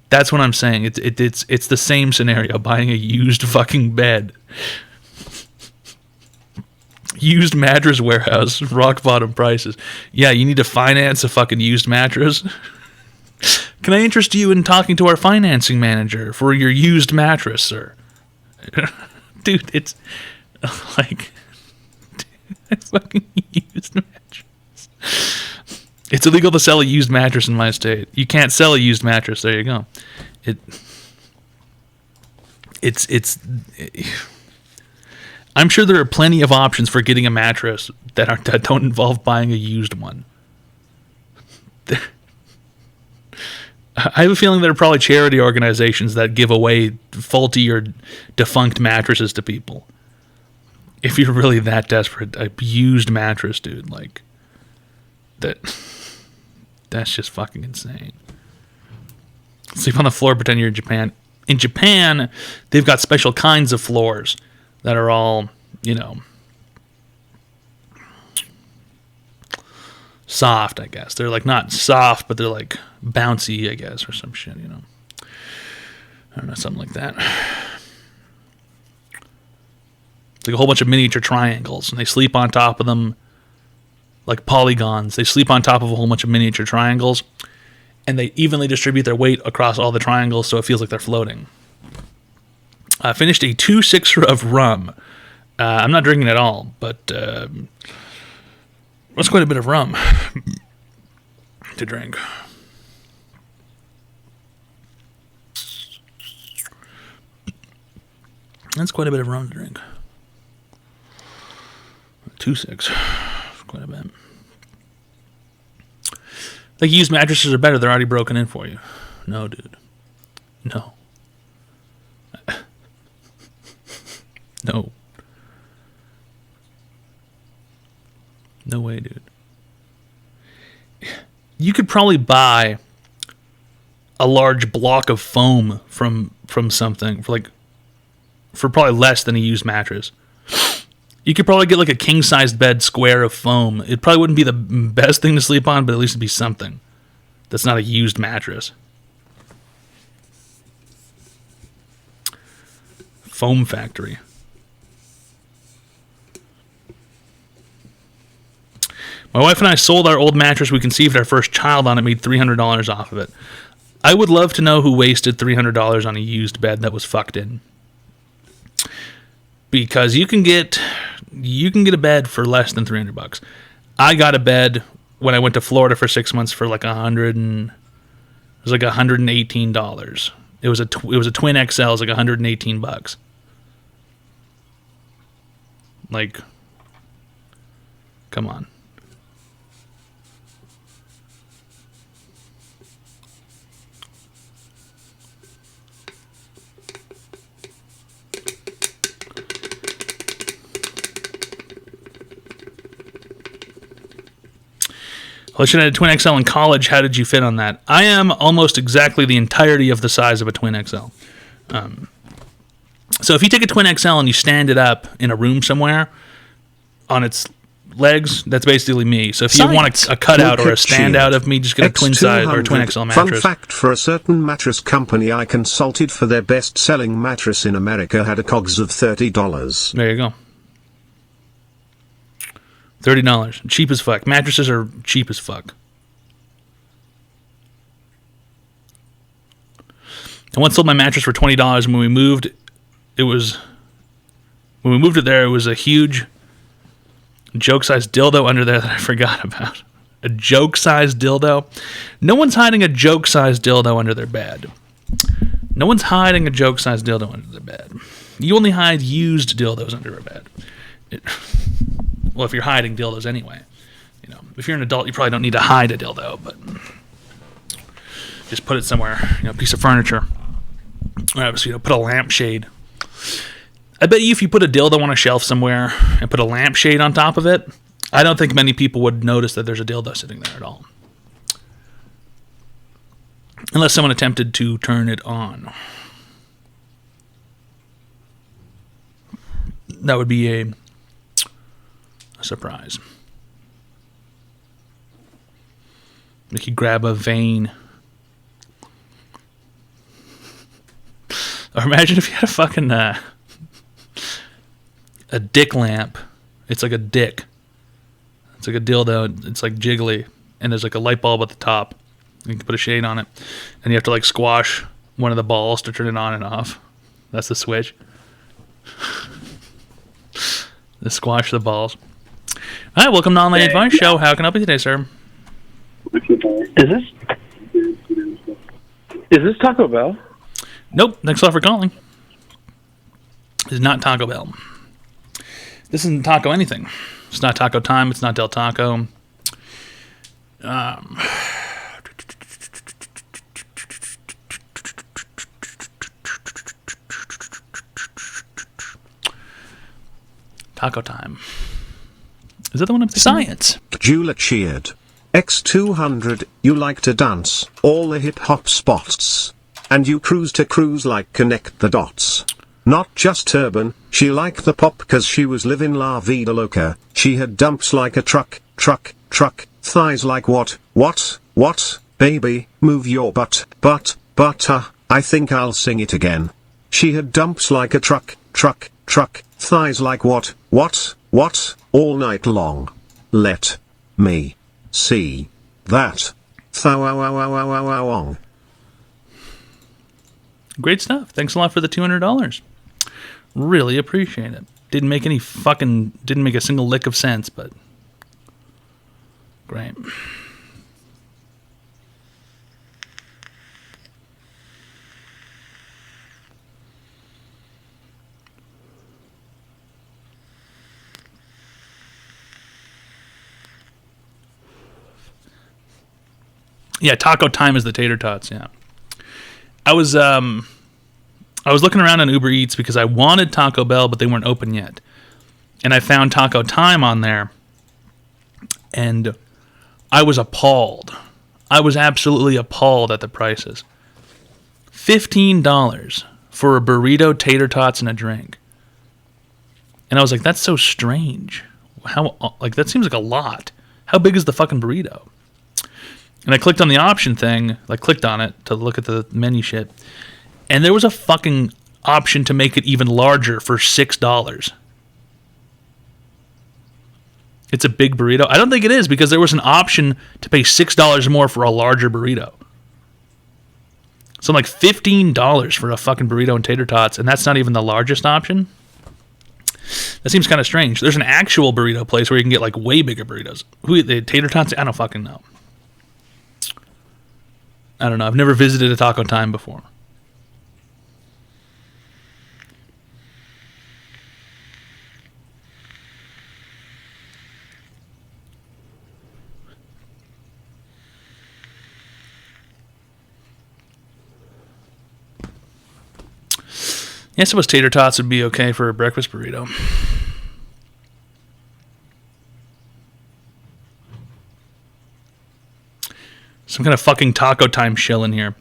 That's what I'm saying. It's the same scenario. Buying a used fucking bed. Used mattress warehouse, rock bottom prices. Yeah, you need to finance a fucking used mattress. Can I interest you in talking to our financing manager for your used mattress, sir? Dude, it's like a fucking used mattress. It's illegal to sell a used mattress in my state. You can't sell a used mattress. There you go. I'm sure there are plenty of options for getting a mattress that don't involve buying a used one. I have a feeling there are probably charity organizations that give away faulty or defunct mattresses to people. If you're really that desperate, a used mattress, dude, like that's just fucking insane. Sleep on the floor, pretend you're in Japan. In Japan, they've got special kinds of floors that are all, soft, I guess. They're like not soft, but they're like bouncy, I guess, or some shit, I don't know, something like that. It's like a whole bunch of miniature triangles, and they sleep on top of them like polygons. They sleep on top of a whole bunch of miniature triangles, and they evenly distribute their weight across all the triangles so it feels like they're floating. I finished a 2-6er of rum. I'm not drinking at all, but that's quite a bit of rum to drink. That's quite a bit of rum to drink. 2-6. Quite a bit. Like, used mattresses are better. They're already broken in for you. No, dude. No. No. No way, dude. You could probably buy a large block of foam from something for probably less than a used mattress. You could probably get like a king-sized bed square of foam. It probably wouldn't be the best thing to sleep on, but at least it'd be something. That's not a used mattress. Foam factory. My wife and I sold our old mattress we conceived our first child on. It made $300 off of it. I would love to know who wasted $300 on a used bed that was fucked in. Because you can get a bed for less than $300. I got a bed when I went to Florida for 6 months for like $118. It was a twin XL. It was like $118. Like, come on. Well, I should have had a twin XL in college. How did you fit on that? I am almost exactly the entirety of the size of a twin XL. So if you take a twin XL and you stand it up in a room somewhere on its legs, that's basically me. So if you want a cutout or a standout of me, just get a twin size or a twin XL mattress. Fun fact, for a certain mattress company I consulted for their best-selling mattress in America had a COGS of $30. There you go. $30. Cheap as fuck. Mattresses are cheap as fuck. I once sold my mattress for $20, and when we moved it there, it was a huge joke-sized dildo under there that I forgot about. A joke-sized dildo? No one's hiding a joke-sized dildo under their bed. No one's hiding a joke-sized dildo under their bed. You only hide used dildos under a bed. Well, if you're hiding dildos anyway. If you're an adult, you probably don't need to hide a dildo, but just put it somewhere, a piece of furniture. Or put a lampshade. I bet you if you put a dildo on a shelf somewhere and put a lampshade on top of it, I don't think many people would notice that there's a dildo sitting there at all. Unless someone attempted to turn it on. That would be a surprise. We could grab a vein. Or imagine if you had a fucking a dick lamp. It's like a dick. It's like a dildo. It's like jiggly, and there's like a light bulb at the top. You can put a shade on it, and you have to like squash one of the balls to turn it on and off. That's the switch. Just squash the balls. All right, welcome to Online Advice Show. How can I help you today, sir? Is this Taco Bell? Nope. Thanks a lot for calling. This is not Taco Bell. This isn't Taco anything. It's not Taco Time. It's not Del Taco. Taco Time. Is that the one I'm thinking? Science. Jula cheered. X200, you like to dance, all the hip-hop spots. And you cruise to cruise like connect the dots. Not just urban, she liked the pop cause she was living la vida loca. She had dumps like a truck, thighs like what, baby, move your butt, I think I'll sing it again. She had dumps like a truck, thighs like what, all night long. Let me see that. Thou-wow-wow-wow-wow-wow-wong. Great stuff. Thanks a lot for the $200. Really appreciate it. Didn't make a single lick of sense, but great. Yeah, Taco Time is the tater tots, yeah. I was looking around on Uber Eats because I wanted Taco Bell, but they weren't open yet. And I found Taco Time on there, and I was appalled. I was absolutely appalled at the prices. $15 for a burrito, tater tots, and a drink. And I was like, that's so strange. That seems like a lot. How big is the fucking burrito? And I clicked on the option thing, clicked on it to look at the menu shit, and there was a fucking option to make it even larger for $6. It's a big burrito. I don't think it is because there was an option to pay $6 more for a larger burrito. So like $15 for a fucking burrito and tater tots, and that's not even the largest option. That seems kind of strange. There's an actual burrito place where you can get way bigger burritos. The tater tots? I don't fucking know. I don't know. I've never visited a Taco Time before. Yeah, I suppose tater tots would be okay for a breakfast burrito. Some kind of fucking Taco Time shill in here.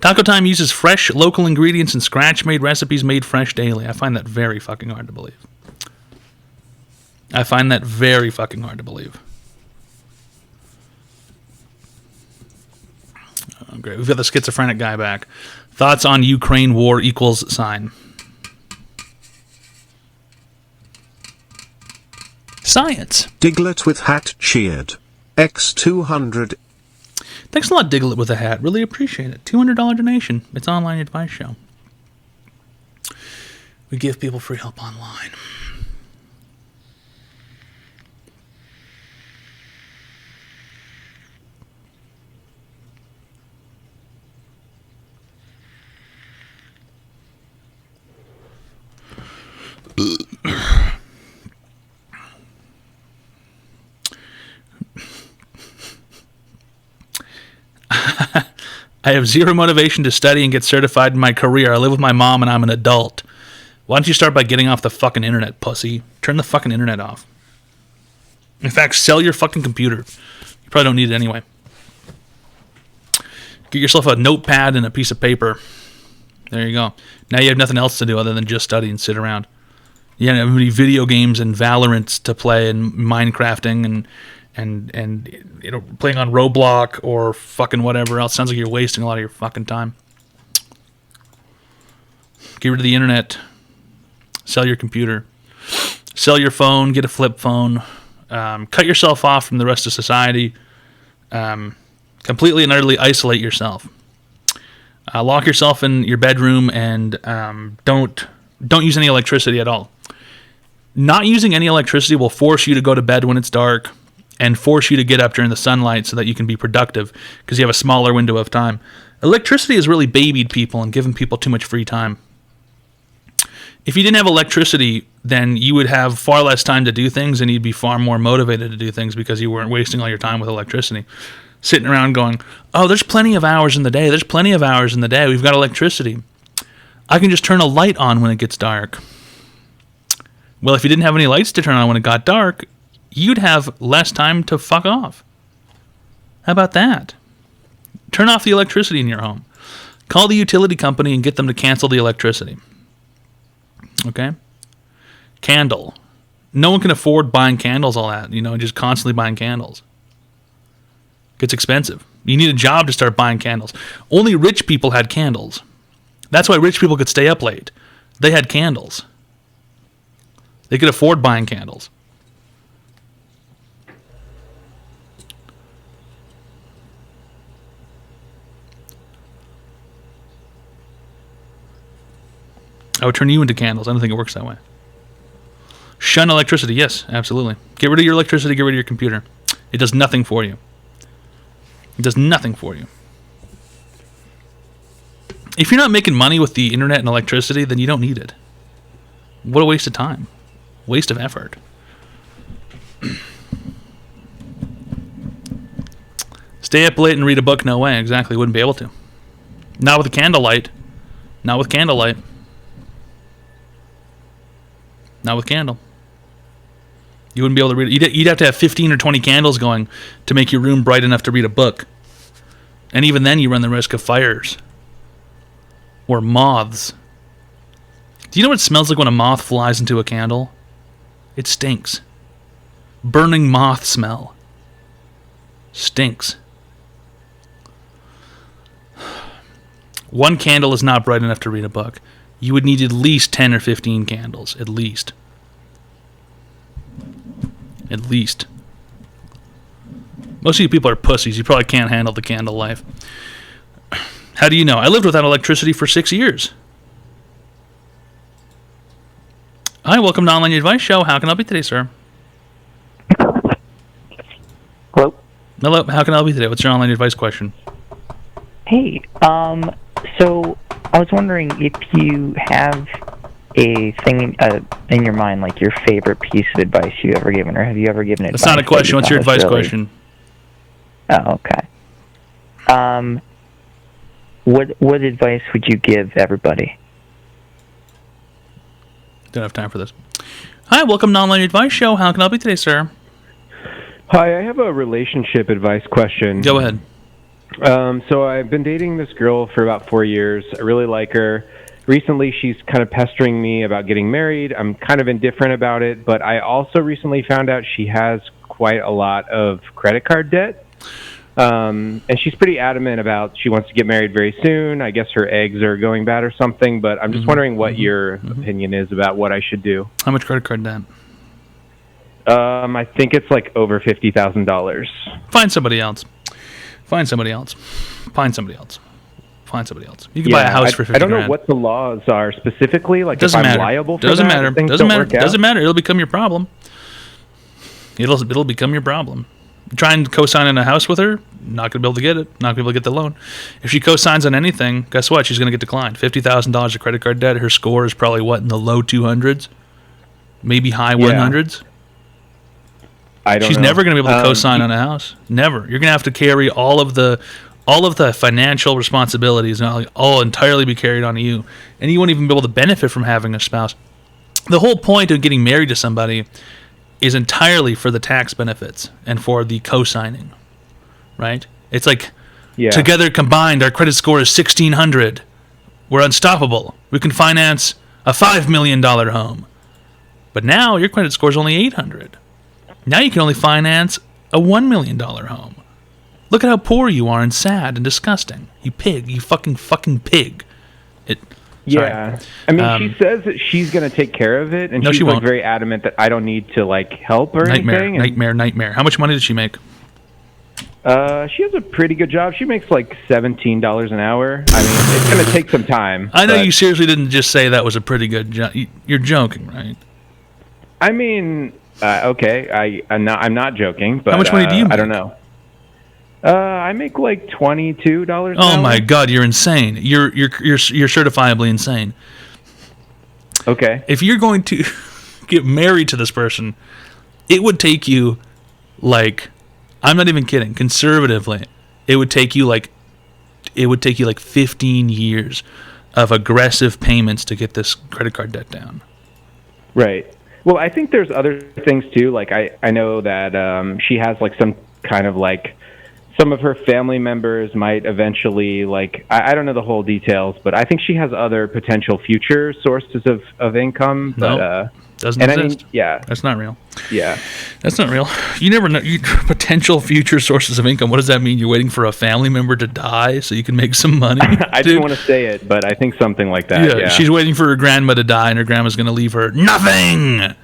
Taco Time uses fresh, local ingredients and scratch-made recipes made fresh daily. I find that very fucking hard to believe. Oh, great. We've got the schizophrenic guy back. Thoughts on Ukraine war equals sign. Science. Diglett with hat cheered. X200. Thanks a lot, Diglett with a hat. Really appreciate it. $200 donation. It's Online Advice Show. We give people free help online. I have zero motivation to study and get certified in my career. I live with my mom and I'm an adult. Why don't you start by getting off the fucking internet, pussy? Turn the fucking internet off. In fact, sell your fucking computer. You probably don't need it anyway. Get yourself a notepad and a piece of paper. There you go. Now you have nothing else to do other than just study and sit around. You don't have any video games and Valorant to play and Minecrafting and you know, playing on Roblox or fucking whatever else. Sounds like you're wasting a lot of your fucking time. Get rid of the internet. Sell your computer. Sell your phone. Get a flip phone. Cut yourself off from the rest of society. Completely and utterly isolate yourself. Lock yourself in your bedroom and don't use any electricity at all. Not using any electricity will force you to go to bed when it's dark and force you to get up during the sunlight so that you can be productive because you have a smaller window of time. Electricity has really babied people and given people too much free time. If you didn't have electricity, then you would have far less time to do things and you'd be far more motivated to do things because you weren't wasting all your time with electricity. Sitting around going, oh, there's plenty of hours in the day. There's plenty of hours in the day. We've got electricity. I can just turn a light on when it gets dark. Well, if you didn't have any lights to turn on when it got dark, you'd have less time to fuck off. How about that? Turn off the electricity in your home. Call the utility company and get them to cancel the electricity. Okay? Candle. No one can afford buying candles all that, just constantly buying candles. It's expensive. You need a job to start buying candles. Only rich people had candles. That's why rich people could stay up late. They had candles. They could afford buying candles. I would turn you into candles. I don't think it works that way. Shun electricity. Yes, absolutely. Get rid of your electricity. Get rid of your computer. It does nothing for you. It does nothing for you. If you're not making money with the internet and electricity, then you don't need it. What a waste of time. Waste of effort. Stay up late and read a book? No way. Exactly. Wouldn't be able to. Not with a candlelight. Not with candlelight. Not with candle. You wouldn't be able to read it. You'd have to have 15 or 20 candles going to make your room bright enough to read a book. And even then you run the risk of fires. Or moths. Do you know what it smells like when a moth flies into a candle? It stinks. Burning moth smell. Stinks. One candle is not bright enough to read a book. You would need at least 10 or 15 candles. At least. At least. Most of you people are pussies. You probably can't handle the candle life. How do you know? I lived without electricity for 6 years. Hi, welcome to Online Advice Show. How can I help you today, sir? Hello? Hello, how can I help you today? What's your online advice question? Hey, so I was wondering if you have a thing in your mind, like your favorite piece of advice you ever given, or have you ever given advice? That's not a question. What's your advice question? Oh, okay. What advice would you give everybody? Don't have time for this. Hi, welcome to Online Advice Show. How can I help you today, sir? Hi, I have a relationship advice question. Go ahead. So I've been dating this girl for about 4 years. I really like her. Recently, she's kind of pestering me about getting married. I'm kind of indifferent about it, but I also recently found out she has quite a lot of credit card debt. And she's pretty adamant about she wants to get married very soon. I guess her eggs are going bad or something, but I'm just wondering what your opinion is about what I should do. How much credit card debt? I think it's like over $50,000. Find somebody else. Find somebody else. Find somebody else. Find somebody else. You can buy a house for $50,000. I don't know what the laws are specifically. Like, doesn't if I'm matter. liable for doesn't that, matter. if things Doesn't don't matter. work out? Doesn't matter. It'll become your problem. It'll become your problem. Try and co-sign on a house with her. Not going to be able to get it. Not going to be able to get the loan. If she co-signs on anything, guess what? She's going to get declined. $50,000 of credit card debt. Her score is probably in the low 200s, maybe high 100s. She's never going to be able to co-sign on a house. Never. You're going to have to carry all of the financial responsibilities, and all entirely be carried on you, and you won't even be able to benefit from having a spouse. The whole point of getting married to somebody is entirely for the tax benefits and for the co-signing, right? It's like Yeah. Together combined, our credit score is 1,600. We're unstoppable. We can finance a $5 million home. But now your credit score is only 800. Now you can only finance a $1 million home. Look at how poor you are and sad and disgusting. You pig. You fucking pig. Yeah. I mean, she says that she's going to take care of it, and No, she's she won't. very adamant that I don't need to, like, help or Nightmare, anything. and- nightmare. How much money did she make? She has a pretty good job. She makes like $17 an hour. I mean, it's going to take some time. I know but- you seriously didn't just say that was a pretty good job. You're joking, right? I mean, okay, I'm not joking. But How much money do you make? I don't know. I make like $22 an Oh hour. my God, you're insane. You're certifiably insane. Okay. If you're going to get married to this person, it would take you like, I'm not even kidding, conservatively, it would take you like 15 years of aggressive payments to get this credit card debt down. Right. Well, I think there's other things too. Like I know that she has like some kind of like some of her family members might eventually like I don't know the whole details, but I think she has other potential future sources of income. But, No, doesn't and exist. I mean, yeah, That's not real. yeah. That's not real. You never know. Potential future sources of income. What does that mean? You're waiting for a family member to die so you can make some money? I didn't want to say it, but I think something like that. Yeah, She's waiting for her grandma to die, and her grandma's going to leave her nothing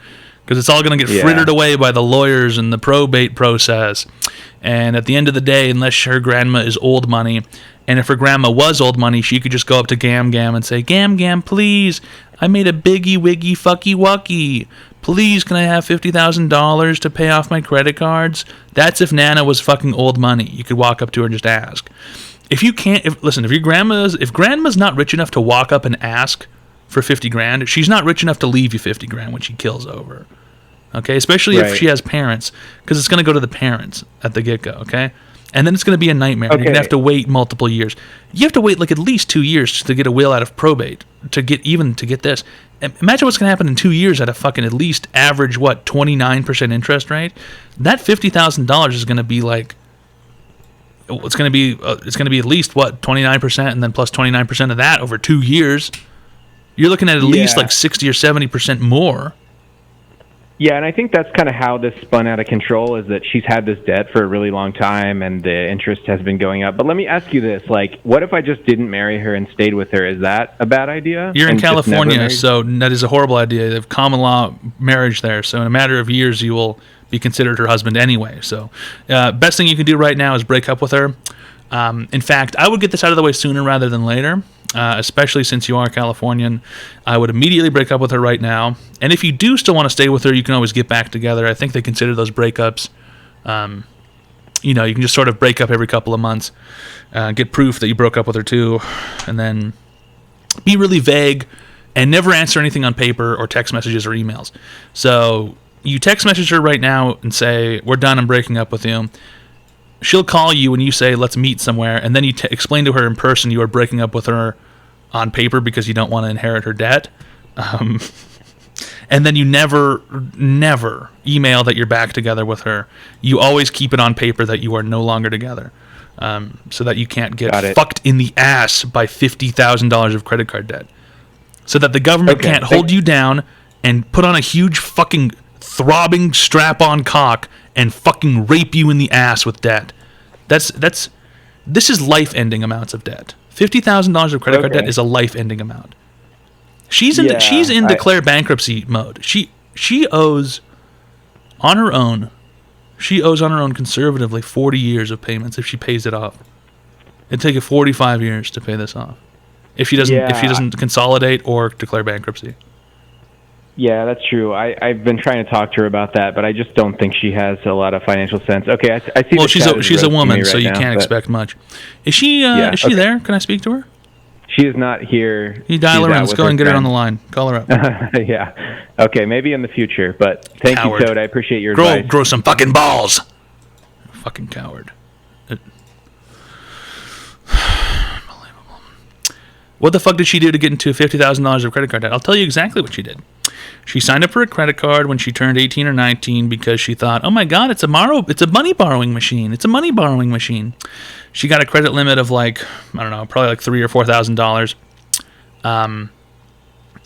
because it's all going to get frittered away by the lawyers and the probate process. And at the end of the day, unless her grandma is old money, and if her grandma was old money, she could just go up to Gam Gam and say, Gam Gam, please, I made a biggie wiggy fucky wucky. Please, can I have $50,000 to pay off my credit cards? That's if Nana was fucking old money. You could walk up to her and just ask. If you can't, if grandma's not rich enough to walk up and ask for 50 grand, she's not rich enough to leave you 50 grand when she kills over. Okay, especially if she has parents, because it's going to go to the parents at the get-go, okay? And then it's going to be a nightmare. You're going to have to wait multiple years. You have to wait like at least 2 years to get a will out of probate, to get this. Imagine what's going to happen in 2 years at a fucking at least average, 29% interest rate? That $50,000 is going to be like, it's going to be at least, 29%, and then plus 29% of that over 2 years. You're looking at least like 60 or 70% more. Yeah, and I think that's kind of how this spun out of control, is that she's had this debt for a really long time and the interest has been going up. But let me ask you this, like, what if I just didn't marry her and stayed with her? Is that a bad idea? You're in And just never California, married? so that is a horrible idea. They have common law marriage there, so in a matter of years you will be considered her husband anyway. So best thing you can do right now is break up with her. In fact, I would get this out of the way sooner rather than later. Especially since you are Californian, I would immediately break up with her right now. And if you do still want to stay with her, you can always get back together. I think they consider those breakups. You can just sort of break up every couple of months, get proof that you broke up with her too, and then be really vague and never answer anything on paper or text messages or emails. So you text message her right now and say, "We're done. I'm breaking up with you." She'll call you and you say, "Let's meet somewhere," and then you explain to her in person you are breaking up with her on paper because you don't want to inherit her debt. And then you never email that you're back together with her. You always keep it on paper that you are no longer together, so that you can't get fucked in the ass by $50,000 of credit card debt, so that the government can't hold you down and put on a huge fucking throbbing strap-on cock and fucking rape you in the ass with debt. This is life-ending amounts of debt. $50,000 of credit card debt is a life-ending amount. She's in declare bankruptcy mode. She owes on her own. She owes on her own conservatively 40 years of payments if she pays it off. It'd take her 45 years to pay this off if she doesn't consolidate or declare bankruptcy. Yeah, that's true. I've been trying to talk to her about that, but I just don't think she has a lot of financial sense. Okay, I see. Well, she's a woman, so you can't expect much. Is she there? Can I speak to her? She is not here. You dial her in. Let's go and get her on the line. Call her up. Yeah. Okay, maybe in the future, but thank you, Toad. I appreciate your advice. Grow some fucking balls. Fucking coward. What the fuck did she do to get into $50,000 of credit card debt? I'll tell you exactly what she did. She signed up for a credit card when she turned 18 or 19 because she thought, oh my God, it's a money borrowing machine. It's a money borrowing machine. She got a credit limit of like, I don't know, probably like $3,000 or $4,000.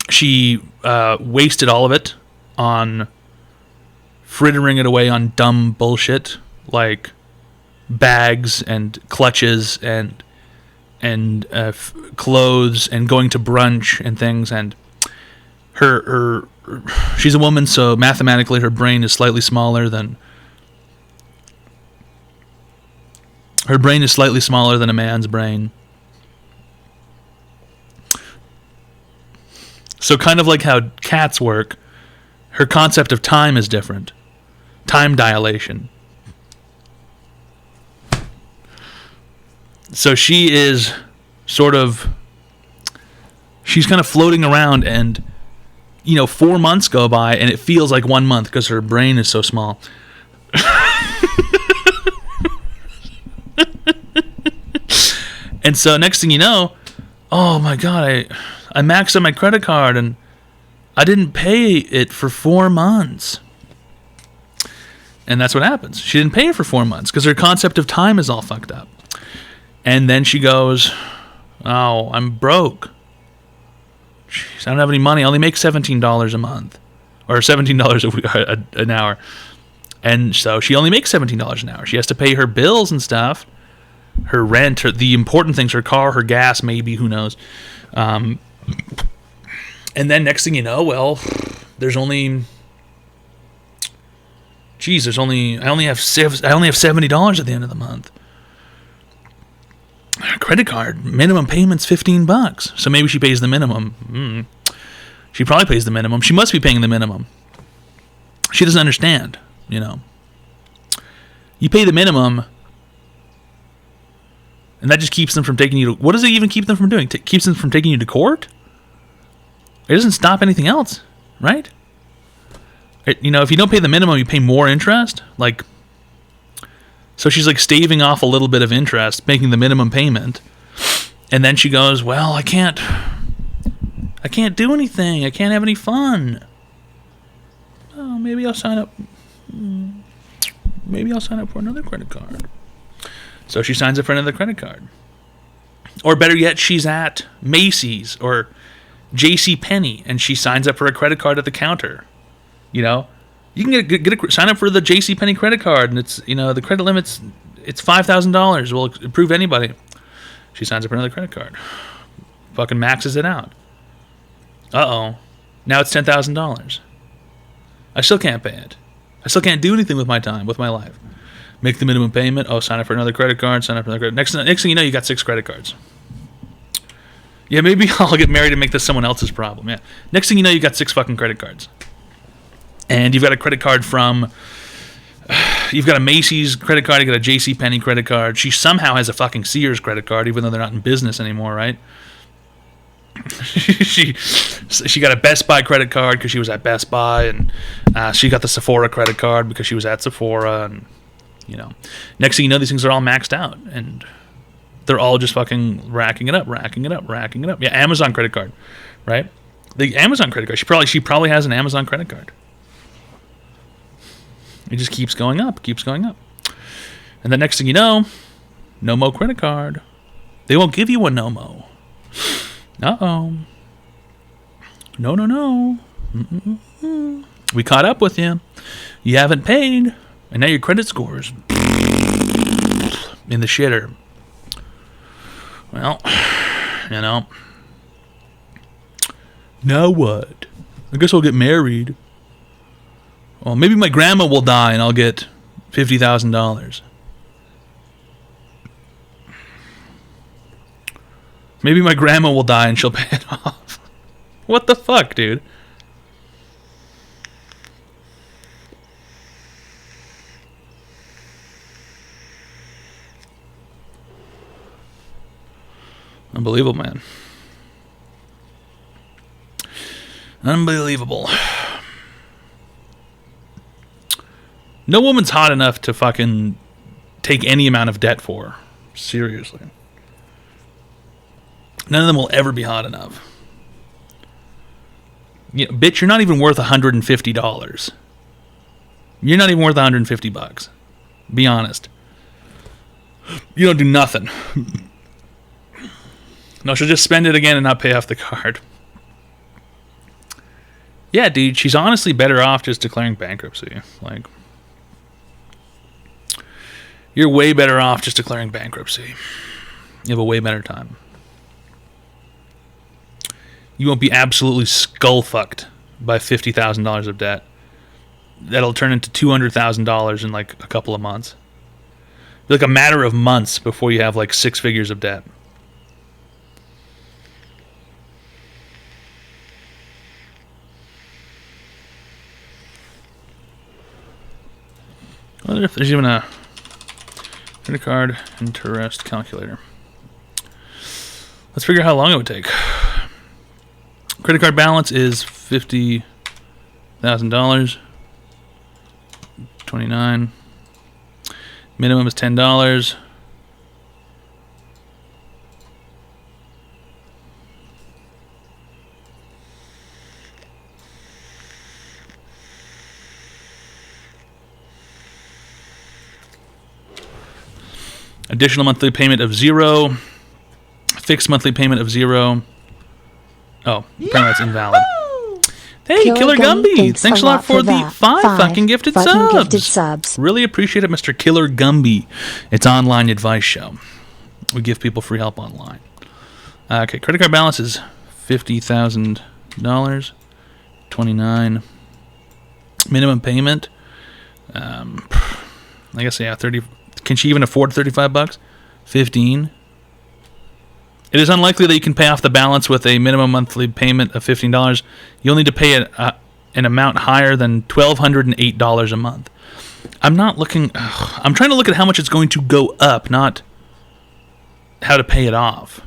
She wasted all of it on frittering it away on dumb bullshit like bags and clutches and clothes and going to brunch and things. And she's a woman, so mathematically her brain is slightly smaller than a man's brain. So kind of like how cats work, her concept of time is different. Time dilation. So she's kind of floating around, and 4 months go by and it feels like 1 month because her brain is so small. And so next thing you know, oh my God, I maxed out my credit card and I didn't pay it for 4 months. And that's what happens. She didn't pay it for 4 months because her concept of time is all fucked up. And then she goes, oh, I'm broke. Jeez, I don't have any money. I only make $17 a month. Or $17 an hour. And so she only makes $17 an hour. She has to pay her bills and stuff. Her rent, the important things, her car, her gas, maybe, who knows. And then next thing you know, well, I only have $70 at the end of the month. Credit card minimum payment's $15, so maybe she pays the minimum. She probably pays the minimum. She must be paying the minimum. She doesn't understand, You pay the minimum, and that just keeps them from taking you to... What does it even keep them from doing? Keeps them from taking you to court? It doesn't stop anything else, right? If you don't pay the minimum, you pay more interest. So she's like staving off a little bit of interest, making the minimum payment. And then she goes, well, I can't do anything. I can't have any fun. Oh, maybe I'll sign up. Maybe I'll sign up for another credit card. So she signs up for another credit card. Or better yet, she's at Macy's or JCPenney and she signs up for a credit card at the counter. You can sign up for the JCPenney credit card, and it's the credit limit's $5,000. Will approve anybody. She signs up for another credit card, fucking maxes it out. Now it's $10,000. I still can't pay it. I still can't do anything with my time, with my life. Make the minimum payment. Oh, sign up for another credit card. Sign up for another credit. Next thing you got 6 credit cards. Yeah, maybe I'll get married and make this someone else's problem. Yeah. Next thing you know, you got 6 fucking credit cards. And you've got a credit card you've got a Macy's credit card, you got a JCPenney credit card. She somehow has a fucking Sears credit card, even though they're not in business anymore, right? she got a Best Buy credit card because she was at Best Buy, and she got the Sephora credit card because she was at Sephora, and next thing you know, these things are all maxed out, and they're all just fucking racking it up. Yeah, Amazon credit card, right? The Amazon credit card. She probably has an Amazon credit card. It just keeps going up. And the next thing you know, no-mo credit card. They won't give you a no-mo. Uh-oh. No. We caught up with you. You haven't paid. And now your credit score's in the shitter. Well, Now what? I guess I'll get married. Well, maybe my grandma will die and I'll get $50,000. Maybe my grandma will die and she'll pay it off. What the fuck, dude? Unbelievable, man. Unbelievable. No woman's hot enough to fucking take any amount of debt for. Seriously. None of them will ever be hot enough. Yeah, bitch, you're not even worth $150. You're not even worth $150. Be honest. You don't do nothing. No, she'll just spend it again and not pay off the card. Yeah, dude, she's honestly better off just declaring bankruptcy. Like, you're way better off just declaring bankruptcy. You have a way better time. You won't be absolutely skull-fucked by $50,000 of debt. That'll turn into $200,000 in like a couple of months. Like a matter of months before you have like 6 figures of debt. I wonder if there's even a credit card interest calculator. Let's figure out how long it would take. Credit card balance is $50,000. 29. Minimum is $10. Additional monthly payment of $0. Fixed monthly payment of $0. Oh, apparently that's invalid. Hey, Killer Gumby! Thanks a lot for the 5 fucking gifted subs. Really appreciate it, Mr. Killer Gumby. It's online advice show. We give people free help online. Okay, credit card balance is $50,000. 29. Minimum payment. I guess, yeah, 30. Can she even afford $35? 15. It is unlikely that you can pay off the balance with a minimum monthly payment of $15. You'll need to pay an amount higher than $1,208 a month. I'm not looking... I'm trying to look at how much it's going to go up, not how to pay it off.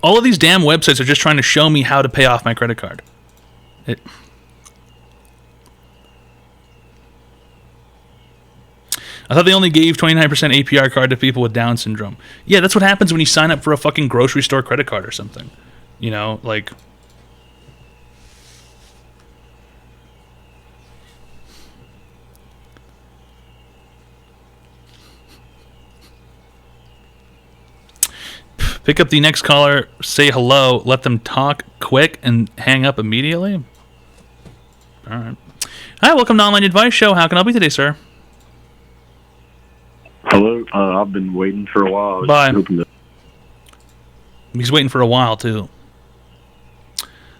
All of these damn websites are just trying to show me how to pay off my credit card. I thought they only gave 29% APR card to people with Down syndrome. Yeah, that's what happens when you sign up for a fucking grocery store credit card or something. You know, like... Pick up the next caller, say hello, let them talk quick, and hang up immediately? Alright. Hi, welcome to Online Advice Show. How can I help you today, sir? Hello. I've been waiting for a while. Bye. He's waiting for a while, too.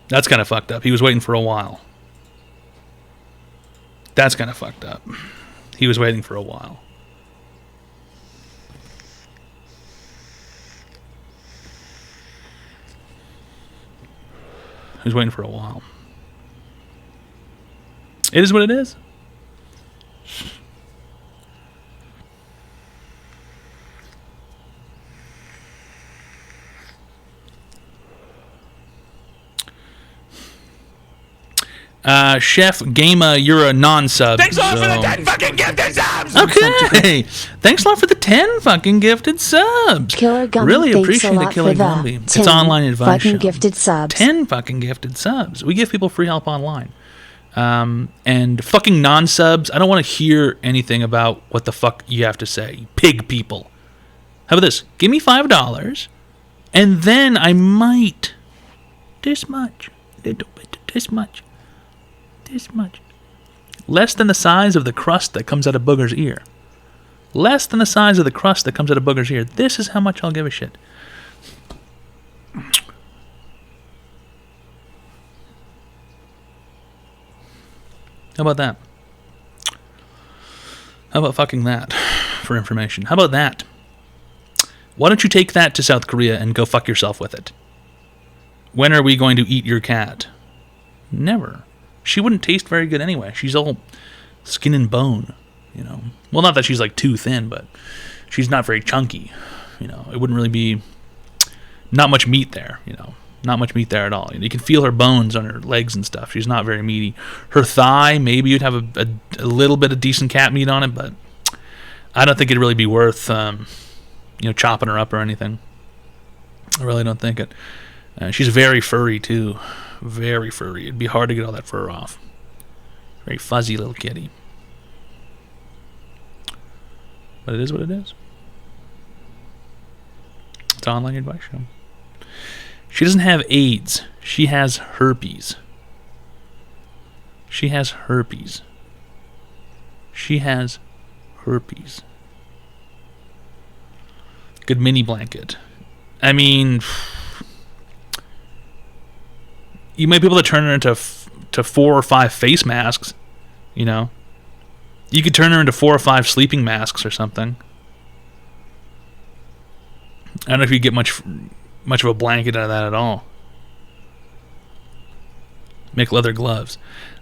That's kind of fucked up. He was waiting for a while. That's kind of fucked up. He was waiting for a while. Who's waiting for a while? It is what it is. Chef Gama, you're a non-sub. Thanks a lot for the 10 fucking gifted subs! Okay. Thanks a lot for the 10 fucking gifted subs. Killer Gumby, really thanks appreciate a it, lot Killer for the Gumby. 10 It's online advice fucking show. gifted subs. 10 fucking gifted subs. We give people free help online. And fucking non-subs, I don't want to hear anything about what the fuck you have to say. Pig people. How about this? Give me $5, and then I might... This much. Little bit. This much. This much. Less than the size of the crust that comes out of Booger's ear. Less than the size of the crust that comes out of Booger's ear. This is how much I'll give a shit. How about that? How about fucking that for information? How about that? Why don't you take that to South Korea and go fuck yourself with it? When are we going to eat your cat? Never. She wouldn't taste very good anyway. She's all skin and bone, you know. Well, not that she's like too thin, but she's not very chunky, you know. It wouldn't really be not much meat there, you know. Not much meat there at all. You can feel her bones on her legs and stuff. She's not very meaty. Her thigh, maybe you'd have a little bit of decent cat meat on it, but I don't think it'd really be worth chopping her up or anything. I really don't think it. She's very furry too. Very furry. It'd be hard to get all that fur off. Very fuzzy little kitty. But it is what it is. It's an online advice show. She doesn't have AIDS. She has herpes. She has herpes. She has herpes. Good mini blanket. I mean, you might be able to turn her into 4 or 5 face masks, you know. You could turn her into 4 or 5 sleeping masks or something. I don't know if you get much of a blanket out of that at all. Make leather gloves.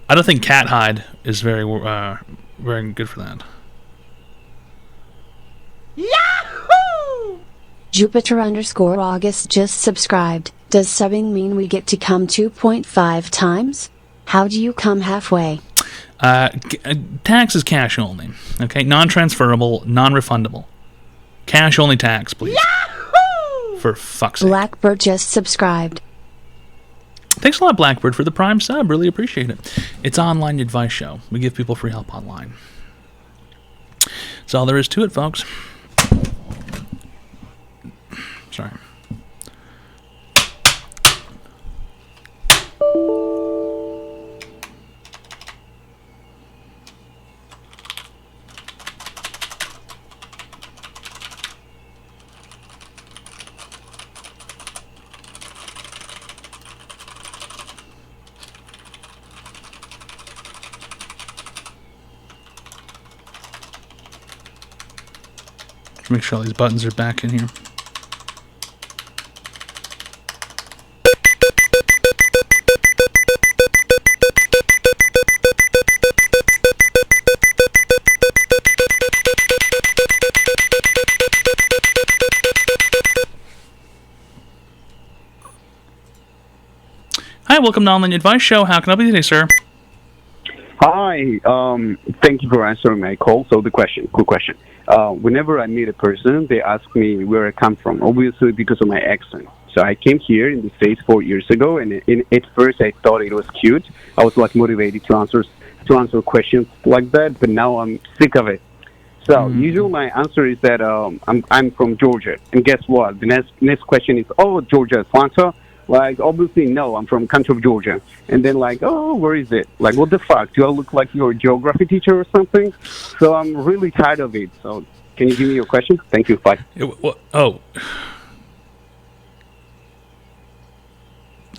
I don't think cat hide is very good for that. Yahoo! Jupiter_August just subscribed. Does subbing mean we get to come 2.5 times? How do you come halfway? Tax is cash only. Okay, non-transferable, non-refundable. Cash only tax, please. Yahoo! For fuck's sake. Blackbird just subscribed. Thanks a lot, Blackbird, for the Prime sub. Really appreciate it. It's an online advice show. We give people free help online. That's all there is to it, folks. Sorry. Make sure all these buttons are back in here. Hi, welcome to Online Advice Show. How can I help you today, sir? Hi, thank you for answering my call. So quick question. Whenever I meet a person, they ask me where I come from, obviously because of my accent. So I came here in the States 4 years ago, and at first I thought it was cute. I was like motivated to answer questions like that, but now I'm sick of it. So usually my answer is that I'm from Georgia, and guess what? The next question is, oh, Georgia, Atlanta. Like, obviously, no, I'm from country of Georgia. And then, like, oh, where is it? Like, what the fuck? Do I look like your geography teacher or something? So I'm really tired of it. So can you give me your question? Thank you. Bye. Oh.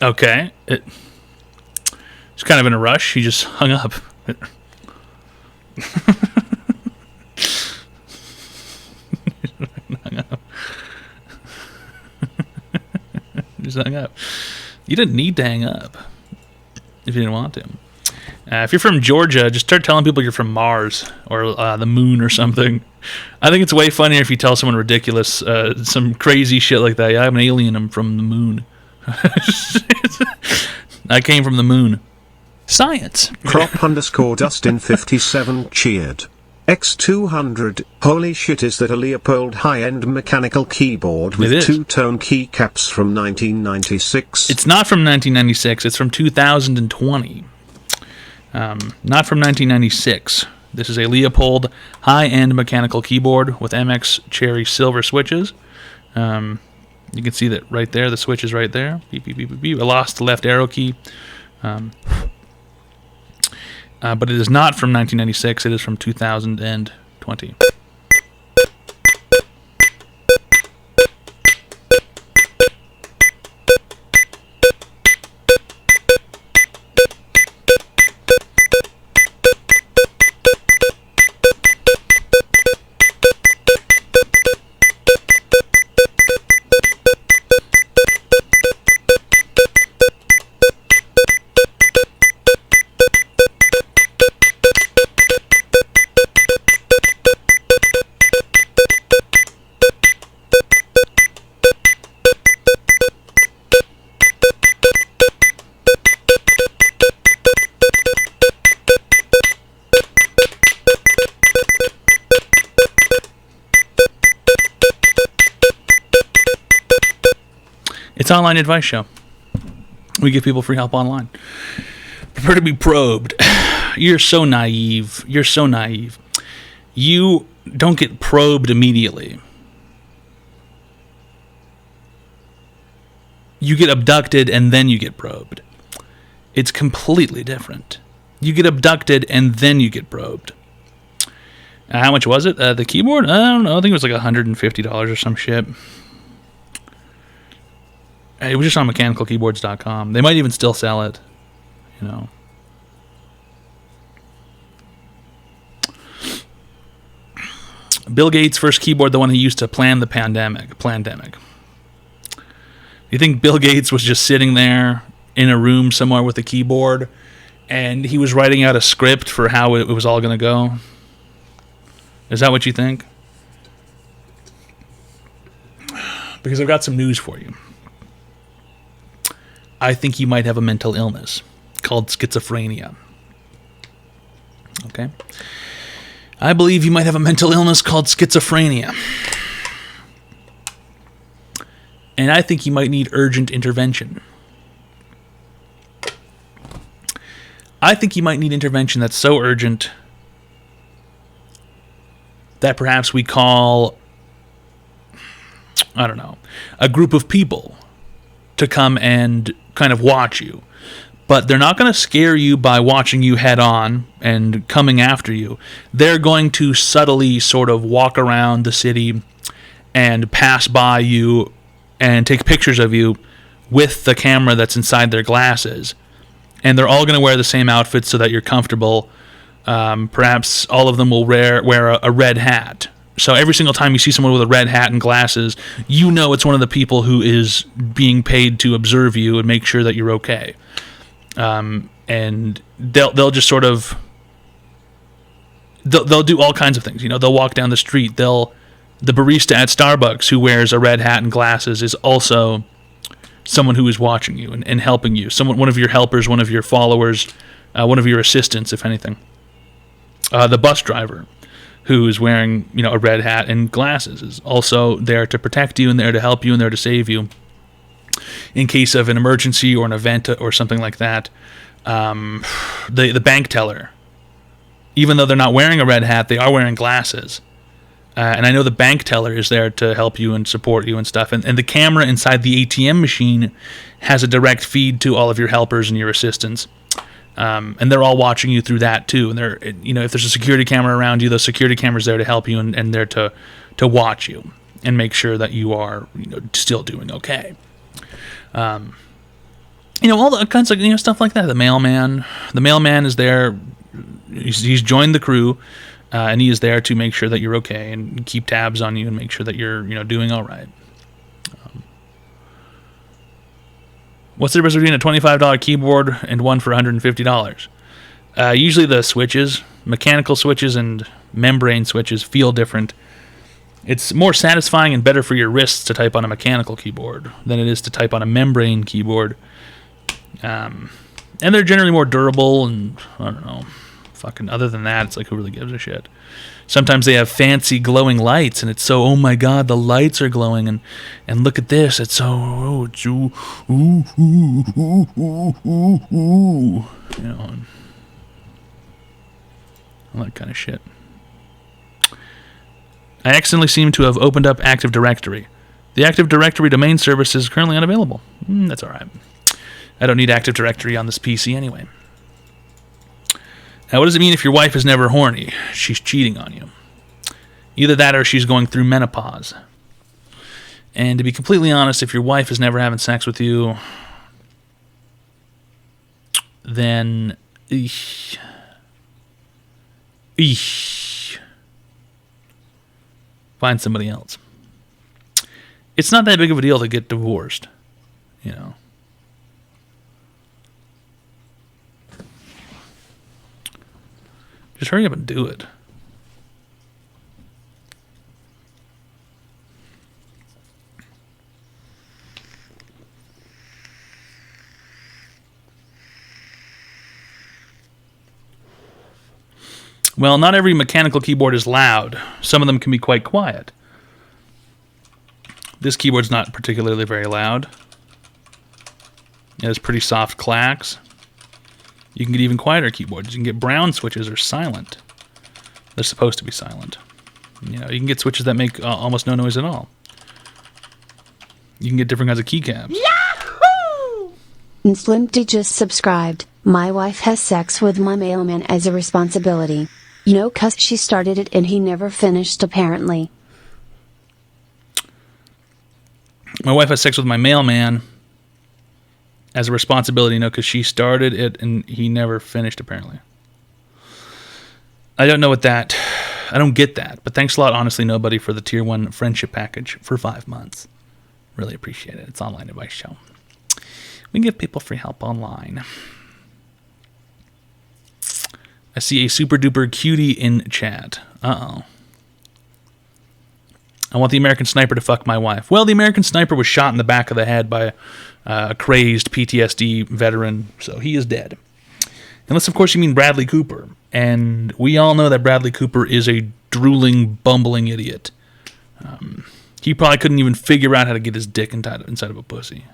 Okay. It's kind of in a rush. He just hung up. Just hung up. You didn't need to hang up if you didn't want to. If you're from Georgia, just start telling people you're from Mars or the moon or something. I think it's way funnier if you tell someone ridiculous, some crazy shit like that. Yeah, I'm an alien. I'm from the moon. I came from the moon. Science. Crop_Dustin57 cheered. X200, holy shit, is that a Leopold high-end mechanical keyboard with 2-tone keycaps from 1996? It's not from 1996, it's from 2020. Not from 1996. This is a Leopold high-end mechanical keyboard with MX Cherry silver switches. You can see that right there, the switch is right there. Beep, beep, beep, beep, beep. I lost the left arrow key. But it is not from 1996, it is from 2020. It's an online advice show. We give people free help online. Prepare to be probed. You're so naive. You're so naive. You don't get probed immediately. You get abducted and then you get probed. It's completely different. You get abducted and then you get probed. How much was it? The keyboard? I don't know. I think it was like $150 or some shit. It was just on mechanicalkeyboards.com. They might even still sell it. You know. Bill Gates' first keyboard, the one he used to plan the pandemic. You think Bill Gates was just sitting there in a room somewhere with a keyboard and he was writing out a script for how it was all going to go? Is that what you think? Because I've got some news for you. I think you might have a mental illness called schizophrenia. Okay? I believe you might have a mental illness called schizophrenia. And I think you might need urgent intervention. I think you might need intervention that's so urgent that perhaps we call, I don't know, a group of people to come and kind of watch you. But they're not going to scare you by watching you head on and coming after you. They're going to subtly sort of walk around the city and pass by you and take pictures of you with the camera that's inside their glasses. And they're all going to wear the same outfits so that you're comfortable. Perhaps all of them will wear a red hat. So every single time you see someone with a red hat and glasses, you know it's one of the people who is being paid to observe you and make sure that you're okay. And they'll just sort of they'll do all kinds of things. You know, they'll walk down the street. The barista at Starbucks who wears a red hat and glasses is also someone who is watching you and helping you. One of your helpers, one of your followers, one of your assistants, if anything. The bus driver who is wearing, you know, a red hat and glasses is also there to protect you and there to help you and there to save you in case of an emergency or an event or something like that. The bank teller, even though they're not wearing a red hat, they are wearing glasses. And I know the bank teller is there to help you and support you and stuff. And the camera inside the ATM machine has a direct feed to all of your helpers and your assistants. And they're all watching you through that too. And they're, you know, if there's a security camera around you, the security camera's there to help you and there to watch you and make sure that you are, you know, still doing okay. You know, all the kinds of, you know, stuff like that. The mailman is there. He's joined the crew. And he is there to make sure that you're okay and keep tabs on you and make sure that you're, you know, doing all right. What's the difference between a $25 keyboard and one for $150? Usually the switches, mechanical switches and membrane switches, feel different. It's more satisfying and better for your wrists to type on a mechanical keyboard than it is to type on a membrane keyboard. And they're generally more durable and, I don't know. Fucking other than that, it's like, who really gives a shit? Sometimes they have fancy glowing lights, and it's so, oh my god, the lights are glowing, and look at this, it's so, oh, it's ooh, you know, and all that kind of shit. I accidentally seem to have opened up Active Directory. The Active Directory domain service is currently unavailable. That's alright. I don't need Active Directory on this PC anyway. Now, what does it mean if your wife is never horny? She's cheating on you. Either that or she's going through menopause. And to be completely honest, if your wife is never having sex with you, then find somebody else. It's not that big of a deal to get divorced, you know. Just hurry up and do it. Well, not every mechanical keyboard is loud. Some of them can be quite quiet. This keyboard's not particularly very loud. It has pretty soft clacks. You can get even quieter keyboards. You can get brown switches or silent. They're supposed to be silent. You know, you can get switches that make almost no noise at all. You can get different kinds of keycaps. And Slimty just subscribed. My wife has sex with my mailman as a responsibility. You know, 'cause she started it and he never finished apparently. My wife has sex with my mailman as a responsibility, you know, because she started it and he never finished apparently. I don't know what that... I don't get that, but thanks a lot, honestly, nobody, for the Tier 1 friendship package for 5 months. Really appreciate it. It's online advice show. We give people free help online. I see a super duper cutie in chat. Uh-oh. I want the American Sniper to fuck my wife. Well, the American Sniper was shot in the back of the head by a crazed PTSD veteran, so he is dead. Unless, of course, you mean Bradley Cooper. And we all know that Bradley Cooper is a drooling, bumbling idiot. He probably couldn't even figure out how to get his dick inside of a pussy.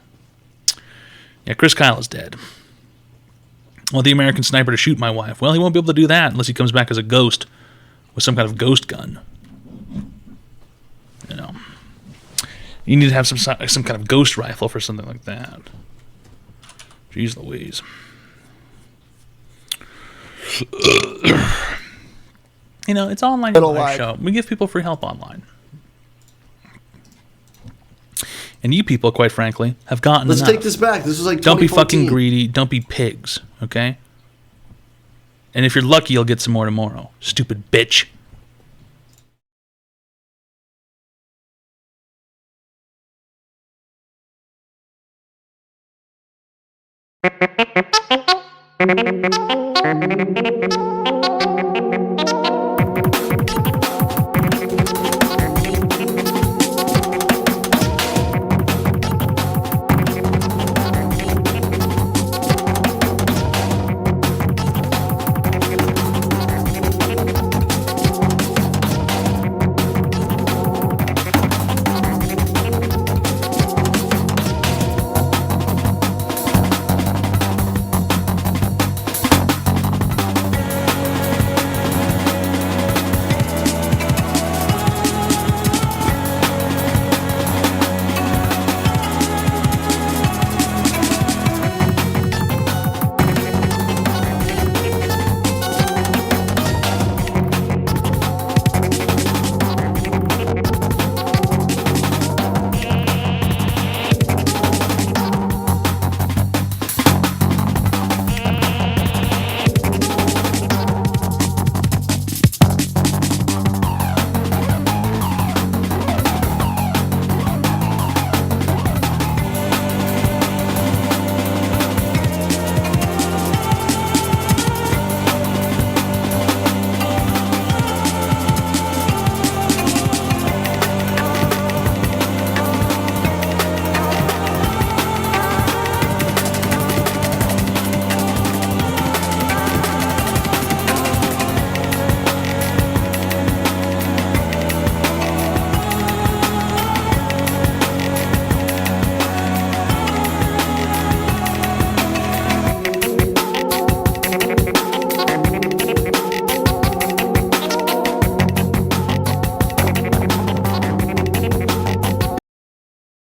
Yeah, Chris Kyle is dead. I want the American Sniper to shoot my wife. Well, he won't be able to do that unless he comes back as a ghost with some kind of ghost gun. You know, you need to have some kind of ghost rifle for something like that. Jeez Louise. You know, it's online live show. We give people free help online. And you people, quite frankly, have gotten Let's enough. take this back. This was like Don't be fucking 2014. greedy. Don't be pigs, okay? And if you're lucky, you'll get some more tomorrow. Stupid bitch.